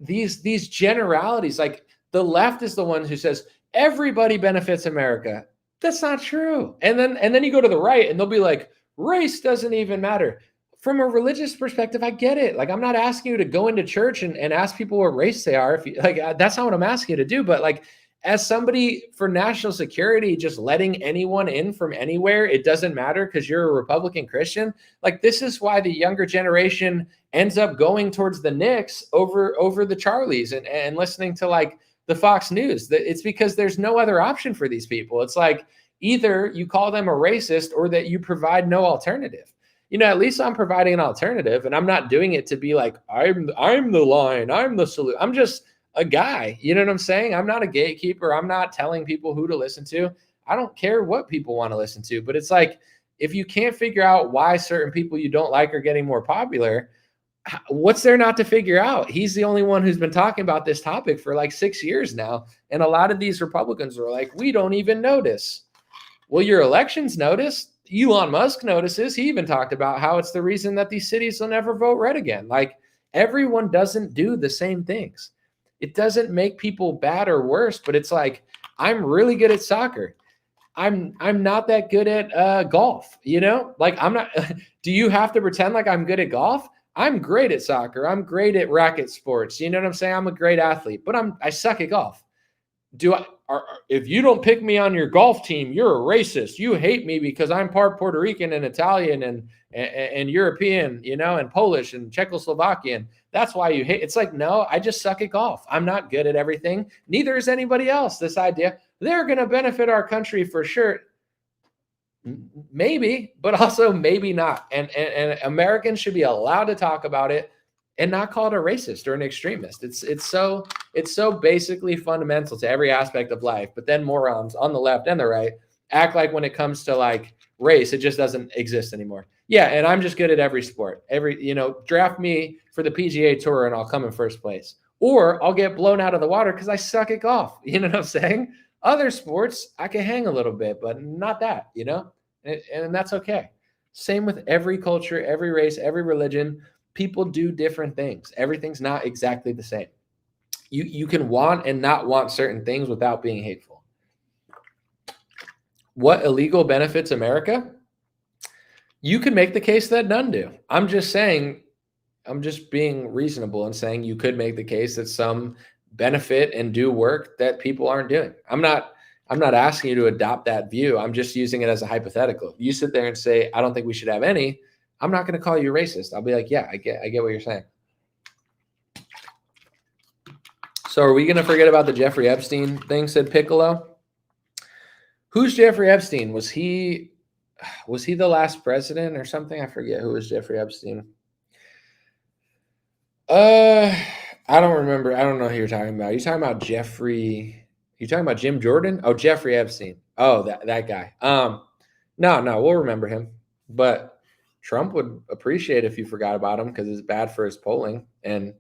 these generalities, like the left is the one who says everybody benefits America. That's not true. And then you go to the right and they'll be like, race doesn't even matter. From a religious perspective, I get it. Like, I'm not asking you to go into church and ask people what race they are. If you, like, that's not what I'm asking you to do. But like, as somebody for national security, just letting anyone in from anywhere, it doesn't matter because you're a Republican Christian. Like, this is why the younger generation ends up going towards the Knicks over the Charlies and listening to like the Fox News. It's because there's no other option for these people. It's like either you call them a racist or that you provide no alternative. At least I'm providing an alternative, and I'm not doing it to be like, I'm the line, I'm the solution. I'm just a guy. You know what I'm saying? I'm not a gatekeeper. I'm not telling people who to listen to. I don't care what people want to listen to, but it's like, if you can't figure out why certain people you don't like are getting more popular, what's there not to figure out? He's the only one who's been talking about this topic for like 6 years now. And a lot of these Republicans are like, we don't even notice. Well, your elections notice. Elon Musk notices. He even talked about how it's the reason that these cities will never vote red again. Like, everyone doesn't do the same things. It doesn't make people bad or worse, but it's like, I'm really good at soccer. I'm not that good at golf, like I'm not, do you have to pretend like I'm good at golf? I'm great at soccer. I'm great at racket sports. You know what I'm saying? I'm a great athlete, but I suck at golf. If you don't pick me on your golf team, you're a racist. You hate me because I'm part Puerto Rican and Italian and European, and Polish and Czechoslovakian. That's why you hate. It's like, no, I just suck at golf. I'm not good at everything. Neither is anybody else. This idea, they're going to benefit our country for sure. Maybe, but also maybe not. And Americans should be allowed to talk about it and not call it a racist or an extremist. It's so basically fundamental to every aspect of life. But then morons on the left and the right act like when it comes to like race, it just doesn't exist anymore. Yeah, and I'm just good at every sport. Draft me for the PGA Tour and I'll come in first place. Or I'll get blown out of the water because I suck at golf. You know what I'm saying? Other sports, I can hang a little bit, but not that, and that's okay. Same with every culture, every race, every religion. People do different things. Everything's not exactly the same. You can want and not want certain things without being hateful. What illegal benefits America? You can make the case that none do. I'm just being reasonable and saying you could make the case that some benefit and do work that people aren't doing. I'm not asking you to adopt that view. I'm just using it as a hypothetical. If you sit there and say, I don't think we should have any, I'm not going to call you racist. I'll be like, yeah, I get what you're saying. So are we going to forget about the Jeffrey Epstein thing, said Piccolo? Who's Jeffrey Epstein? Was he the last president or something? I forget who was Jeffrey Epstein. I don't remember. I don't know who you're talking about. You're talking about Jeffrey. You're talking about Jim Jordan? Oh, Jeffrey Epstein. Oh, that guy. No, we'll remember him. But Trump would appreciate if you forgot about him because it's bad for his polling. And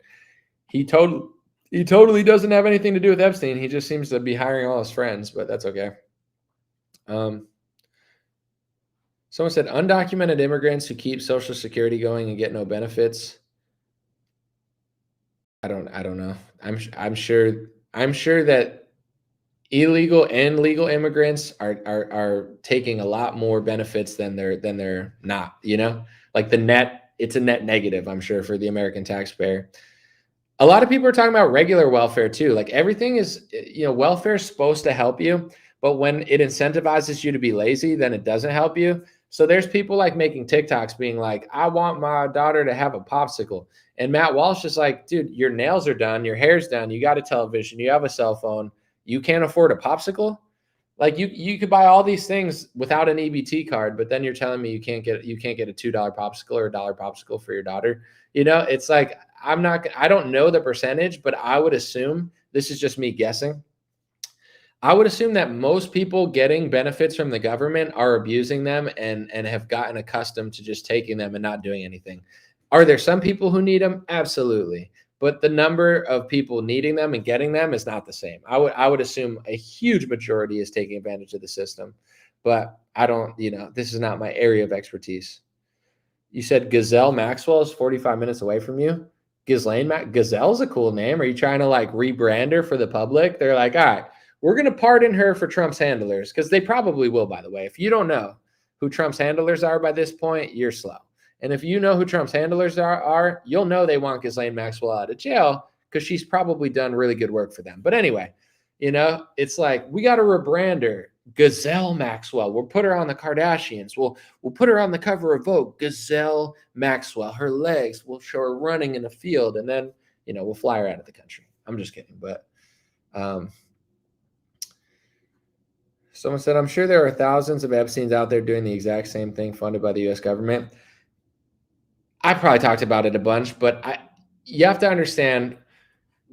he totally doesn't have anything to do with Epstein. He just seems to be hiring all his friends, but that's okay. Someone said undocumented immigrants who keep Social Security going and get no benefits. I don't know. I'm sure that illegal and legal immigrants are taking a lot more benefits than they're not, like it's a net negative, I'm sure, for the American taxpayer. A lot of people are talking about regular welfare too. Like everything is, welfare is supposed to help you, but when it incentivizes you to be lazy, then it doesn't help you. So there's people like making TikToks being like, I want my daughter to have a popsicle. And Matt Walsh is like, dude, your nails are done. Your hair's done. You got a television. You have a cell phone. You can't afford a popsicle. Like you could buy all these things without an EBT card, but then you're telling me you can't get a $2 popsicle or a $1 popsicle for your daughter. It's like, I don't know the percentage, but I would assume, this is just me guessing, I would assume that most people getting benefits from the government are abusing them and have gotten accustomed to just taking them and not doing anything. Are there some people who need them? Absolutely. But the number of people needing them and getting them is not the same. I would assume a huge majority is taking advantage of the system, but I don't, this is not my area of expertise. You said Gazelle Maxwell is 45 minutes away from you. Gazelle's a cool name. Are you trying to like rebrand her for the public? They're like, all right, we're going to pardon her for Trump's handlers, because they probably will, by the way. If you don't know who Trump's handlers are by this point, you're slow. And if you know who Trump's handlers are, you'll know they want Ghislaine Maxwell out of jail because she's probably done really good work for them. But anyway, it's like, we got to rebrand her. Gazelle Maxwell. We'll put her on the Kardashians. We'll put her on the cover of Vogue. Gazelle Maxwell. Her legs, we'll show her running in a field, and then, we'll fly her out of the country. I'm just kidding. But someone said, I'm sure there are thousands of Epsteins out there doing the exact same thing funded by the U.S. government. I probably talked about it a bunch, but you have to understand,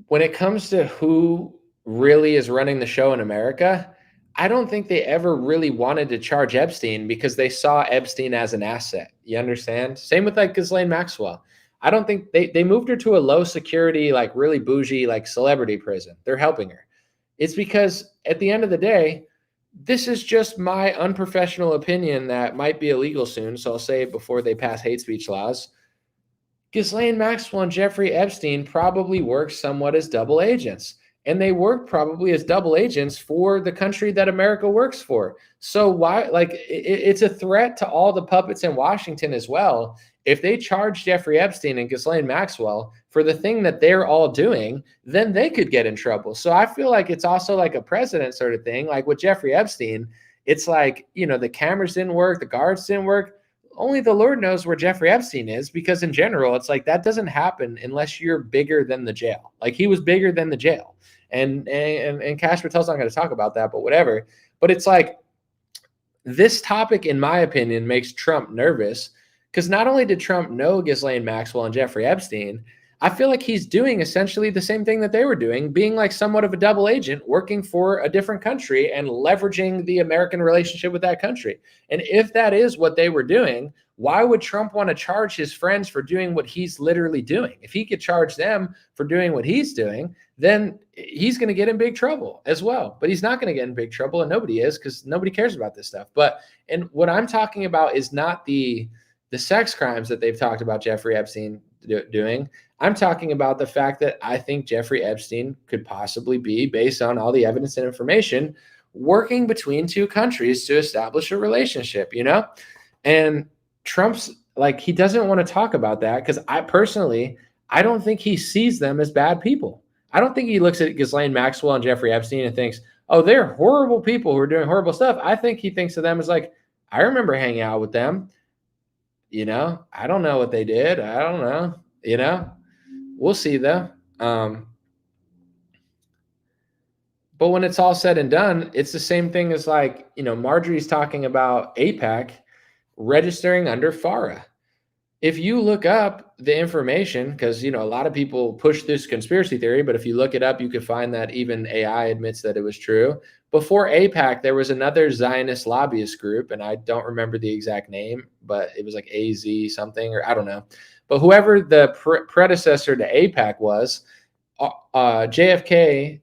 when it comes to who really is running the show in America, I don't think they ever really wanted to charge Epstein because they saw Epstein as an asset. You understand? Same with like Ghislaine Maxwell. I don't think they moved her to a low security, like really bougie, like celebrity prison. They're helping her. It's because at the end of the day, this is just my unprofessional opinion that might be illegal soon. So I'll say it before they pass hate speech laws. Ghislaine Maxwell and Jeffrey Epstein probably worked somewhat as double agents. And they work probably as double agents for the country that America works for. So why, like, it's a threat to all the puppets in Washington as well. If they charge Jeffrey Epstein and Ghislaine Maxwell for the thing that they're all doing, then they could get in trouble. So I feel like it's also like a precedent sort of thing. Like with Jeffrey Epstein, it's like, the cameras didn't work, the guards didn't work. Only the Lord knows where Jeffrey Epstein is, because in general, it's like that doesn't happen unless you're bigger than the jail. Like he was bigger than the jail. And Kash Patel's not going to talk about that, but whatever. But it's like, this topic, in my opinion, makes Trump nervous, because not only did Trump know Ghislaine Maxwell and Jeffrey Epstein, I feel like he's doing essentially the same thing that they were doing, being like somewhat of a double agent, working for a different country and leveraging the American relationship with that country. And if that is what they were doing, why would Trump want to charge his friends for doing what he's literally doing? If he could charge them for doing what he's doing, then he's going to get in big trouble as well. But he's not going to get in big trouble, and nobody is, because nobody cares about this stuff. And what I'm talking about is not the sex crimes that they've talked about Jeffrey Epstein doing. I'm talking about the fact that I think Jeffrey Epstein could possibly be, based on all the evidence and information, working between two countries to establish a relationship, And Trump's like, he doesn't want to talk about that, because I don't think he sees them as bad people. I don't think he looks at Ghislaine Maxwell and Jeffrey Epstein and thinks, oh, they're horrible people who are doing horrible stuff. I think he thinks of them as like, I remember hanging out with them. I don't know what they did. I don't know. We'll see though. But when it's all said and done, it's the same thing as like, Marjorie's talking about AIPAC registering under FARA. If you look up the information, because, a lot of people push this conspiracy theory, but if you look it up, you can find that even AI admits that it was true. Before AIPAC, there was another Zionist lobbyist group, and I don't remember the exact name, but it was like AZ something, or I don't know. But whoever the predecessor to AIPAC was, JFK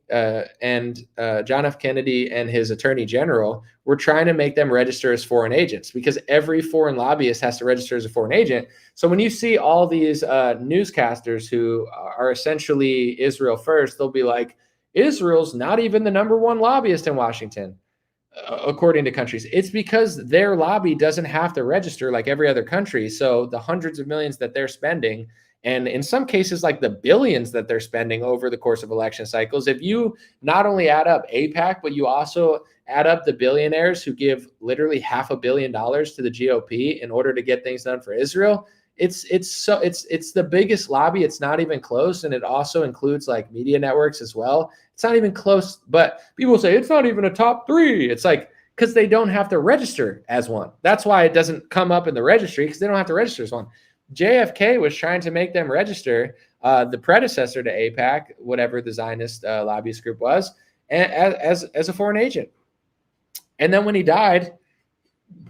and John F. Kennedy and his attorney general were trying to make them register as foreign agents, because every foreign lobbyist has to register as a foreign agent. So when you see all these newscasters who are essentially Israel first, they'll be like, Israel's not even the number one lobbyist in Washington, according to countries. It's because their lobby doesn't have to register like every other country. So the hundreds of millions that they're spending, and in some cases, like the billions that they're spending over the course of election cycles, if you not only add up AIPAC, but you also add up the billionaires who give literally $500 million to the GOP in order to get things done for Israel, it's the biggest lobby. It's not even close. And it also includes like media networks as well. It's not even close, but people say it's not even a top 3. It's like, because they don't have to register as one. That's why it doesn't come up in the registry, because they don't have to register as one. JFK was trying to make them register, the predecessor to AIPAC, whatever the Zionist lobbyist group was, as a foreign agent. And then when he died,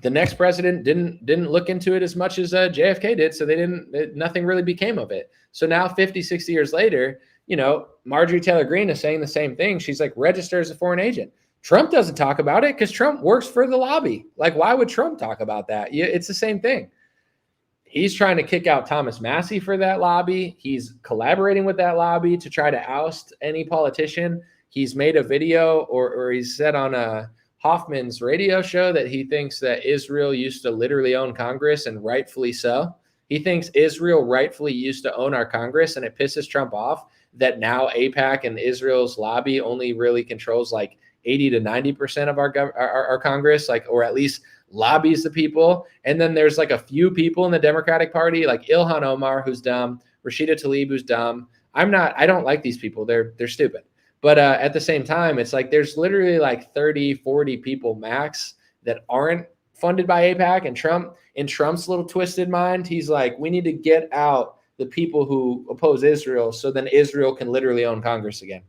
the next president didn't look into it as much as JFK did, so nothing really became of it. So now 50, 60 years later, Marjorie Taylor Greene is saying the same thing. She's like, register as a foreign agent. Trump doesn't talk about it because Trump works for the lobby. Like, why would Trump talk about that? It's the same thing. He's trying to kick out Thomas Massie for that lobby. He's collaborating with that lobby to try to oust any politician. He's made a video, or he's said on a Hoffman's radio show, that he thinks that Israel used to literally own Congress, and rightfully so. He thinks Israel rightfully used to own our Congress, and it pisses Trump off that now AIPAC and Israel's lobby only really controls like 80 to 90% of our Congress, like, or at least lobbies the people. And then there's like a few people in the Democratic Party, like Ilhan Omar, who's dumb, Rashida Tlaib, who's dumb. I don't like these people. They're stupid. But at the same time, it's like there's literally like 30, 40 people max that aren't funded by AIPAC. And Trump, in Trump's little twisted mind, he's like, we need to get out the people who oppose Israel, so then Israel can literally own Congress again.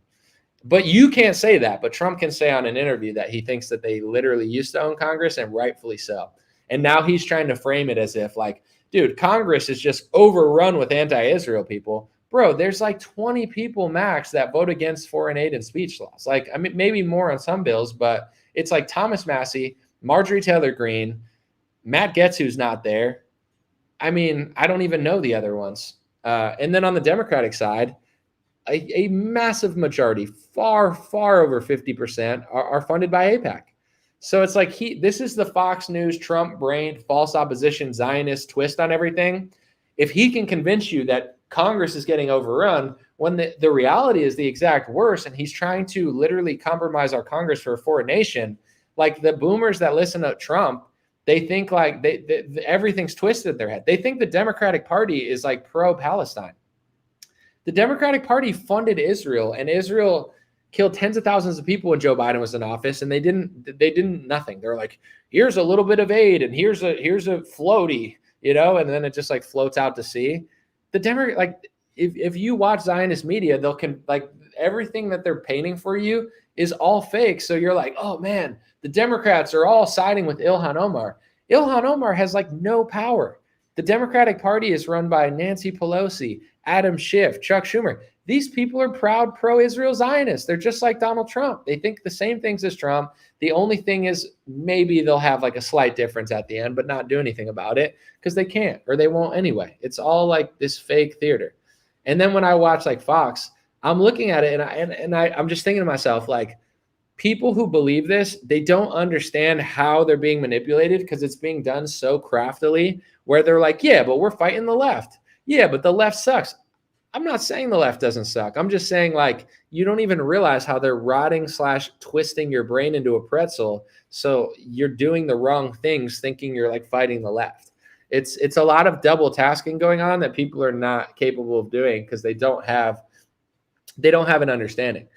But you can't say that. But Trump can say on an interview that he thinks that they literally used to own Congress, and rightfully so. And now he's trying to frame it as if like, dude, Congress is just overrun with anti-Israel people. Bro, there's like 20 people max that vote against foreign aid and speech laws. Like, I mean, maybe more on some bills, but it's like Thomas Massie, Marjorie Taylor Greene, Matt Gaetz, who's not there. I mean, I don't even know the other ones. And then on the Democratic side, a massive majority, far, far over 50% are funded by AIPAC. So it's like this is the Fox News, Trump-brained, false opposition, Zionist twist on everything. If he can convince you that Congress is getting overrun, when the reality is the exact worst, and he's trying to literally compromise our Congress for a foreign nation, like the boomers that listen to Trump, they think like everything's twisted in their head. They think the Democratic Party is like pro-Palestine. The Democratic Party funded Israel, and Israel killed tens of thousands of people when Joe Biden was in office, and they didn't nothing. They're like, here's a little bit of aid, and here's a floaty, and then it just like floats out to sea. The Democrat, like, if you watch Zionist media, like everything that they're painting for you is all fake. So you're like, oh man, the Democrats are all siding with Ilhan Omar. Ilhan Omar has like no power. The Democratic Party is run by Nancy Pelosi, Adam Schiff, Chuck Schumer. These people are proud pro-Israel Zionists. They're just like Donald Trump. They think the same things as Trump. The only thing is maybe they'll have like a slight difference at the end, but not do anything about it because they can't, or they won't anyway. It's all like this fake theater. And then when I watch like Fox, I'm looking at it and I'm just thinking to myself, like, people who believe this, they don't understand how they're being manipulated because it's being done so craftily, where they're like, yeah, but we're fighting the left. Yeah, but the left sucks. I'm not saying the left doesn't suck. I'm just saying, like, you don't even realize how they're rotting / twisting your brain into a pretzel. So you're doing the wrong things, thinking you're like fighting the left. It's a lot of double tasking going on that people are not capable of doing because they don't have an understanding.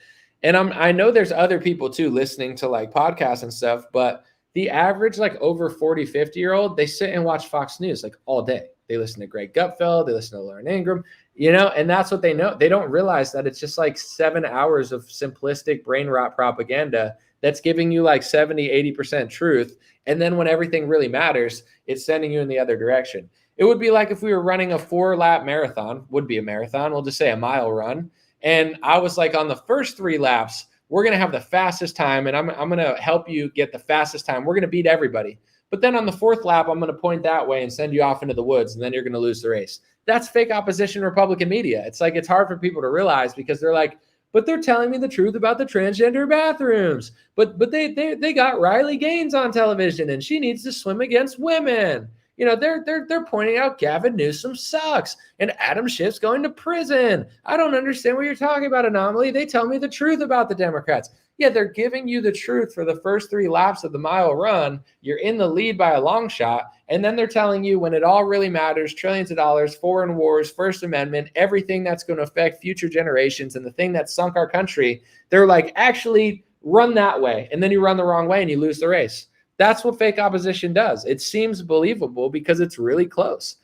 And I know there's other people too listening to like podcasts and stuff, but the average like over 40, 50-year-old, they sit and watch Fox News like all day. They listen to Greg Gutfeld, they listen to Lauren Ingram, and that's what they know. They don't realize that it's just like 7 hours of simplistic brain rot propaganda that's giving you like 70, 80% truth. And then when everything really matters, it's sending you in the other direction. It would be like if we were running a 4-lap marathon, would be a marathon, we'll just say a mile run. And I was like, on the first 3 laps, we're going to have the fastest time, and I'm going to help you get the fastest time. We're going to beat everybody. But then on the 4th lap, I'm going to point that way and send you off into the woods, and then you're going to lose the race. That's fake opposition Republican media. It's like, it's hard for people to realize because they're like, but they're telling me the truth about the transgender bathrooms. But they got Riley Gaines on television, and she needs to swim against women. They're pointing out Gavin Newsom sucks and Adam Schiff's going to prison. I don't understand what you're talking about, Anomaly. They tell me the truth about the Democrats. Yeah, they're giving you the truth for the first 3 laps of the mile run. You're in the lead by a long shot. And then they're telling you when it all really matters, trillions of dollars, foreign wars, First Amendment, everything that's going to affect future generations and the thing that sunk our country. They're like, actually run that way. And then you run the wrong way and you lose the race. That's what fake opposition does. It seems believable because it's really close.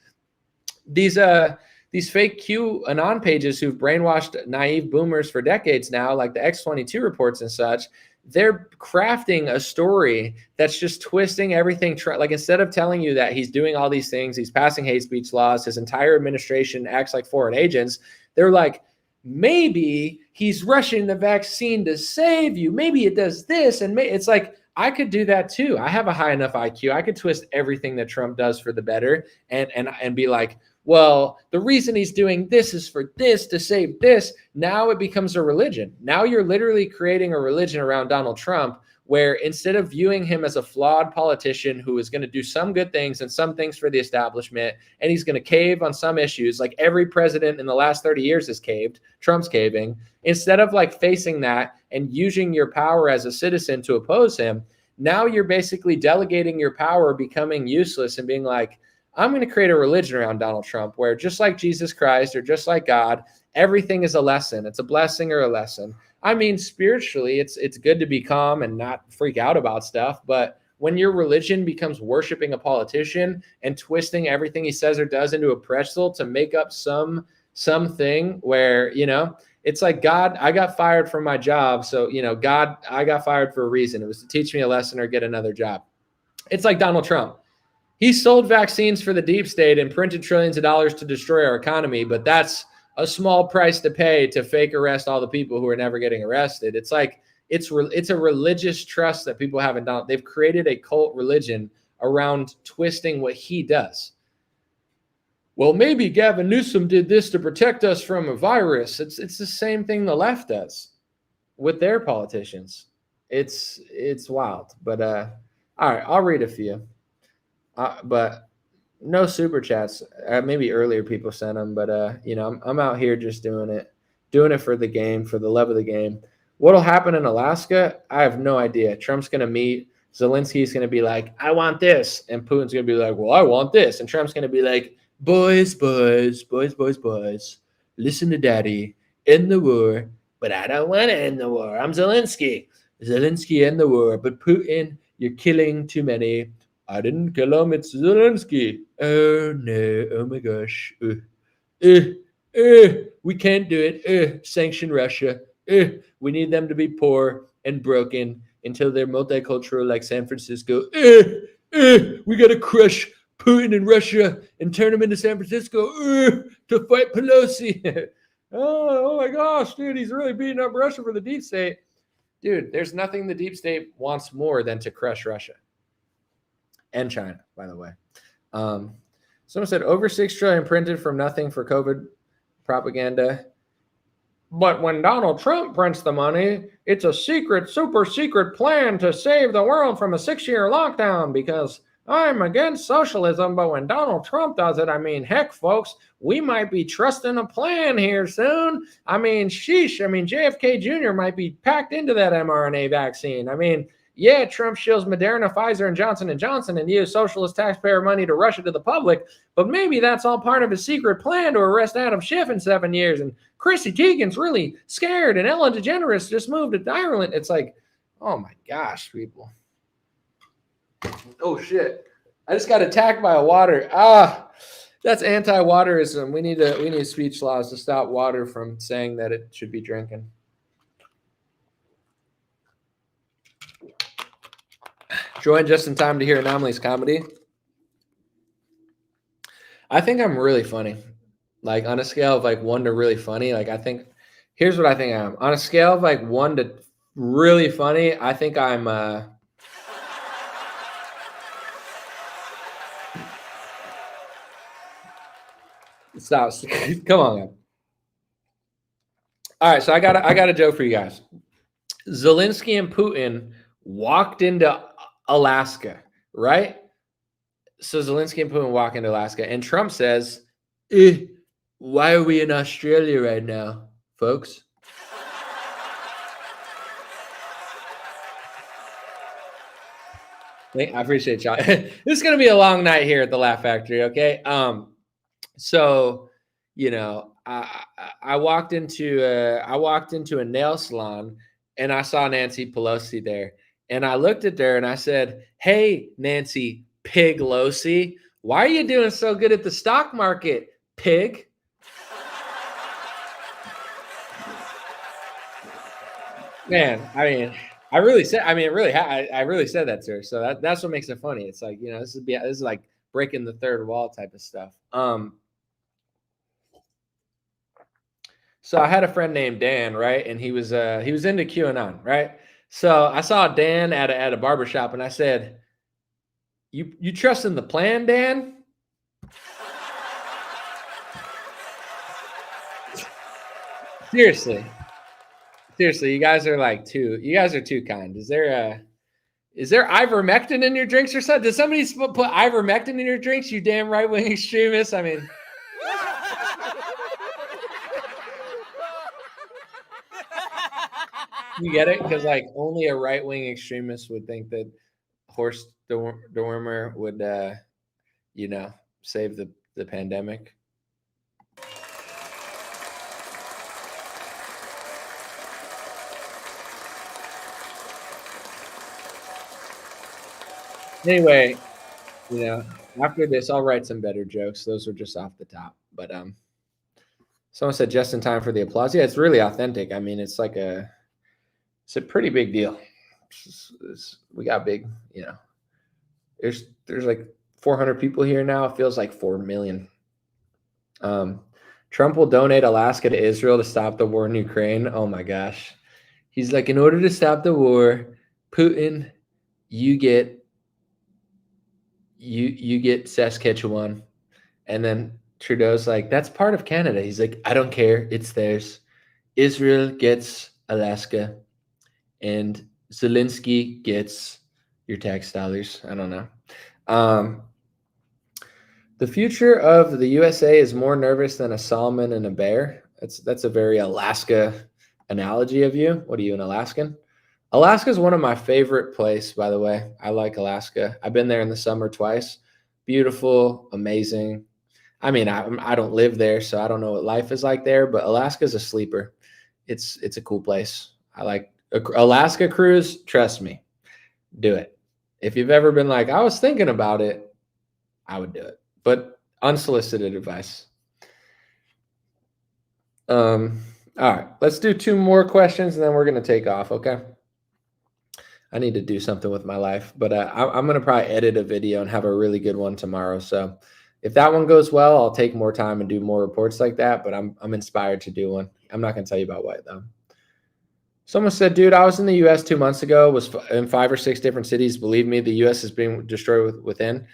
These fake QAnon pages who've brainwashed naive boomers for decades now, like the X22 reports and such, they're crafting a story that's just twisting everything. Like, instead of telling you that he's doing all these things, he's passing hate speech laws, his entire administration acts like foreign agents, they're like, maybe he's rushing the vaccine to save you. Maybe it does this. And it's like, I could do that too. I have a high enough IQ. I could twist everything that Trump does for the better and be like, well, the reason he's doing this is for this, to save this. Now it becomes a religion. Now you're literally creating a religion around Donald Trump, where instead of viewing him as a flawed politician who is going to do some good things and some things for the establishment, and he's going to cave on some issues, like every president in the last 30 years has caved, Trump's caving. Instead of like facing that and using your power as a citizen to oppose him, now you're basically delegating your power, becoming useless and being like, I'm going to create a religion around Donald Trump where, just like Jesus Christ or just like God, everything is a lesson. It's a blessing or a lesson. I mean, spiritually, it's good to be calm and not freak out about stuff. But when your religion becomes worshiping a politician and twisting everything he says or does into a pretzel to make up something where, it's like, God, I got fired from my job. So, God, I got fired for a reason. It was to teach me a lesson or get another job. It's like Donald Trump. He sold vaccines for the deep state and printed trillions of dollars to destroy our economy, but that's a small price to pay to fake arrest all the people who are never getting arrested. It's like, it's a religious trust that people have in Donald. They've created a cult religion around twisting what he does. Well, maybe Gavin Newsom did this to protect us from a virus. It's the same thing the left does with their politicians. It's wild. But all right, I'll read a few. But no super chats. Maybe earlier people sent them, but I'm out here just doing it for the game, for the love of the game. What'll happen in Alaska? I have no idea. Trump's gonna meet. Zelensky's gonna be like, I want this, and Putin's gonna be like, well, I want this, and Trump's gonna be like, boys, listen to daddy, end the war, but I don't want to end the war. I'm Zelensky end the war, but Putin, you're killing too many. I didn't kill him, it's Zelensky. Oh no, oh my gosh. We can't do it. Sanction Russia. We need them to be poor and broken until they're multicultural like San Francisco. We got to crush Putin in Russia and turn him into San Francisco to fight Pelosi. Oh my gosh, dude, he's really beating up Russia for the deep state. Dude, there's nothing the deep state wants more than to crush Russia. And China, by the way. Someone said over 6 trillion printed from nothing for COVID propaganda. But when Donald Trump prints the money, it's a secret, super secret plan to save the world from a 6-year lockdown because I'm against socialism, but when Donald Trump does it, I mean, heck, folks, we might be trusting a plan here soon. I mean, sheesh. I mean, JFK Jr. might be packed into that mRNA vaccine. I mean, yeah, Trump shields Moderna, Pfizer, and Johnson & Johnson and use socialist taxpayer money to rush it to the public, but maybe that's all part of his secret plan to arrest Adam Schiff in 7 years, and Chrissy Teigen's really scared, and Ellen DeGeneres just moved to Ireland. It's like, oh my gosh, people. Oh shit! I just got attacked by a water. That's anti-waterism. We need speech laws to stop water from saying that it should be drinking. Joined just in time to hear Anomalies comedy. I think I'm really funny. Like on a scale of like 1 to really funny, like I think here's what I think I am. On a scale of like 1 to really funny, I think I'm stop. Come on, man. All right, so I got a joke for you guys. Zelensky and Putin walked into Alaska, right? So Zelensky and Putin walk into Alaska, and Trump says, why are we in Australia right now, folks? I appreciate y'all. This is going to be a long night here at the Laugh Factory, okay? So, you know, I walked into a nail salon, and I saw Nancy Pelosi there. And I looked at her and I said, hey, Nancy Piglosi, why are you doing so good at the stock market, pig? Man, I mean, I really said that to her. So that's what makes it funny. It's like, you know, this is like breaking the third wall type of stuff. So I had a friend named Dan, right? And he was into QAnon, right? So I saw Dan at a barbershop, and I said, you trust in the plan, Dan? Seriously, you guys are too kind. Is there ivermectin in your drinks or something? Did somebody put ivermectin in your drinks, you damn right-wing extremists? I mean, you get it? Because like only a right-wing extremist would think that Horst Dormer would, you know, save the pandemic. Anyway, you know, after this, I'll write some better jokes. Those are just off the top. But someone said just in time for the applause. Yeah, it's really authentic. I mean, it's a pretty big deal. We got big, you know. There's like 400 people here now. It feels like 4 million. Trump will donate Alaska to Israel to stop the war in Ukraine. Oh my gosh. He's like, in order to stop the war, Putin, you get Saskatchewan. And then Trudeau's like, that's part of Canada. He's like, I don't care. It's theirs. Israel gets Alaska. And Zelensky gets your tax dollars. I don't know. The future of the USA is more nervous than a salmon and a bear. That's a very Alaska analogy of you. What are you, an Alaskan? Alaska is one of my favorite places, by the way. I like Alaska. I've been there in the summer twice. Beautiful, amazing. I mean, I don't live there, so I don't know what life is like there, but Alaska is a sleeper. It's a cool place. I like Alaska cruise. Trust me, do it. If you've ever been like, I was thinking about it, I would do it, but unsolicited advice. All right, let's do 2 more questions and then we're going to take off. Okay. I need to do something with my life, but I'm going to probably edit a video and have a really good one tomorrow. So if that one goes well, I'll take more time and do more reports like that, but I'm inspired to do one. I'm not going to tell you about what though. Someone said, dude, I was in the U.S. 2 months ago, was in 5 or 6 different cities. Believe me, the U.S. is being destroyed within.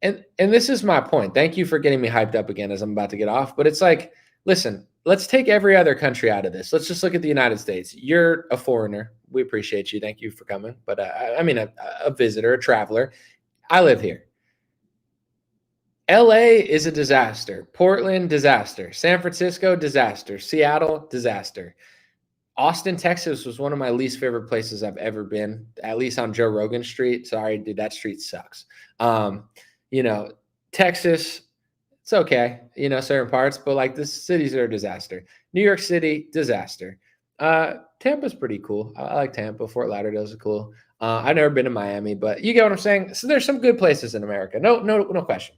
And this is my point. Thank you for getting me hyped up again as I'm about to get off. But it's like, listen, let's take every other country out of this. Let's just look at the United States. You're a foreigner. We appreciate you. Thank you for coming. But I mean, a visitor, a traveler. I live here. LA is a disaster. Portland, disaster. San Francisco, disaster. Seattle, disaster. Austin, Texas was one of my least favorite places I've ever been, at least on Joe Rogan Street. Sorry, dude, that street sucks. You know, Texas, it's okay, certain parts, but like the cities are a disaster. New York City, disaster. Tampa's pretty cool. I like Tampa. Fort Lauderdale's cool. I've never been to Miami, but you get what I'm saying? So there's some good places in America. No question.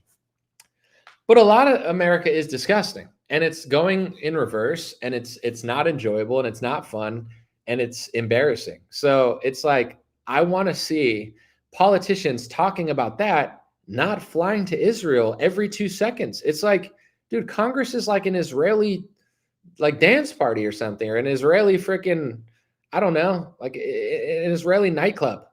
But a lot of America is disgusting, and it's going in reverse, and it's not enjoyable, and it's not fun, and it's embarrassing. So it's like I want to see politicians talking about that, not flying to Israel every 2 seconds. It's like, dude, Congress is like an Israeli like dance party or something, or an Israeli freaking, I don't know, like an Israeli nightclub.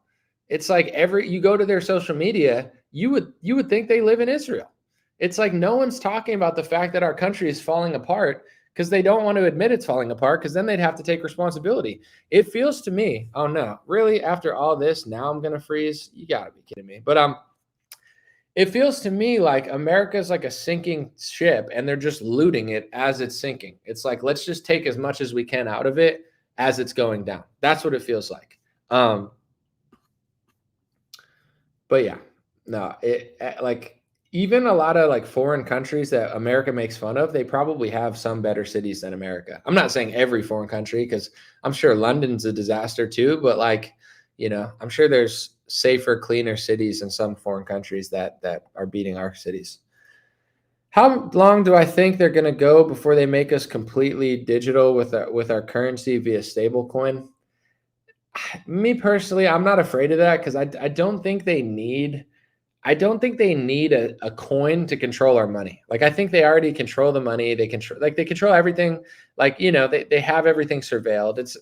It's like you go to their social media, you would think they live in Israel. It's like no one's talking about the fact that our country is falling apart because they don't want to admit it's falling apart, because then they'd have to take responsibility. It feels to me, oh no, really, after all this, now I'm going to freeze? You got to be kidding me. But it feels to me like America's like a sinking ship, and they're just looting it as it's sinking. It's like, let's just take as much as we can out of it as it's going down. That's what it feels like. But yeah, no, like, even a lot of like foreign countries that America makes fun of, they probably have some better cities than America. I'm not saying every foreign country, because I'm sure London's a disaster too, but like, I'm sure there's safer, cleaner cities in some foreign countries that are beating our cities. How long do I think they're going to go before they make us completely digital with our currency via stablecoin? Me personally, I'm not afraid of that, because I don't think they need a coin to control our money. Like, I think they already control the money. They control everything. Like, they have everything surveilled. It's,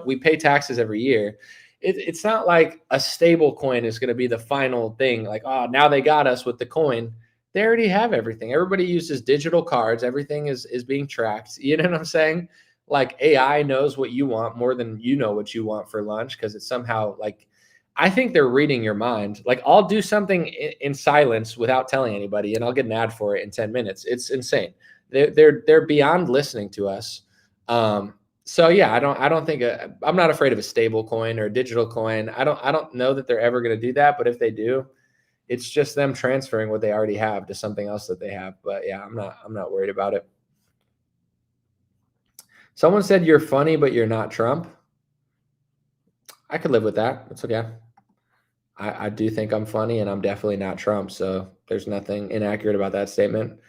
we pay taxes every year. It's not like a stable coin is going to be the final thing. Like, oh, now they got us with the coin. They already have everything. Everybody uses digital cards. Everything is being tracked. You know what I'm saying? Like, AI knows what you want more than you know what you want for lunch, because it's somehow like, I think they're reading your mind. Like, I'll do something in silence without telling anybody, and I'll get an ad for it in 10 minutes. It's insane. They're beyond listening to us. So yeah, I don't think I'm not afraid of a stable coin or a digital coin. I don't know that they're ever going to do that, but if they do, it's just them transferring what they already have to something else that they have. But yeah, I'm not worried about it. Someone said you're funny, but you're not Trump. I could live with that. It's okay. I do think I'm funny, and I'm definitely not Trump. So there's nothing inaccurate about that statement.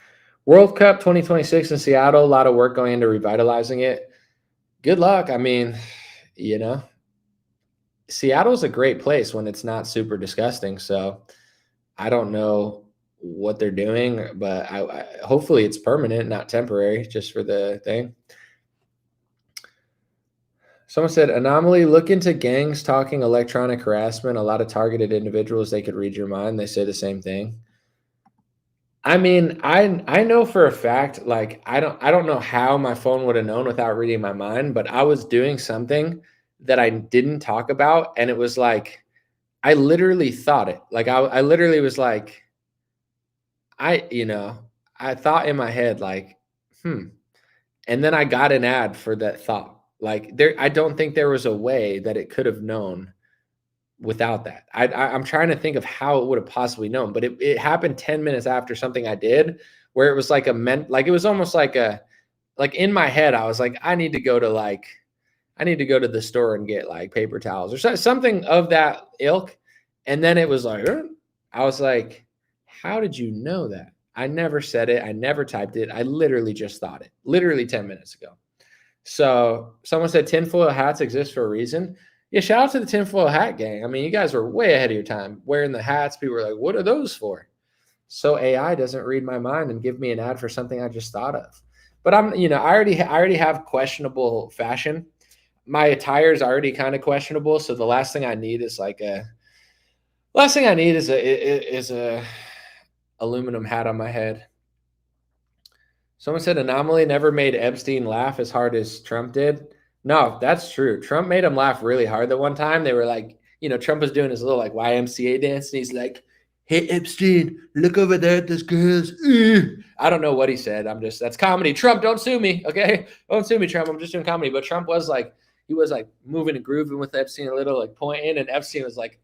World Cup 2026 in Seattle, a lot of work going into revitalizing it. Good luck. I mean, Seattle's a great place when it's not super disgusting. So I don't know what they're doing, but hopefully it's permanent, not temporary, just for the thing. Someone said, Anomaly, look into gangs talking electronic harassment. A lot of targeted individuals, they could read your mind. They say the same thing. I mean, I know for a fact, like, I don't know how my phone would have known without reading my mind, but I was doing something that I didn't talk about, and it was like, I literally thought it. Like, I literally was like, I thought in my head, like, and then I got an ad for that thought. Like, I don't think there was a way that it could have known without that. I'm trying to think of how it would have possibly known, but it happened 10 minutes after something I did, where it was like it was almost like in my head, I was like, I need to go to the store and get like paper towels or something of that ilk. And then it was like, I was like, how did you know that? I never said it. I never typed it. I literally just thought it literally 10 minutes ago. So someone said tinfoil hats exist for a reason. Yeah, shout out to the tinfoil hat gang. I mean, you guys were way ahead of your time wearing the hats. People were like, what are those for? So AI doesn't read my mind and give me an ad for something I just thought of. But I already have questionable fashion. My attire is already kind of questionable. So the last thing I need is a aluminum hat on my head. Someone said Anomaly never made Epstein laugh as hard as Trump did. No, that's true. Trump made him laugh really hard the one time. They were like, Trump was doing his little like YMCA dance, and he's like, hey, Epstein, look over there at those girls. I don't know what he said. That's comedy. Trump, don't sue me. Okay. Don't sue me, Trump. I'm just doing comedy. But Trump was like, he was like moving and grooving with Epstein a little, like pointing, and Epstein was like,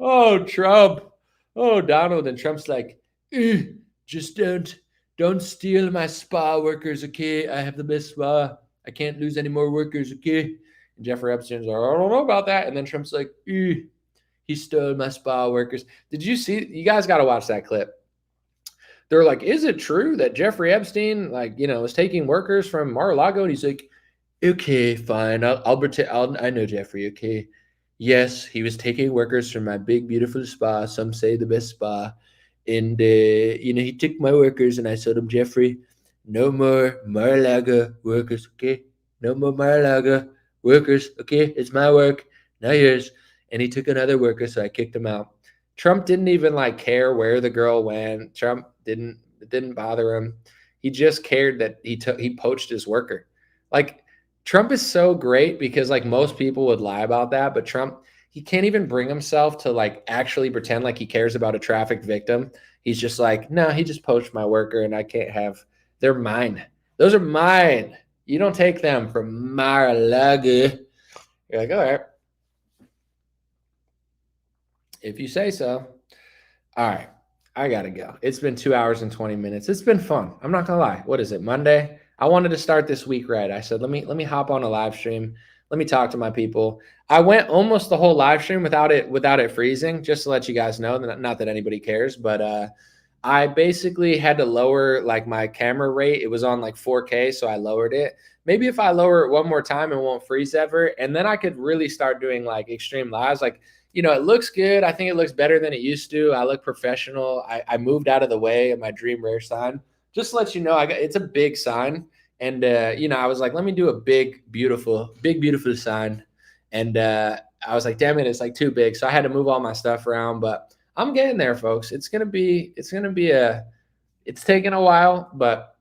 oh, Trump. Oh, Donald. And Trump's like, just don't steal my spa workers, okay? I have the best spa. I can't lose any more workers, okay? And Jeffrey Epstein's like, I don't know about that. And then Trump's like, he stole my spa workers. Did you see? You guys got to watch that clip. They're like, is it true that Jeffrey Epstein, like, was taking workers from Mar-a-Lago? And he's like, okay, fine. I know Jeffrey, okay? Yes, he was taking workers from my big, beautiful spa. Some say the best spa. And, he took my workers and I told him, Jeffrey, no more Mar-a-Lago workers, okay? No more Mar-a-Lago workers, okay? It's my work, not yours. And he took another worker, so I kicked him out. Trump didn't even care where the girl went. Trump didn't bother him. He just cared that he poached his worker. Like, Trump is so great because most people would lie about that, but Trump, he can't even bring himself to actually pretend like he cares about a trafficked victim. He's just like, no, he just poached my worker and I can't have, they're mine. Those are mine. You don't take them from Mar-a-Lago. You're like, all right. If you say so. All right. I got to go. It's been 2 hours and 20 minutes. It's been fun. I'm not going to lie. What is it? Monday? I wanted to start this week right. I said, let me hop on a live stream. Let me talk to my people. I went almost the whole live stream without it freezing, just to let you guys know. Not that anybody cares, but I basically had to lower my camera rate. It was on 4K, so I lowered it. Maybe if I lower it one more time, it won't freeze ever, and then I could really start doing extreme lives. It looks good. I think it looks better than it used to. I look professional. I moved out of the way of my dream rare sign. Just to let you know, it's a big sign. And, I was like, let me do a big, beautiful sign. And I was like, damn it, it's too big. So I had to move all my stuff around, but I'm getting there, folks. It's taking a while, but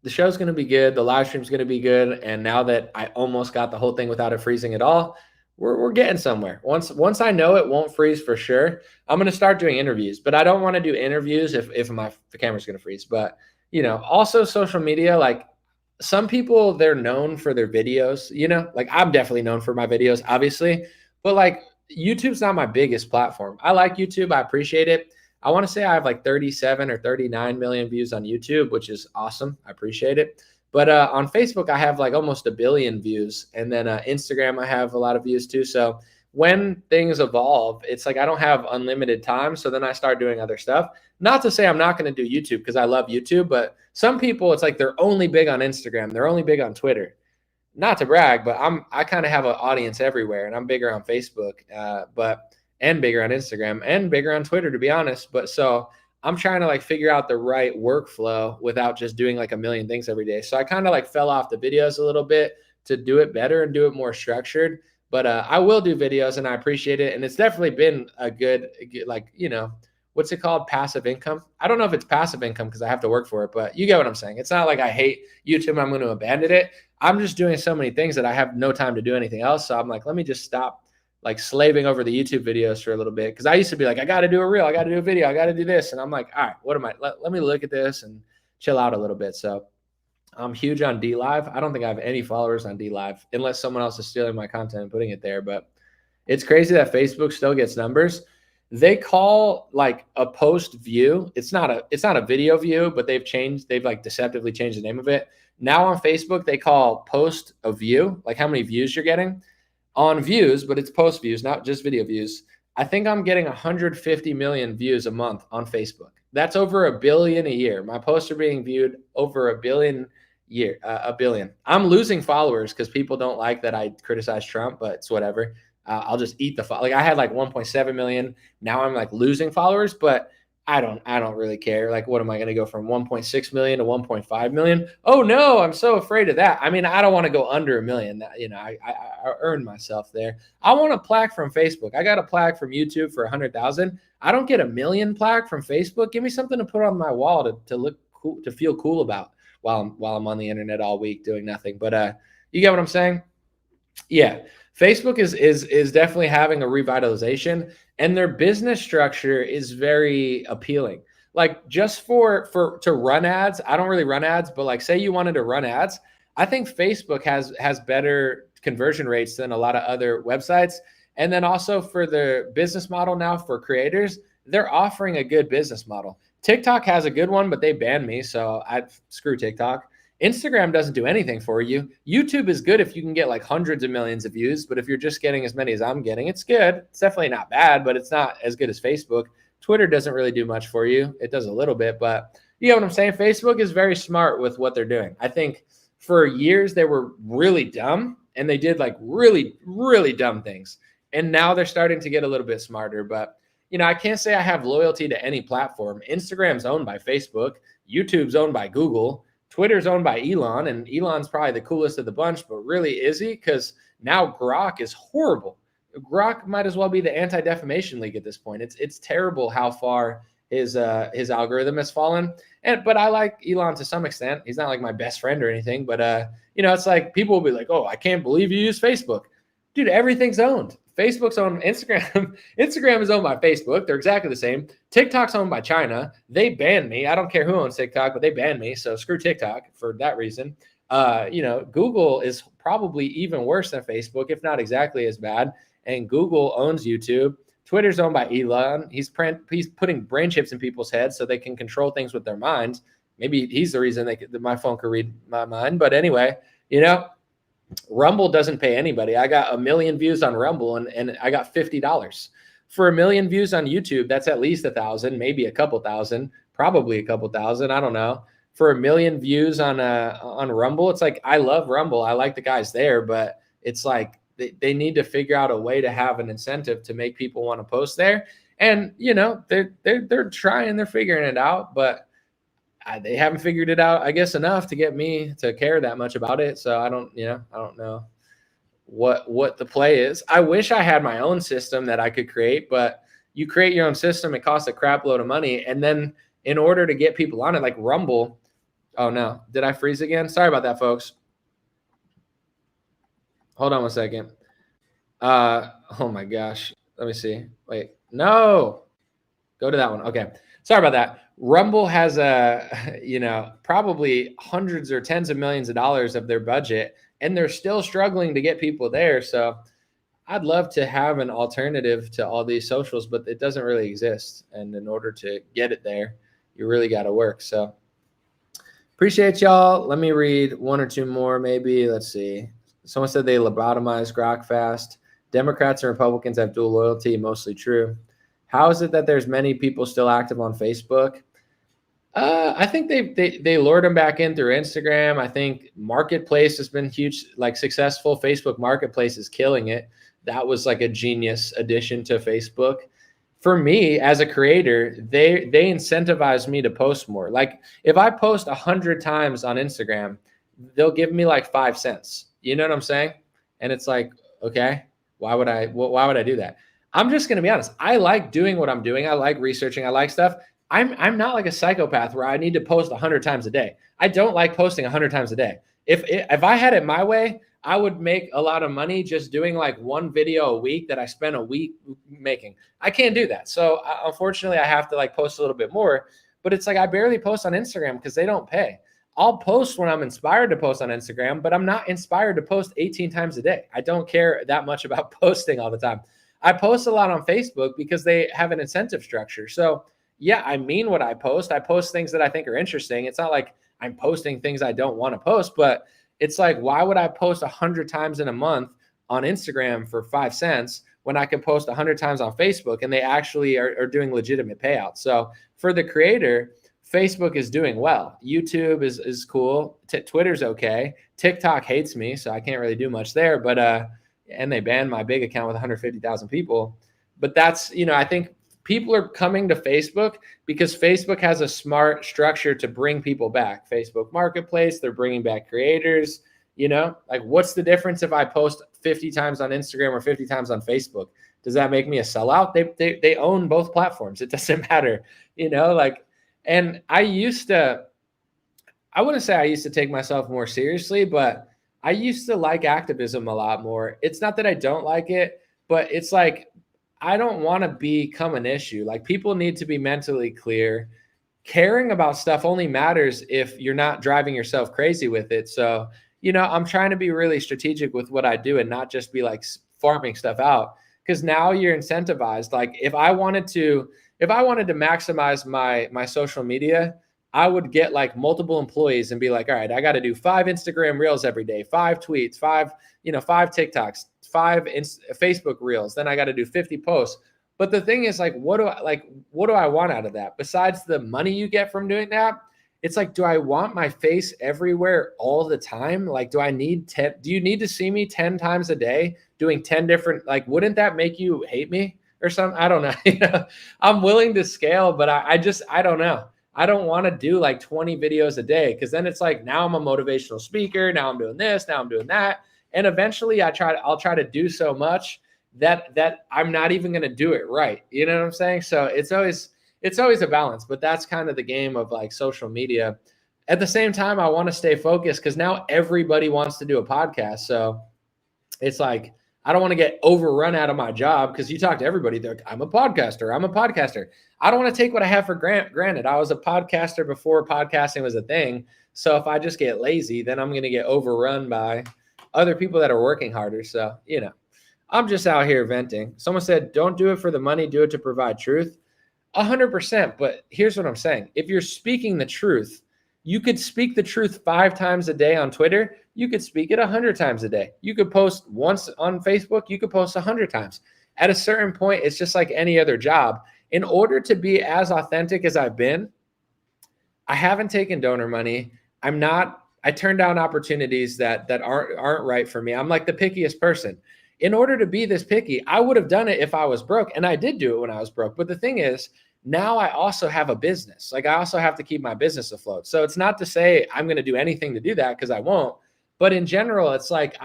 the show's going to be good. The live stream's going to be good. And now that I almost got the whole thing without it freezing at all, we're getting somewhere. Once I know it won't freeze for sure, I'm going to start doing interviews, but I don't want to do interviews if the camera's going to freeze. But, also social media, some people, they're known for their videos, I'm definitely known for my videos, obviously, but YouTube's not my biggest platform. I like YouTube. I appreciate it. I want to say I have 37 or 39 million views on YouTube, which is awesome. I appreciate it. But on Facebook, I have almost 1 billion views. And then Instagram, I have a lot of views too. So when things evolve, it's I don't have unlimited time. So then I start doing other stuff. Not to say I'm not going to do YouTube because I love YouTube, but some people, it's they're only big on Instagram. They're only big on Twitter. Not to brag, but I kind of have an audience everywhere, and I'm bigger on Facebook, and bigger on Instagram and bigger on Twitter, to be honest. But so I'm trying to figure out the right workflow without just doing a million things every day. So I kind of fell off the videos a little bit to do it better and do it more structured. But I will do videos and I appreciate it. And it's definitely been a good, what's it called? Passive income. I don't know if it's passive income because I have to work for it, but you get what I'm saying. It's not like I hate YouTube. I'm going to abandon it. I'm just doing so many things that I have no time to do anything else. So I'm let me just stop slaving over the YouTube videos for a little bit. Cause I used to be I got to do a reel. I got to do a video. I got to do this. And I'm all right, what am I? Let me look at this and chill out a little bit. So I'm huge on D Live. I don't think I have any followers on D Live unless someone else is stealing my content and putting it there. But it's crazy that Facebook still gets numbers. They call a post view. It's not a video view, but they've deceptively changed the name of it. Now on Facebook, they call post a view, how many views you're getting on views, but it's post views, not just video views. I think I'm getting 150 million views a month on Facebook. That's over 1 billion a year. My posts are being viewed over 1 billion a billion. I'm losing followers because people don't like that I criticize Trump, but it's whatever. I'll just eat the I had 1.7 million. Now I'm losing followers, but I don't really care. What am I going to go from 1.6 million to 1.5 million? Oh no, I'm so afraid of that. I mean, I don't want to go under 1 million. I earned myself there. I want a plaque from Facebook. I got a plaque from YouTube for 100,000. I don't get 1 million plaque from Facebook. Give me something to put on my wall to look cool, to feel cool about while I'm on the internet all week doing nothing. But you get what I'm saying? Yeah. Facebook is definitely having a revitalization. and their business structure is very appealing. Like just to run ads, I don't really run ads, but like say you wanted to run ads, I think Facebook has better conversion rates than a lot of other websites. And then also for the business model now for creators, they're offering a good business model. TikTok has a good one, but they banned me, so I screw TikTok. Instagram doesn't do anything for you. YouTube is good if you can get like hundreds of millions of views, but if you're just getting as many as I'm getting, it's good. It's definitely not bad, but it's not as good as Facebook. Twitter doesn't really do much for you. It does a little bit, but you know what I'm saying? Facebook is very smart with what they're doing. I think for years they were really dumb and they did like really, really dumb things. And now they're starting to get a little bit smarter, but you know, I can't say I have loyalty to any platform. Instagram's owned by Facebook. YouTube's owned by Google. Twitter's owned by Elon, and Elon's probably the coolest of the bunch, but really is he? Because now Grok is horrible. Grok might as well be the Anti-Defamation League at this point. It's terrible how far his algorithm has fallen. But I like Elon to some extent. He's not like my best friend or anything, but you know, it's like people will be like, "Oh, I can't believe you use Facebook." Dude, everything's owned. Facebook's owned. Instagram. Instagram is owned by Facebook. They're exactly the same. TikTok's owned by China. They banned me. I don't care who owns TikTok, but they banned me. So screw TikTok for that reason. You know, Google is probably even worse than Facebook, if not exactly as bad. And Google owns YouTube. Twitter's owned by Elon. He's putting brain chips in people's heads so they can control things with their minds. Maybe he's the reason my phone could read my mind. But anyway, you know, Rumble doesn't pay anybody. I got 1 million views on Rumble and I got $50. For 1 million views on YouTube, that's at least 1,000, maybe a couple thousand, probably a couple thousand. I don't know. For 1 million views on Rumble, it's like, I love Rumble. I like the guys there, but it's like they need to figure out a way to have an incentive to make people want to post there. And, you know, they're trying, they're figuring it out, but they haven't figured it out, I guess, enough to get me to care that much about it. So I don't know what the play is. I wish I had my own system that I could create, but you create your own system, it costs a crap load of money. And then in order to get people on it, like Rumble, oh no, did I freeze again? Sorry about that, folks. Hold on 1 second. Oh my gosh. Let me see. Wait, no, go to that one. Okay. Sorry about that. Rumble has probably hundreds or tens of millions of dollars of their budget, and they're still struggling to get people there. So I'd love to have an alternative to all these socials, but it doesn't really exist. And in order to get it there, you really got to work. So appreciate y'all. Let me read one or two more, maybe. Let's see. Someone said they lobotomized Grok fast. Democrats and Republicans have dual loyalty, mostly true. How is it that there's many people still active on Facebook? I think they lured them back in through Instagram. I think Marketplace has been huge, like successful. Facebook Marketplace is killing it. That was like a genius addition to Facebook. For me as a creator, they incentivize me to post more. Like if I post 100 times on Instagram, they'll give me like 5 cents. You know what I'm saying? And it's like, okay, why would I do that? I'm just going to be honest. I like doing what I'm doing. I like researching. I like stuff. I'm not like a psychopath where I need to post 100 times a day. I don't like posting 100 times a day. If I had it my way, I would make a lot of money just doing like one video a week that I spend a week making. I can't do that. So unfortunately, I have to like post a little bit more. But it's like I barely post on Instagram because they don't pay. I'll post when I'm inspired to post on Instagram, but I'm not inspired to post 18 times a day. I don't care that much about posting all the time. I post a lot on Facebook because they have an incentive structure. So yeah, I mean what I post. I post things that I think are interesting. It's not like I'm posting things I don't want to post, but it's like, why would I post 100 times in a month on Instagram for 5 cents when I can post 100 times on Facebook and they actually are doing legitimate payouts? So for the creator, Facebook is doing well. YouTube is cool. Twitter's okay. TikTok hates me, so I can't really do much there. But and they banned my big account with 150,000 people. But that's, I think people are coming to Facebook because Facebook has a smart structure to bring people back. Facebook Marketplace, they're bringing back creators. Like what's the difference if I post 50 times on Instagram or 50 times on Facebook? Does that make me a sellout? They own both platforms. It doesn't matter, and I wouldn't say I used to take myself more seriously, but I used to like activism a lot more. It's not that I don't like it, but it's like I don't want to become an issue. Like, people need to be mentally clear. Caring about stuff only matters if you're not driving yourself crazy with it. So, I'm trying to be really strategic with what I do and not just be like farming stuff out, because now you're incentivized. Like, if I wanted to maximize my social media, I would get like multiple employees and be like, all right, I got to do 5 Instagram reels every day, 5 tweets, 5 TikToks, 5 Facebook reels. Then I got to do 50 posts. But the thing is, like, what do I want out of that? Besides the money you get from doing that, it's like, do I want my face everywhere all the time? Like, do you need to see me 10 times a day doing 10 different, like, wouldn't that make you hate me or something? I don't know. I'm willing to scale, but I don't know. I don't want to do like 20 videos a day, because then it's like, now I'm a motivational speaker. Now I'm doing this. Now I'm doing that. And eventually I'll try to do so much that I'm not even going to do it right. You know what I'm saying? So it's always a balance, but that's kind of the game of like social media. At the same time, I want to stay focused because now everybody wants to do a podcast. So it's like, I don't want to get overrun out of my job, because you talk to everybody, they're like, I'm a podcaster. I don't want to take what I have for granted. I was a podcaster before podcasting was a thing. So if I just get lazy, then I'm going to get overrun by other people that are working harder. So, I'm just out here venting. Someone said, don't do it for the money, do it to provide truth. 100%. But here's what I'm saying. If you're speaking the truth, you could speak the truth 5 times a day on Twitter. You could speak it 100 times a day. You could post once on Facebook. You could post 100 times. At a certain point, it's just like any other job. In order to be as authentic as I've been, I haven't taken donor money. I turn down opportunities that aren't right for me. I'm like the pickiest person. In order to be this picky, I would have done it if I was broke. And I did do it when I was broke. But the thing is, now I also have a business. Like, I also have to keep my business afloat. So it's not to say I'm going to do anything to do that, because I won't. But in general, it's like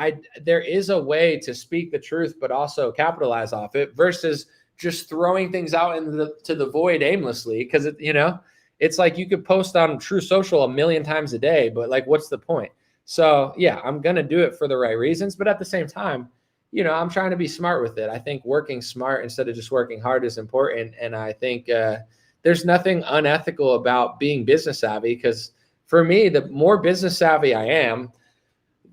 there is a way to speak the truth, but also capitalize off it, versus just throwing things out into the void aimlessly. Because it's like you could post on True Social 1,000,000 times a day, but like, what's the point? So yeah, I'm going to do it for the right reasons. But at the same time, I'm trying to be smart with it. I think working smart instead of just working hard is important. And I think there's nothing unethical about being business savvy, because for me, the more business savvy I am,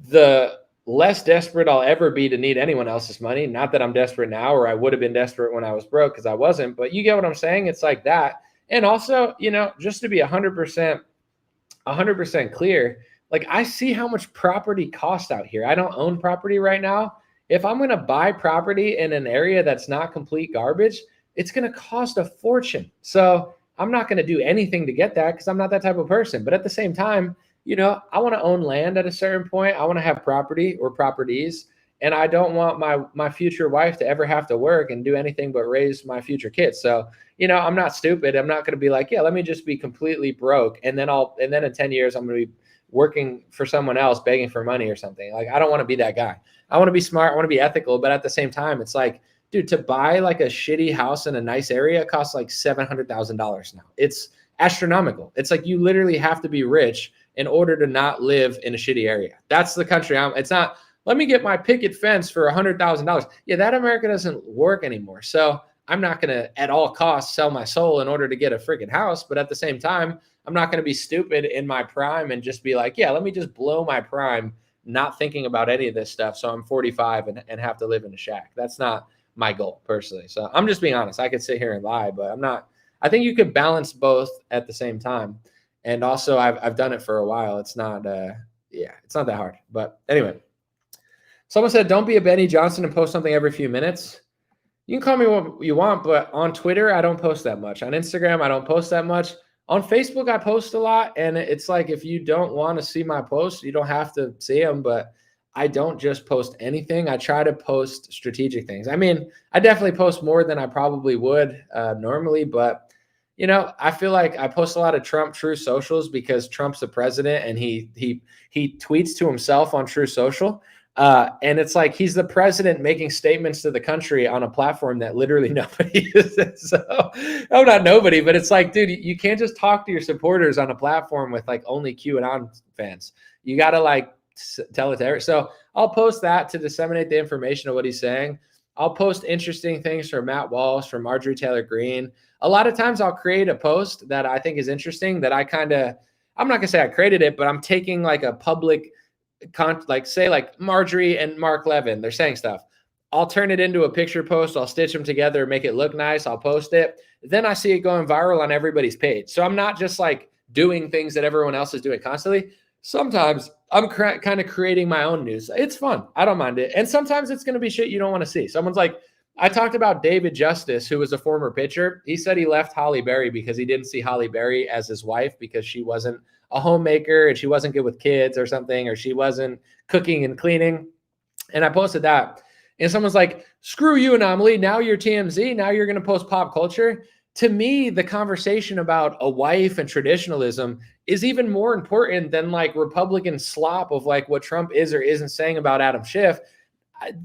the less desperate I'll ever be to need anyone else's money. Not that I'm desperate now, or I would have been desperate when I was broke, because I wasn't. But you get what I'm saying? It's like that. And also, just to be 100% clear, like, I see how much property costs out here. I don't own property right now. If I'm going to buy property in an area that's not complete garbage, it's going to cost a fortune. So I'm not going to do anything to get that, because I'm not that type of person. But at the same time, I want to own land at a certain point. I want to have property or properties. And I don't want my future wife to ever have to work and do anything but raise my future kids. So, I'm not stupid. I'm not going to be like, yeah, let me just be completely broke. And then in 10 years, I'm going to be working for someone else, begging for money or something. Like, I don't want to be that guy. I want to be smart. I want to be ethical. But at the same time, it's like, dude, to buy like a shitty house in a nice area costs like $700,000 now. It's astronomical. It's like, you literally have to be rich in order to not live in a shitty area. That's the country it's not, let me get my picket fence for $100,000. Yeah, that America doesn't work anymore. So I'm not going to at all costs sell my soul in order to get a freaking house. But at the same time, I'm not going to be stupid in my prime and just be like, yeah, let me just blow my prime, not thinking about any of this stuff. So I'm 45 and have to live in a shack. That's not my goal personally. So I'm just being honest. I could sit here and lie, but I'm not. I think you could balance both at the same time. And also I've done it for a while. It's not, it's not that hard. But anyway, someone said, don't be a Benny Johnson and post something every few minutes. You can call me what you want, but on Twitter, I don't post that much. On Instagram, I don't post that much. On Facebook, I post a lot. And it's like, if you don't want to see my posts, you don't have to see them. But I don't just post anything. I try to post strategic things. I mean, I definitely post more than I probably would normally. But, I feel like I post a lot of Trump True Socials because Trump's the president and he tweets to himself on True Social. And it's like, he's the president making statements to the country on a platform that literally nobody uses. So, not nobody, but it's like, dude, you can't just talk to your supporters on a platform with like only QAnon fans. You got to like tell it to everyone. So I'll post that to disseminate the information of what he's saying. I'll post interesting things from Matt Walsh, from Marjorie Taylor Greene. A lot of times I'll create a post that I think is interesting that I'm not gonna say I created it, but I'm taking like a public like say like Marjorie and Mark Levin, they're saying stuff. I'll turn it into a picture post. I'll stitch them together, make it look nice. I'll post it. Then I see it going viral on everybody's page. So I'm not just like doing things that everyone else is doing constantly. Sometimes I'm kind of creating my own news. It's fun. I don't mind it. And sometimes it's going to be shit you don't want to see. Someone's like, I talked about David Justice, who was a former pitcher. He said he left Holly Berry because he didn't see Holly Berry as his wife because she wasn't a homemaker and she wasn't good with kids or something, or she wasn't cooking and cleaning. And I posted that. And someone's like, screw you, Anomaly. Now you're TMZ. Now you're going to post pop culture. To me, the conversation about a wife and traditionalism is even more important than like Republican slop of like what Trump is or isn't saying about Adam Schiff.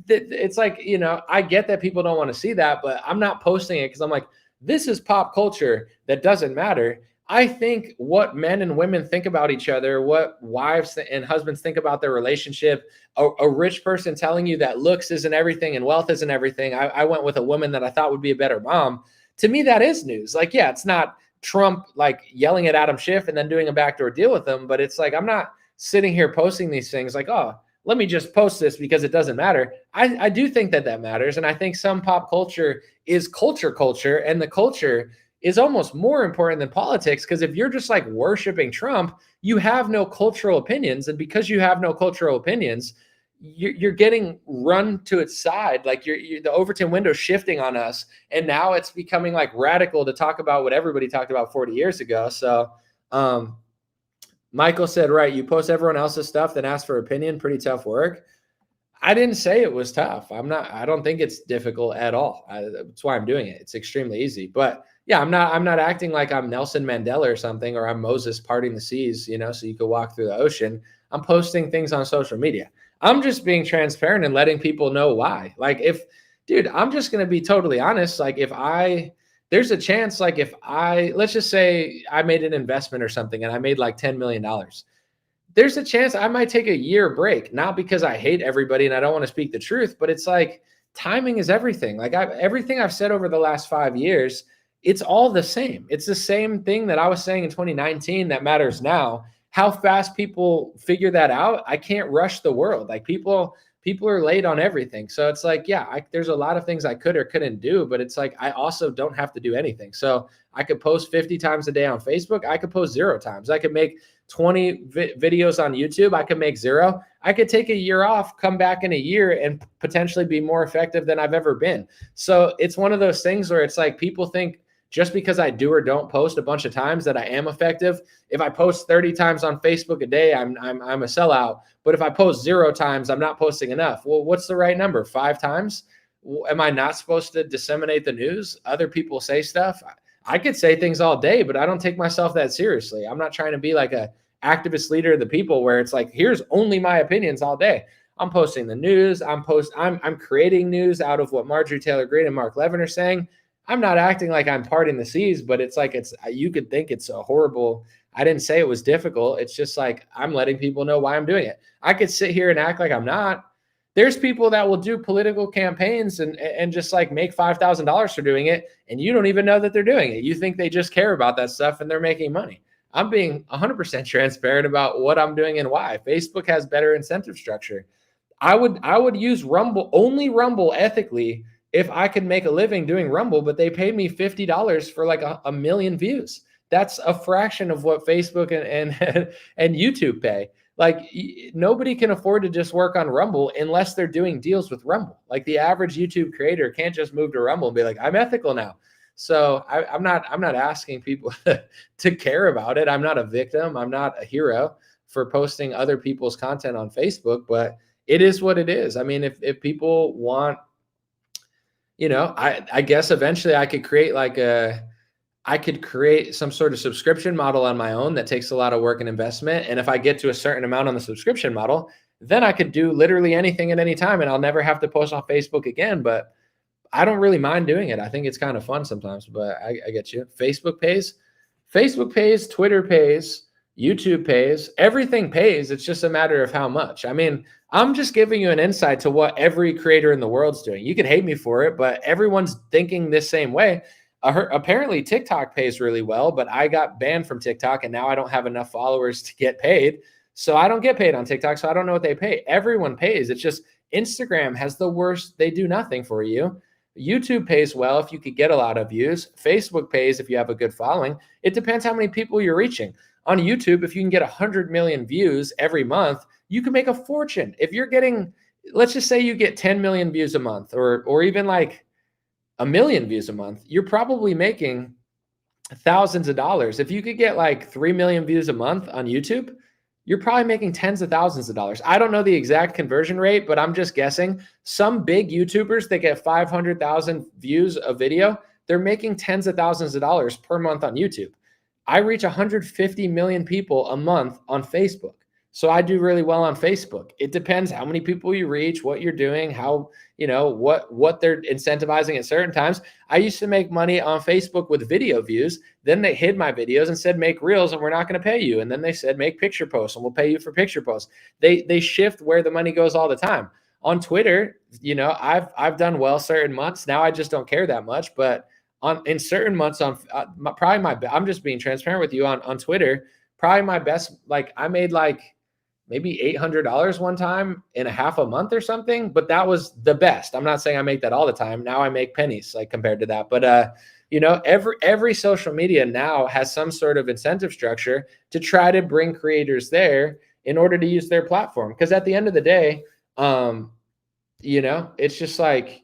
It's like, you know, I get that people don't want to see that, but I'm not posting it because I'm like, this is pop culture that doesn't matter. I think what men and women think about each other, what wives and husbands think about their relationship, a rich person telling you that looks isn't everything and wealth isn't everything. I went with a woman that I thought would be a better mom. To me, that is news. Like, yeah, it's not Trump like yelling at Adam Schiff and then doing a backdoor deal with him, but it's like, I'm not sitting here posting these things like, oh, let me just post this because it doesn't matter. I do think that matters. And I think some pop culture is culture, and the culture is almost more important than politics, because if you're just like worshiping Trump, you have no cultural opinions. And because you have no cultural opinions, you're getting run to its side. Like the Overton window shifting on us. And now it's becoming like radical to talk about what everybody talked about 40 years ago. So Michael said, right, you post everyone else's stuff, then ask for opinion. Pretty tough work. I didn't say it was tough. I don't think it's difficult at all. That's why I'm doing it. It's extremely easy. But yeah, I'm not acting like I'm Nelson Mandela or something, or I'm Moses parting the seas, you know, so you could walk through the ocean. I'm posting things on social media. I'm just being transparent and letting people know why. Like I'm just going to be totally honest. Like there's a chance, like let's just say I made an investment or something and I made like $10 million. There's a chance I might take a year break, not because I hate everybody and I don't want to speak the truth, but it's like timing is everything. Like everything I've said over the last 5 years, it's all the same. It's the same thing that I was saying in 2019 that matters now. How fast people figure that out, I can't rush the world. Like people are late on everything. So it's like, yeah, there's a lot of things I could or couldn't do, but it's like I also don't have to do anything. So I could post 50 times a day on Facebook. I could post 0 times. I could make 20 videos on YouTube. I could make 0. I could take a year off, come back in a year, and potentially be more effective than I've ever been. So it's one of those things where it's like people think just because I do or don't post a bunch of times that I am effective. If I post 30 times on Facebook a day, I'm a sellout. But if I post 0 times, I'm not posting enough. Well, what's the right number? 5 times? Am I not supposed to disseminate the news? Other people say stuff. I could say things all day, but I don't take myself that seriously. I'm not trying to be like a activist leader of the people where it's like, here's only my opinions all day. I'm posting the news. I'm creating news out of what Marjorie Taylor Greene and Mark Levin are saying. I'm not acting like I'm parting the seas, but it's like you could think it's a horrible. I didn't say it was difficult. It's just like I'm letting people know why I'm doing it. I could sit here and act like I'm not. There's people that will do political campaigns and just like make $5,000 for doing it, and you don't even know that they're doing it. You think they just care about that stuff and they're making money. I'm being 100% transparent about what I'm doing and why. Facebook has better incentive structure. I would use only Rumble ethically if I could make a living doing Rumble, but they paid me $50 for like a million views. That's a fraction of what Facebook and YouTube pay. Like nobody can afford to just work on Rumble unless they're doing deals with Rumble. Like the average YouTube creator can't just move to Rumble and be like, I'm ethical now. So I'm not asking people to care about it. I'm not a victim. I'm not a hero for posting other people's content on Facebook, but it is what it is. I mean, if people want, you know, I guess eventually I could create some sort of subscription model on my own that takes a lot of work and investment. And if I get to a certain amount on the subscription model, then I could do literally anything at any time and I'll never have to post on Facebook again. But I don't really mind doing it. I think it's kind of fun sometimes, but I get you. Facebook pays, Twitter pays, YouTube pays, everything pays. It's just a matter of how much. I mean, I'm just giving you an insight to what every creator in the world's doing. You could hate me for it, but everyone's thinking this same way. Apparently TikTok pays really well, but I got banned from TikTok and now I don't have enough followers to get paid. So I don't get paid on TikTok. So I don't know what they pay. Everyone pays. It's just Instagram has the worst. They do nothing for you. YouTube pays well if you could get a lot of views. Facebook pays if you have a good following. It depends how many people you're reaching. On YouTube, if you can get 100 million views every month, you can make a fortune. If you're getting, let's just say you get 10 million views a month, or even like a million views a month, you're probably making thousands of dollars. If you could get like 3 million views a month on YouTube, you're probably making tens of thousands of dollars. I don't know the exact conversion rate, but I'm just guessing. Some big YouTubers that get 500,000 views a video, they're making tens of thousands of dollars per month on YouTube. I reach 150 million people a month on Facebook. So I do really well on Facebook. It depends how many people you reach, what you're doing, how, what they're incentivizing at certain times. I used to make money on Facebook with video views. Then they hid my videos and said, make reels and we're not going to pay you. And then they said, make picture posts and we'll pay you for picture posts. They shift where the money goes all the time. On Twitter, I've done well certain months. Now I just don't care that much, but in certain months I'm just being transparent with you on Twitter, probably my best, like I made like maybe $800 one time in a half a month or something, but that was the best. I'm not saying I make that all the time. Now I make pennies like compared to that. But every social media now has some sort of incentive structure to try to bring creators there in order to use their platform. Because at the end of the day, it's just like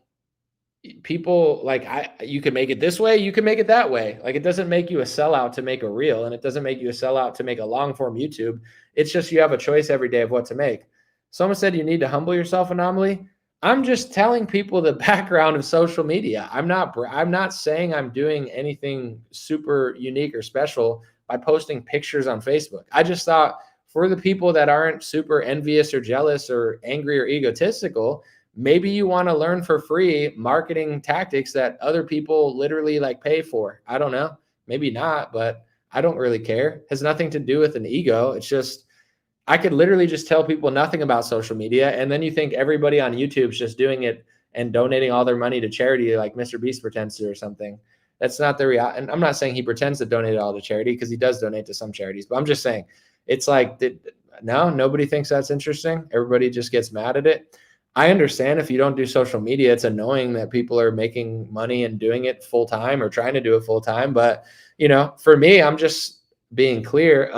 people like you can make it this way, you can make it that way. Like it doesn't make you a sellout to make a reel, and it doesn't make you a sellout to make a long form YouTube. It's just you have a choice every day of what to make. Someone said you need to humble yourself, Anomaly. I'm just telling people the background of social media. I'm not saying I'm doing anything super unique or special by posting pictures on Facebook. I just thought for the people that aren't super envious or jealous or angry or egotistical, maybe you want to learn for free marketing tactics that other people literally like pay for. I don't know. Maybe not, but I don't really care. It has nothing to do with an ego. It's just, I could literally just tell people nothing about social media. And then you think everybody on YouTube's just doing it and donating all their money to charity like Mr. Beast pretends to or something. That's not the reality. And I'm not saying he pretends to donate it all to charity, because he does donate to some charities, but I'm just saying it's like, no, nobody thinks that's interesting. Everybody just gets mad at it. I understand if you don't do social media, it's annoying that people are making money and doing it full time or trying to do it full time. But, for me, I'm just being clear.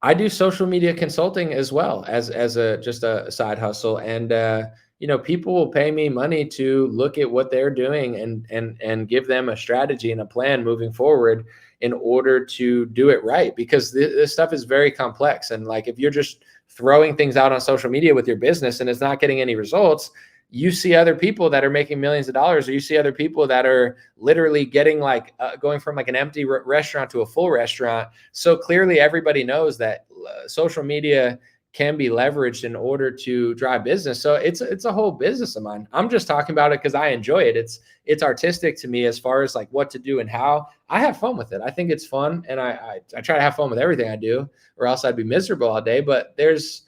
I do social media consulting as well as just a side hustle. And, people will pay me money to look at what they're doing and give them a strategy and a plan moving forward in order to do it right. Because this stuff is very complex. And like, if you're just throwing things out on social media with your business and it's not getting any results, you see other people that are making millions of dollars, or you see other people that are literally getting like going from like an empty restaurant to a full restaurant. So clearly everybody knows that social media can be leveraged in order to drive business. So it's a whole business of mine. I'm just talking about it because I enjoy it. It's artistic to me as far as like what to do and how. I have fun with it. I think it's fun, and I try to have fun with everything I do, or else I'd be miserable all day. But there's,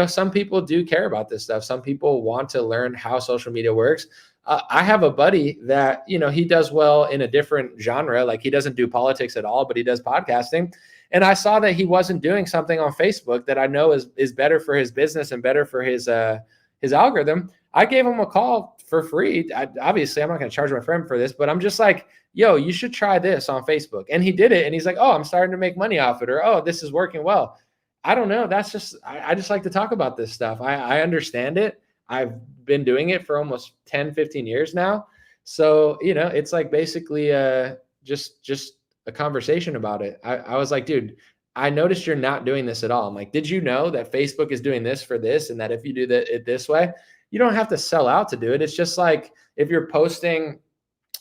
some people do care about this stuff. Some people want to learn how social media works. I have a buddy that, he does well in a different genre. Like he doesn't do politics at all, but he does podcasting. And I saw that he wasn't doing something on Facebook that I know is better for his business and better for his algorithm. I gave him a call for free. Obviously, I'm not going to charge my friend for this, but I'm just like, yo, you should try this on Facebook. And he did it. And he's like, oh, I'm starting to make money off it. Or, oh, this is working well. I don't know. That's just, I just like to talk about this stuff. I understand it. I've been doing it for almost 10, 15 years now. So, it's like basically just a conversation about it. I was like, dude, I noticed you're not doing this at all. I'm like, did you know that Facebook is doing this for this? And that if you do it this way, you don't have to sell out to do it. It's just like, if you're posting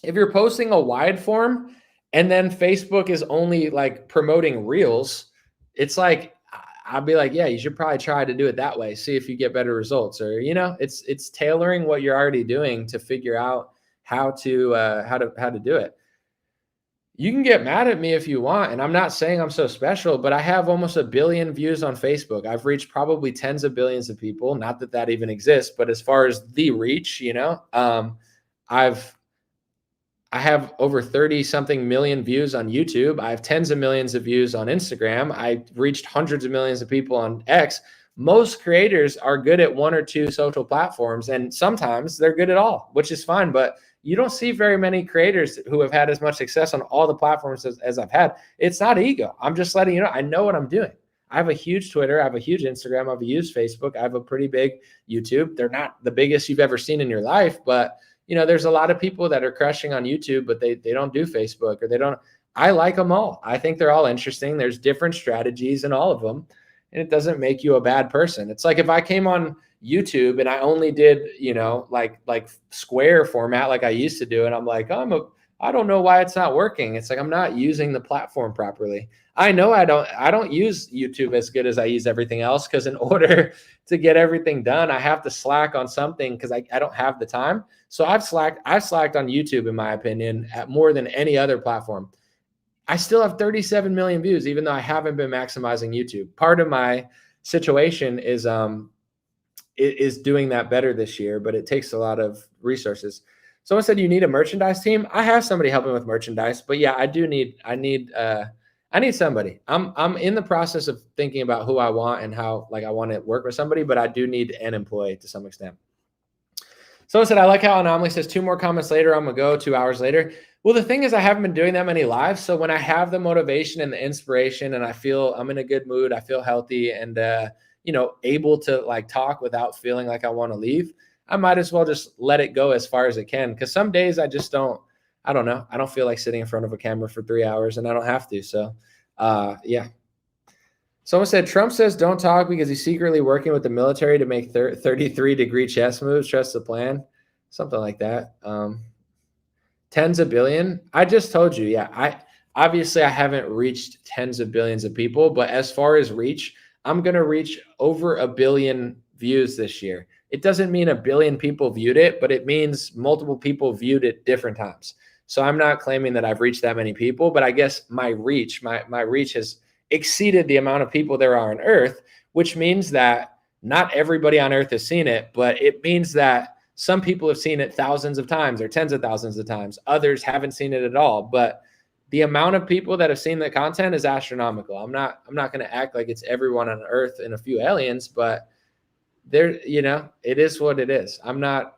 a wide form and then Facebook is only like promoting reels, it's like, I'll be like, yeah, you should probably try to do it that way. See if you get better results. Or, it's tailoring what you're already doing to figure out how to do it. You can get mad at me if you want, and I'm not saying I'm so special, but I have almost 1 billion views on Facebook. I've reached probably tens of billions of people. Not that that even exists, but as far as the reach, I've I have over 30 something million views on YouTube. I have tens of millions of views on Instagram. I reached hundreds of millions of people on X. Most creators are good at one or two social platforms, and sometimes they're good at all, which is fine. But you don't see very many creators who have had as much success on all the platforms as I've had. It's not ego. I'm just letting you know, I know what I'm doing. I have a huge Twitter. I have a huge Instagram. I have a huge Facebook. I have a pretty big YouTube. They're not the biggest you've ever seen in your life, but there's a lot of people that are crushing on YouTube, but they don't do Facebook, or they don't. I like them all. I think they're all interesting. There's different strategies in all of them, and it doesn't make you a bad person. It's like if I came on YouTube and I only did, like square format like I used to do, and I'm like, I don't know why it's not working. It's like I'm not using the platform properly. I know I don't use YouTube as good as I use everything else, because in order to get everything done, I have to slack on something because I don't have the time. So I've slacked on YouTube, in my opinion, at more than any other platform. I still have 37 million views, even though I haven't been maximizing YouTube. Part of my situation is doing that better this year, but it takes a lot of resources. Someone said you need a merchandise team. I have somebody helping with merchandise, but yeah, I need somebody. I'm in the process of thinking about who I want and how I want to work with somebody, but I do need an employee to some extent. Someone said, I like how Anomaly says 2 more comments later, I'm going to go 2 hours later. Well, the thing is, I haven't been doing that many lives. So when I have the motivation and the inspiration and I feel I'm in a good mood, I feel healthy and, able to talk without feeling like I want to leave, I might as well just let it go as far as it can. Because some days I just don't know. I don't feel like sitting in front of a camera for 3 hours, and I don't have to. So, yeah. Someone said, Trump says don't talk because he's secretly working with the military to make 33-degree chess moves. Trust the plan. Something like that. Tens of billion. I just told you. Yeah. I haven't reached tens of billions of people, but as far as reach, I'm going to reach over 1 billion views this year. It doesn't mean 1 billion people viewed it, but it means multiple people viewed it different times. So I'm not claiming that I've reached that many people, but I guess my reach has exceeded the amount of people there are on Earth, which means that not everybody on Earth has seen it, but it means that some people have seen it thousands of times or tens of thousands of times. Others haven't seen it at all. But the amount of people that have seen the content is astronomical. I'm not going to act like it's everyone on Earth and a few aliens, but there, it is what it is. I'm not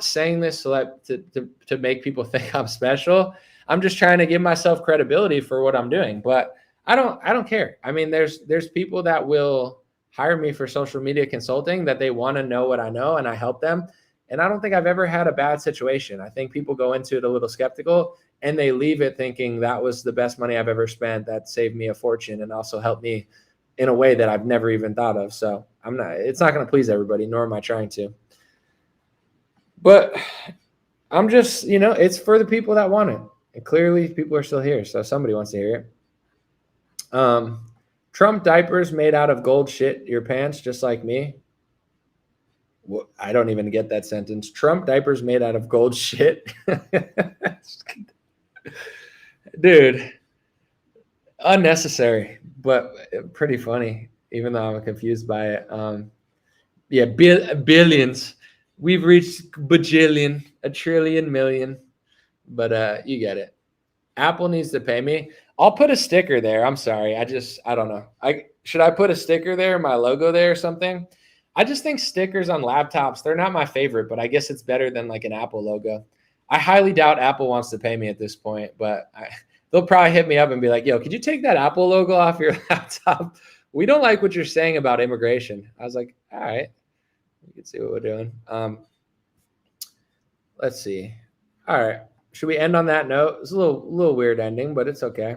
saying this to make people think I'm special. I'm just trying to give myself credibility for what I'm doing. But I don't care. I mean, there's people that will hire me for social media consulting that they want to know what I know, and I help them. And I don't think I've ever had a bad situation. I think people go into it a little skeptical and they leave it thinking that was the best money I've ever spent. That saved me a fortune and also helped me in a way that I've never even thought of. So it's not going to please everybody, nor am I trying to. But I'm just, it's for the people that want it. And clearly people are still here. So somebody wants to hear it. Trump diapers made out of gold shit your pants, just like me. Well, I don't even get that sentence. Trump diapers made out of gold shit. Dude, unnecessary, but pretty funny, even though I'm confused by it. Yeah, billions. We've reached bajillion, a trillion, million, but you get it. Apple needs to pay me. I'll put a sticker there. I'm sorry. I don't know. Should I put a sticker there, my logo there or something? I just think stickers on laptops, they're not my favorite, but I guess it's better than like an Apple logo. I highly doubt Apple wants to pay me at this point, but they'll probably hit me up and be like, yo, could you take that Apple logo off your laptop? We don't like what you're saying about immigration. I was like, all right, you can see what we're doing. Let's see. All right. Should we end on that note? It's a little weird ending, but it's okay.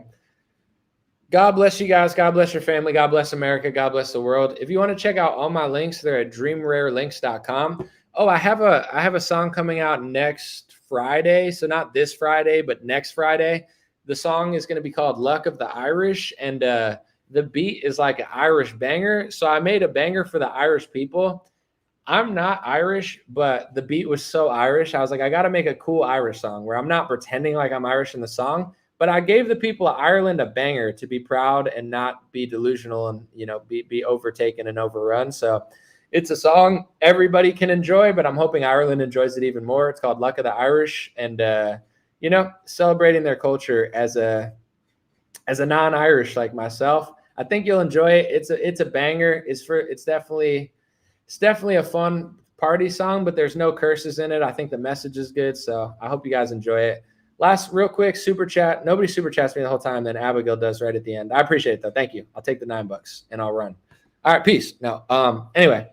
God bless you guys. God bless your family. God bless America. God bless the world. If you want to check out all my links, they're at dreamrarelinks.com. Oh, I have a song coming out next Friday. So not this Friday, but next Friday. The song is going to be called Luck of the Irish. And the beat is like an Irish banger. So I made a banger for the Irish people. I'm not Irish, but the beat was so Irish. I was like, I got to make a cool Irish song where I'm not pretending like I'm Irish in the song, But I gave the people of Ireland a banger to be proud and not be delusional and, be overtaken and overrun. So it's a song everybody can enjoy, but I'm hoping Ireland enjoys it even more. It's called Luck of the Irish, and, celebrating their culture as a non-Irish like myself. I think you'll enjoy it. It's a banger. It's definitely a fun party song, but there's no curses in it. I think the message is good, so I hope you guys enjoy it. Last, real quick, super chat. Nobody super chats me the whole time. Then Abigail does right at the end. I appreciate it though. Thank you. I'll take the $9 and I'll run. All right, peace. No. Anyway,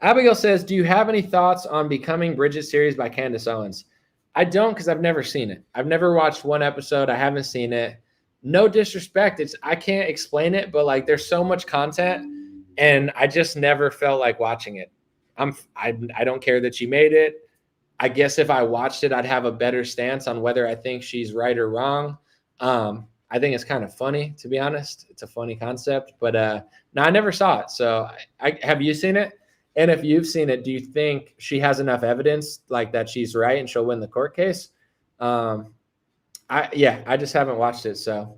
Abigail says, "Do you have any thoughts on Becoming Bridget series by Candace Owens?" I don't, because I've never seen it. I've never watched one episode. I haven't seen it. No disrespect. I can't explain it, but like there's so much content, and I just never felt like watching it. I don't care that she made it. I guess if I watched it, I'd have a better stance on whether I think she's right or wrong. I think it's kind of funny, to be honest. It's a funny concept, but no, I never saw it. So have you seen it? And if you've seen it, do you think she has enough evidence like that she's right and she'll win the court case? I just haven't watched it. So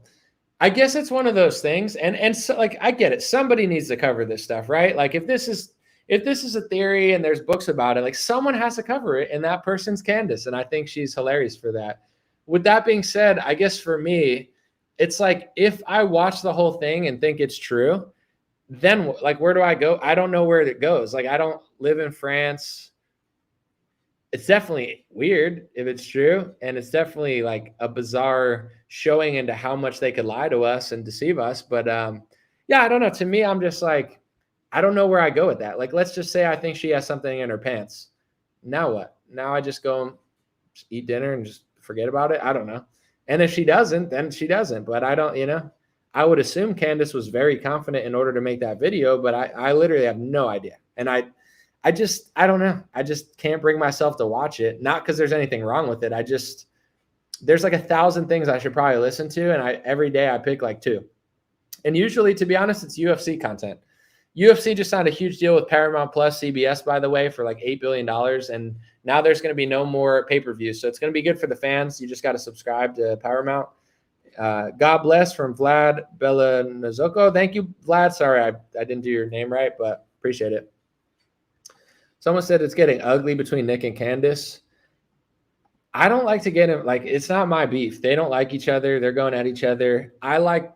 I guess it's one of those things. And so, like, I get it. Somebody needs to cover this stuff, right? Like if this is a theory and there's books about it, like someone has to cover it, and that person's Candace. And I think she's hilarious for that. With that being said, I guess for me, it's like, if I watch the whole thing and think it's true, then like, where do I go? I don't know where it goes. Like, I don't live in France. It's definitely weird if it's true. And it's definitely like a bizarre showing into how much they could lie to us and deceive us. But yeah, I don't know. To me, I'm just like, I don't know where I go with that. Like, let's just say I think she has something in her pants. Now what? Now I just go and just eat dinner and just forget about it? I don't know. And if she doesn't, then she doesn't. But I don't, I would assume Candace was very confident in order to make that video, but I literally have no idea. And I don't know. I just can't bring myself to watch it. Not because there's anything wrong with it. There's like 1,000 things I should probably listen to. And every day I pick like 2. And usually, to be honest, it's UFC content. UFC just signed a huge deal with Paramount Plus, CBS, by the way, for like $8 billion. And now there's going to be no more pay-per-views. So it's going to be good for the fans. You just got to subscribe to Paramount. God bless from Vlad Belanazoko. Thank you, Vlad. Sorry, I didn't do your name right, but appreciate it. Someone said it's getting ugly between Nick and Candace. I don't like to get him. Like, it's not my beef. They don't like each other. They're going at each other. I like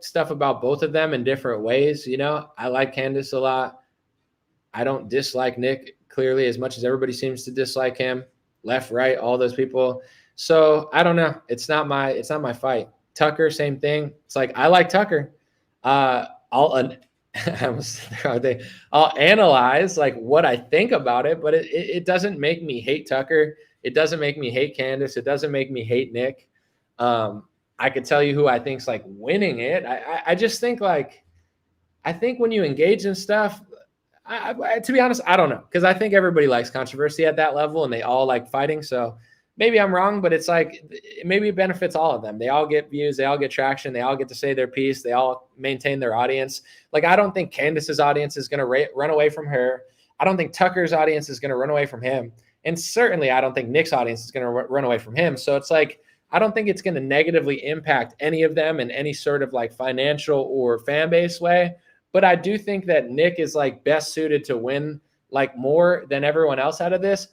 stuff about both of them in different ways. I like Candace a lot. I don't dislike Nick clearly as much as everybody seems to dislike him. Left, right, all those people. So I don't know. It's not my fight. Tucker, same thing. It's like, I like Tucker. I'll analyze like what I think about it, but it doesn't make me hate Tucker. It doesn't make me hate Candace. It doesn't make me hate Nick. I could tell you who I think's like winning it. I just think I think when you engage in stuff, to be honest, I don't know, because I think everybody likes controversy at that level and they all like fighting. So maybe I'm wrong, but it's like, maybe it benefits all of them. They all get views. They all get traction. They all get to say their piece. They all maintain their audience. Like, I don't think Candace's audience is going to run away from her. I don't think Tucker's audience is going to run away from him. And certainly I don't think Nick's audience is going to run away from him. So it's like, I don't think it's going to negatively impact any of them in any sort of like financial or fan base way. But I do think that Nick is like best suited to win like more than everyone else out of this,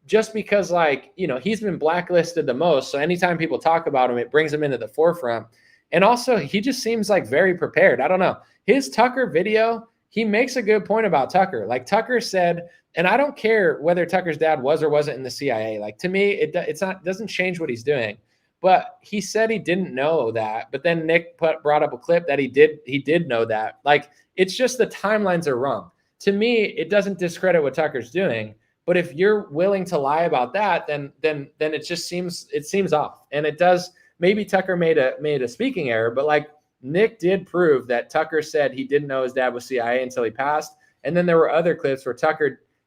just because like, he's been blacklisted the most. So anytime people talk about him, it brings him into the forefront. And also he just seems like very prepared. I don't know. His Tucker video, he makes a good point about Tucker. Like, Tucker said, and I don't care whether Tucker's dad was or wasn't in the CIA. Like, to me, it doesn't change what he's doing. But he said he didn't know that. But then Nick brought up a clip that he did know that. Like, it's just the timelines are wrong. To me, it doesn't discredit what Tucker's doing. But if you're willing to lie about that, then it just seems off. And it does. Maybe Tucker made a speaking error, but like, Nick did prove that Tucker said he didn't know his dad was CIA until he passed. And then there were other clips where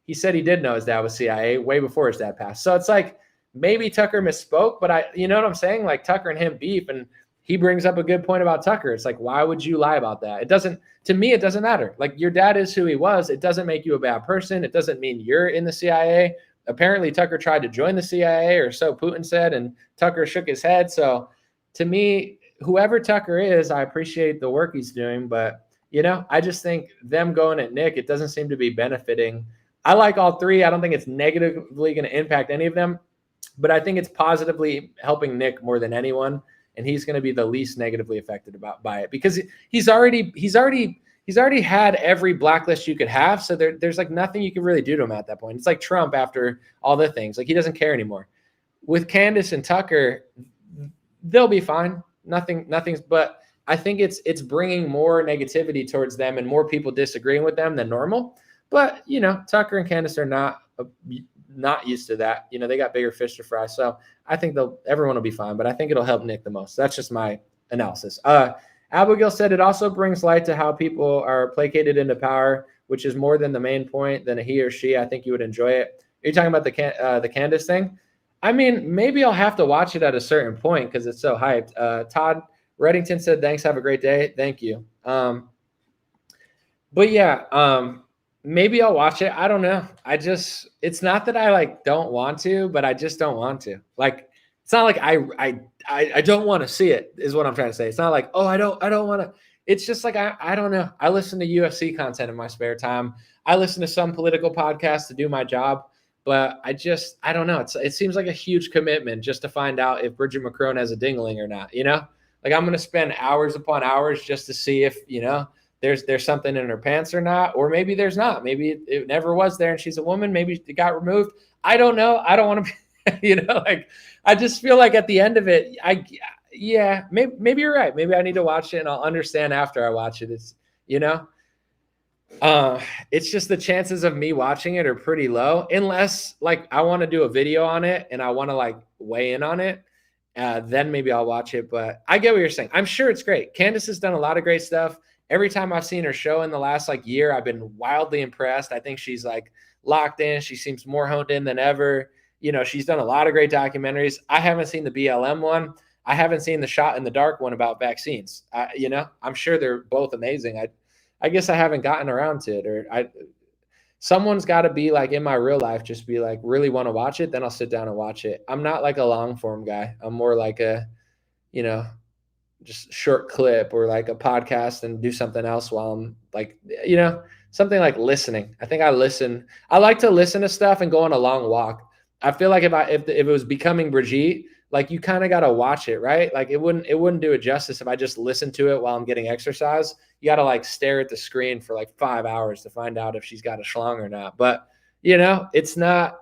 he said he did know his dad was CIA way before his dad passed. So it's like, maybe Tucker misspoke, but you know what I'm saying? Like, Tucker and him beef, and he brings up a good point about Tucker. It's like, why would you lie about that? To me, it doesn't matter. Like, your dad is who he was. It doesn't make you a bad person. It doesn't mean you're in the CIA. Apparently Tucker tried to join the CIA, or so Putin said, and Tucker shook his head. So to me, whoever Tucker is, I appreciate the work he's doing, but I just think them going at Nick, it doesn't seem to be benefiting. I like all three. I don't think it's negatively going to impact any of them, but I think it's positively helping Nick more than anyone, and he's going to be the least negatively affected by it because he's already had every blacklist you could have. So there's like nothing you can really do to him at that point. It's like Trump after all the things. Like he doesn't care anymore. With Candace and Tucker, they'll be fine. Nothing's. But I think it's bringing more negativity towards them and more people disagreeing with them than normal. But Tucker and Candace are not used to that. They got bigger fish to fry. So I think everyone will be fine. But I think it'll help Nick the most. That's just my analysis. Abigail said it also brings light to how people are placated into power, which is more than the main point than a he or she. I think you would enjoy it. Are you talking about the Candace thing? I mean, maybe I'll have to watch it at a certain point because it's so hyped. Todd Reddington said, thanks, have a great day. Thank you. But yeah, maybe I'll watch it. I don't know. It's not that I don't want to, but I just don't want to. It's not like I don't want to see it is what I'm trying to say. It's not like, oh, I don't want to. It's just like, I don't know. I listen to UFC content in my spare time. I listen to some political podcasts to do my job. But I don't know. It seems like a huge commitment just to find out if Bridget McCrone has a dingling or not, Like I'm going to spend hours upon hours just to see if, there's something in her pants or not, or maybe there's not. Maybe it never was there and she's a woman. Maybe it got removed. I don't know. I don't want to be, I just feel like at the end of it, maybe you're right. Maybe I need to watch it and I'll understand after I watch it. It's, it's just the chances of me watching it are pretty low unless I want to do a video on it and I want to weigh in on it. Then maybe I'll watch it, but I get what you're saying. I'm sure it's great. Candace has done a lot of great stuff. Every time I've seen her show in the last year, I've been wildly impressed. I think she's locked in. She seems more honed in than ever. She's done a lot of great documentaries. I haven't seen the BLM one. I haven't seen the Shot in the Dark one about vaccines. I'm sure they're both amazing. I guess I haven't gotten around to it, or someone's got to be in my real life, just be really want to watch it. Then I'll sit down and watch it. I'm not a long form guy. I'm more a, just short clip or a podcast and do something else while I'm something listening. I think I listen. I like to listen to stuff and go on a long walk. I feel like if it was becoming Brigitte, you kind of got to watch it, right? It wouldn't do it justice if I just listened to it while I'm getting exercise. You got to stare at the screen for 5 hours to find out if she's got a schlong or not. But it's not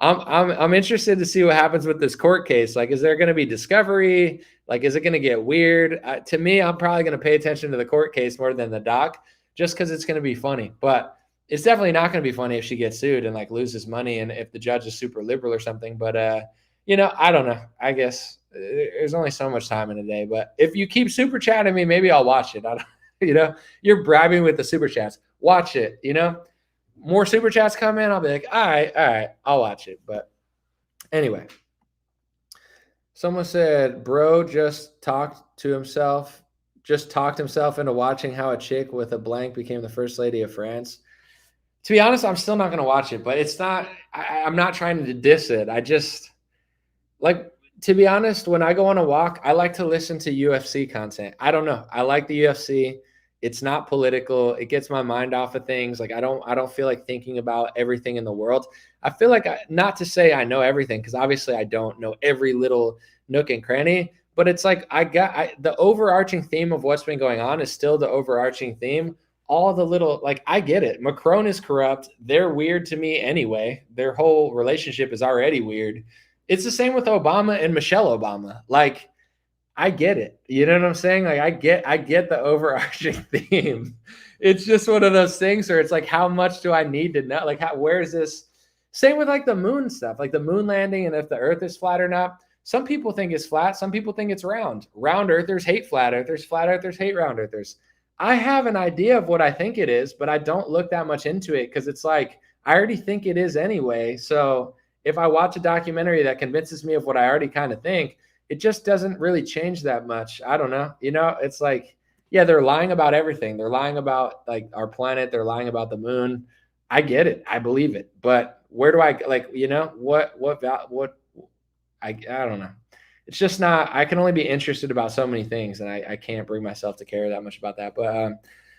I'm interested to see what happens with this court case. Is there going to be discovery? Is it going to get weird? To me, I'm probably going to pay attention to the court case more than the doc, just because it's going to be funny. But it's definitely not going to be funny if she gets sued and loses money and if the judge is super liberal or something. But I don't know. I guess there's only so much time in a day. But if you keep super chatting me, maybe I'll watch it. I don't, you're bribing with the super chats. Watch it. More super chats come in, I'll be all right, I'll watch it. But anyway, someone said, bro just talked himself into watching how a chick with a blank became the first lady of France. To be honest, I'm still not going to watch it, but it's not, I'm not trying to diss it. I just to be honest, when I go on a walk, I like to listen to UFC content. I don't know. I like the UFC. It's not political. It gets my mind off of things. I don't feel like thinking about everything in the world. I feel not to say I know everything, because obviously I don't know every little nook and cranny, but it's the overarching theme of what's been going on is still the overarching theme. All the little, I get it. Macron is corrupt. They're weird to me anyway. Their whole relationship is already weird. It's the same with Obama and Michelle Obama. I get it. You know what I'm saying? I get the overarching theme. It's just one of those things where it's how much do I need to know? Where is this? Same with the moon stuff, the moon landing and if the earth is flat or not. Some people think it's flat. Some people think it's round. Round earthers hate flat earthers. Flat earthers hate round earthers. I have an idea of what I think it is, but I don't look that much into it because it's I already think it is anyway. So if I watch a documentary that convinces me of what I already kind of think, it just doesn't really change that much. I don't know. It's yeah, they're lying about everything. They're lying about our planet. They're lying about the moon. I get it. I believe it. But where do I what I don't know. it's just not, I can only be interested about so many things, and I can't bring myself to care that much about that. But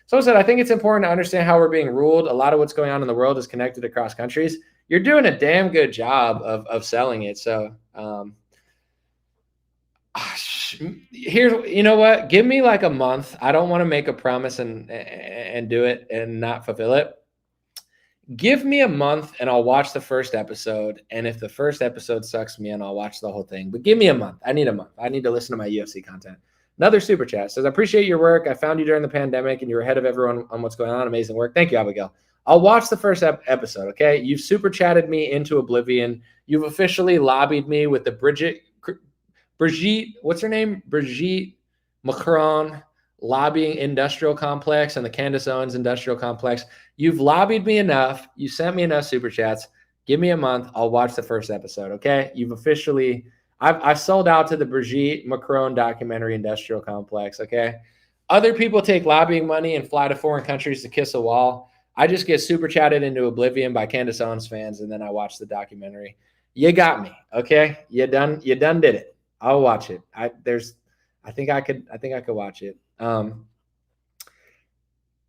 so I said, I think it's important to understand how we're being ruled. A lot of what's going on in the world is connected across countries. You're doing a damn good job of selling it. So here's, you know what? Give me like a month. I don't want to make a promise and do it and not fulfill it. Give me a month and I'll watch the first episode. And if the first episode sucks me in, I'll watch the whole thing. But give me a month. I need a month. I need to listen to my UFC content. Another super chat says, I appreciate your work. I found you during the pandemic and you're ahead of everyone on what's going on. Amazing work. Thank you, Abigail. I'll watch the first episode, okay? You've super chatted me into oblivion. You've officially lobbied me with the Brigitte, what's her name? Brigitte Macron lobbying industrial complex and the Candace Owens industrial complex. You've lobbied me enough. You sent me enough super chats. Give me a month. I'll watch the first episode, okay? You've officially, I've sold out to the Brigitte Macron documentary industrial complex, okay? Other people take lobbying money and fly to foreign countries to kiss a wall. I just get super chatted into oblivion by Candace Owens fans, and then I watch the documentary. You got me, okay? You done did it. I'll watch it. I think I could watch it.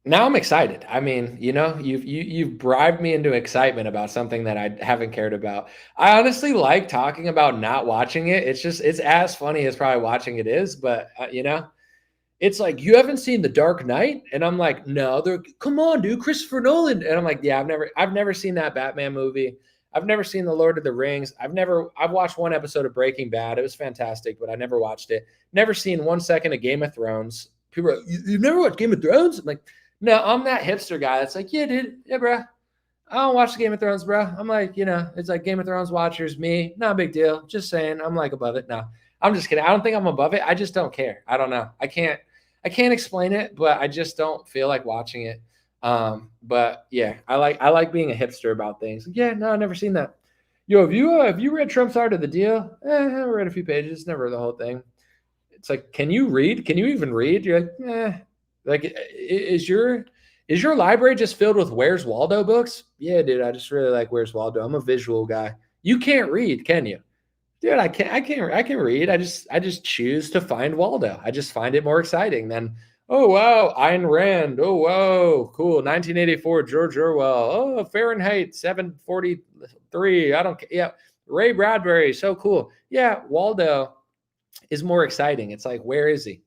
Now I'm excited. I mean, you know, you've bribed me into excitement about something that I haven't cared about. I honestly like talking about not watching it. It's as funny as probably watching it is, but you know, it's like, you haven't seen The Dark Knight? And I'm like, no. They're like, come on, dude, Christopher Nolan. And I'm like, yeah, I've never seen that Batman movie. I've never seen The Lord of the Rings. I've watched one episode of Breaking Bad. It was fantastic, but I never watched it. Never seen 1 second of Game of Thrones. People are like, you've never watched Game of Thrones? I'm like, no, I'm that hipster guy that's like, yeah, dude, yeah, bro. I don't watch the Game of Thrones, bro. I'm like, you know, it's like Game of Thrones watchers, me. Not a big deal. Just saying, I'm like above it. No, I'm just kidding. I don't think I'm above it. I just don't care. I don't know. I can't explain it, but I just don't feel like watching it. But yeah, I like being a hipster about things. Yeah, no, I've never seen that. Yo, have you read Trump's Art of the Deal? I read a few pages, never the whole thing. It's like, can you read? Can you even read? You're like, like, is your library just filled with Where's Waldo books? Yeah, dude, I just really like Where's Waldo. I'm a visual guy. You can't read, can you? Dude, I can read. I just choose to find Waldo. I just find it more exciting than, oh, wow, Ayn Rand. Oh, wow, cool. 1984, George Orwell. Oh, Fahrenheit 743. I don't care. Yeah, Ray Bradbury. So cool. Yeah, Waldo is more exciting. It's like, where is he?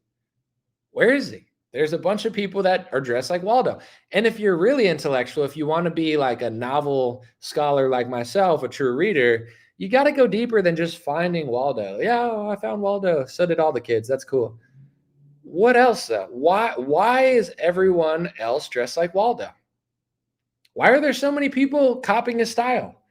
Where is he? There's a bunch of people that are dressed like Waldo. And if you're really intellectual, if you want to be like a novel scholar like myself, a true reader, you got to go deeper than just finding Waldo. Yeah, I found Waldo. So did all the kids. That's cool. What else though? Why is everyone else dressed like Waldo? Why are there so many people copying his style?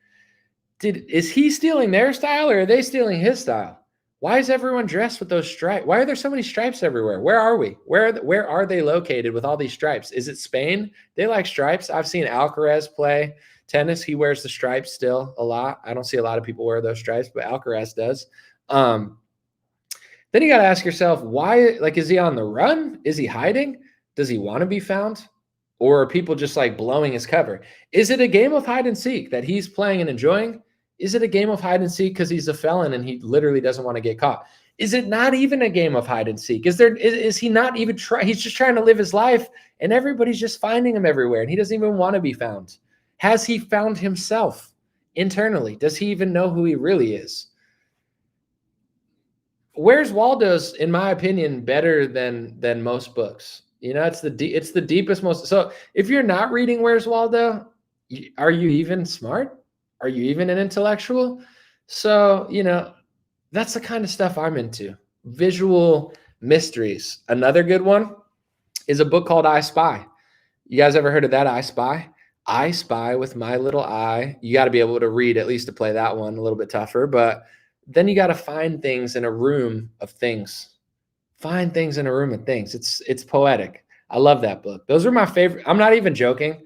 Is he stealing their style or are they stealing his style? Why is everyone dressed with those stripes? Why are there so many stripes everywhere? Where are we? Where are they located with all these stripes? Is it Spain? They like stripes. I've seen Alcaraz play tennis. He wears the stripes still a lot. I don't see a lot of people wear those stripes, but Alcaraz does. Then you got to ask yourself, why? Like, is he on the run? Is he hiding? Does he want to be found? Or are people just like blowing his cover? Is it a game of hide and seek that he's playing and enjoying? Is it a game of hide and seek because he's a felon and he literally doesn't want to get caught? Is it not even a game of hide and seek? Is he not even trying? He's just trying to live his life and everybody's just finding him everywhere and he doesn't even want to be found. Has he found himself internally? Does he even know who he really is? Where's Waldo's, in my opinion, better than most books. You know, it's the deepest, most. So if you're not reading Where's Waldo, are you even smart? Are you even an intellectual? So, you know, that's the kind of stuff I'm into. Visual mysteries. Another good one is a book called I Spy. You guys ever heard of that? I Spy? I spy with my little eye. You got to be able to read at least to play that one, a little bit tougher, but then you got to find things in a room of things. Find things in a room of things. It's poetic. I love that book. Those are my favorite. I'm not even joking.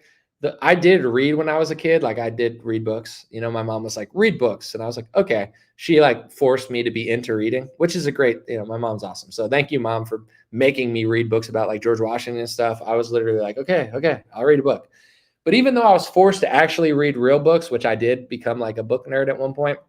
I did read when I was a kid. Like I did read books. You know, my mom was like, read books. And I was like, okay. She like forced me to be into reading, which is a great, you know, my mom's awesome. So thank you, Mom, for making me read books about like George Washington and stuff. I was literally like, okay, I'll read a book. But even though I was forced to actually read real books, which I did become like a book nerd at one point,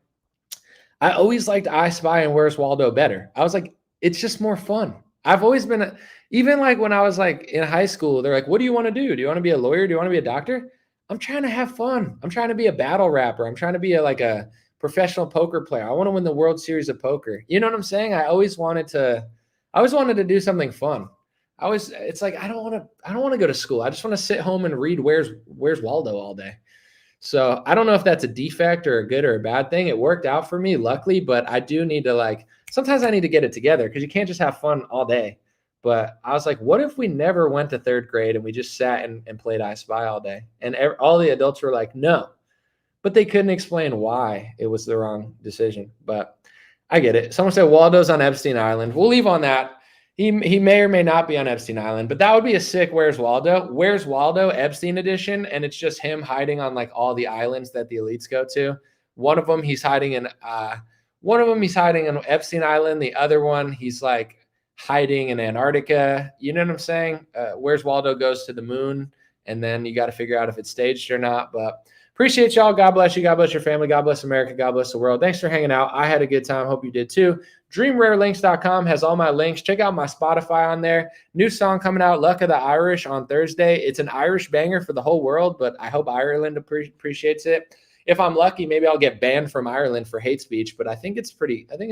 I always liked I Spy and Where's Waldo better. I was like, it's just more fun. I've always been, even like when I was like in high school, they're like, what do you want to do? Do you want to be a lawyer? Do you want to be a doctor? I'm trying to have fun. I'm trying to be a battle rapper. I'm trying to be like a professional poker player. I want to win the World Series of Poker. You know what I'm saying? I always wanted to do something fun. It's like, I don't want to go to school. I just want to sit home and read Where's Waldo all day. So I don't know if that's a defect or a good or a bad thing. It worked out for me, luckily, but I do need to sometimes I need to get it together because you can't just have fun all day. But I was like, what if we never went to third grade and we just sat and played I Spy all day? And all the adults were like, no, but they couldn't explain why it was the wrong decision. But I get it. Someone said Waldo's on Epstein Island. We'll leave on that. He may or may not be on Epstein Island, but that would be a sick Where's Waldo? Where's Waldo Epstein edition, and it's just him hiding on like all the islands that the elites go to. One of them he's hiding in Epstein Island. The other one he's like hiding in Antarctica. You know what I'm saying? Where's Waldo goes to the moon, and then you got to figure out if it's staged or not. But appreciate y'all. God bless you. God bless your family. God bless America. God bless the world. Thanks for hanging out. I had a good time. Hope you did too. DreamRareLinks.com has all my links. Check out my Spotify on there. New song coming out, Luck of the Irish, on Thursday. It's an Irish banger for the whole world, but I hope Ireland appreciates it. If I'm lucky, maybe I'll get banned from Ireland for hate speech, but I think it's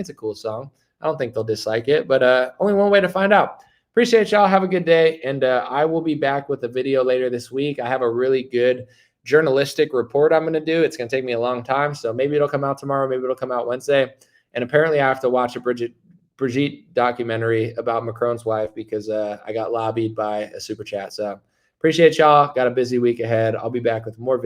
a cool song. I don't think they'll dislike it, but only one way to find out. Appreciate y'all. Have a good day, and I will be back with a video later this week. I have a really good journalistic report I'm going to do. It's going to take me a long time, so maybe it'll come out tomorrow, maybe it'll come out Wednesday. And apparently I have to watch a Brigitte documentary about Macron's wife because I got lobbied by a super chat. So appreciate y'all. Got a busy week ahead. I'll be back with more videos.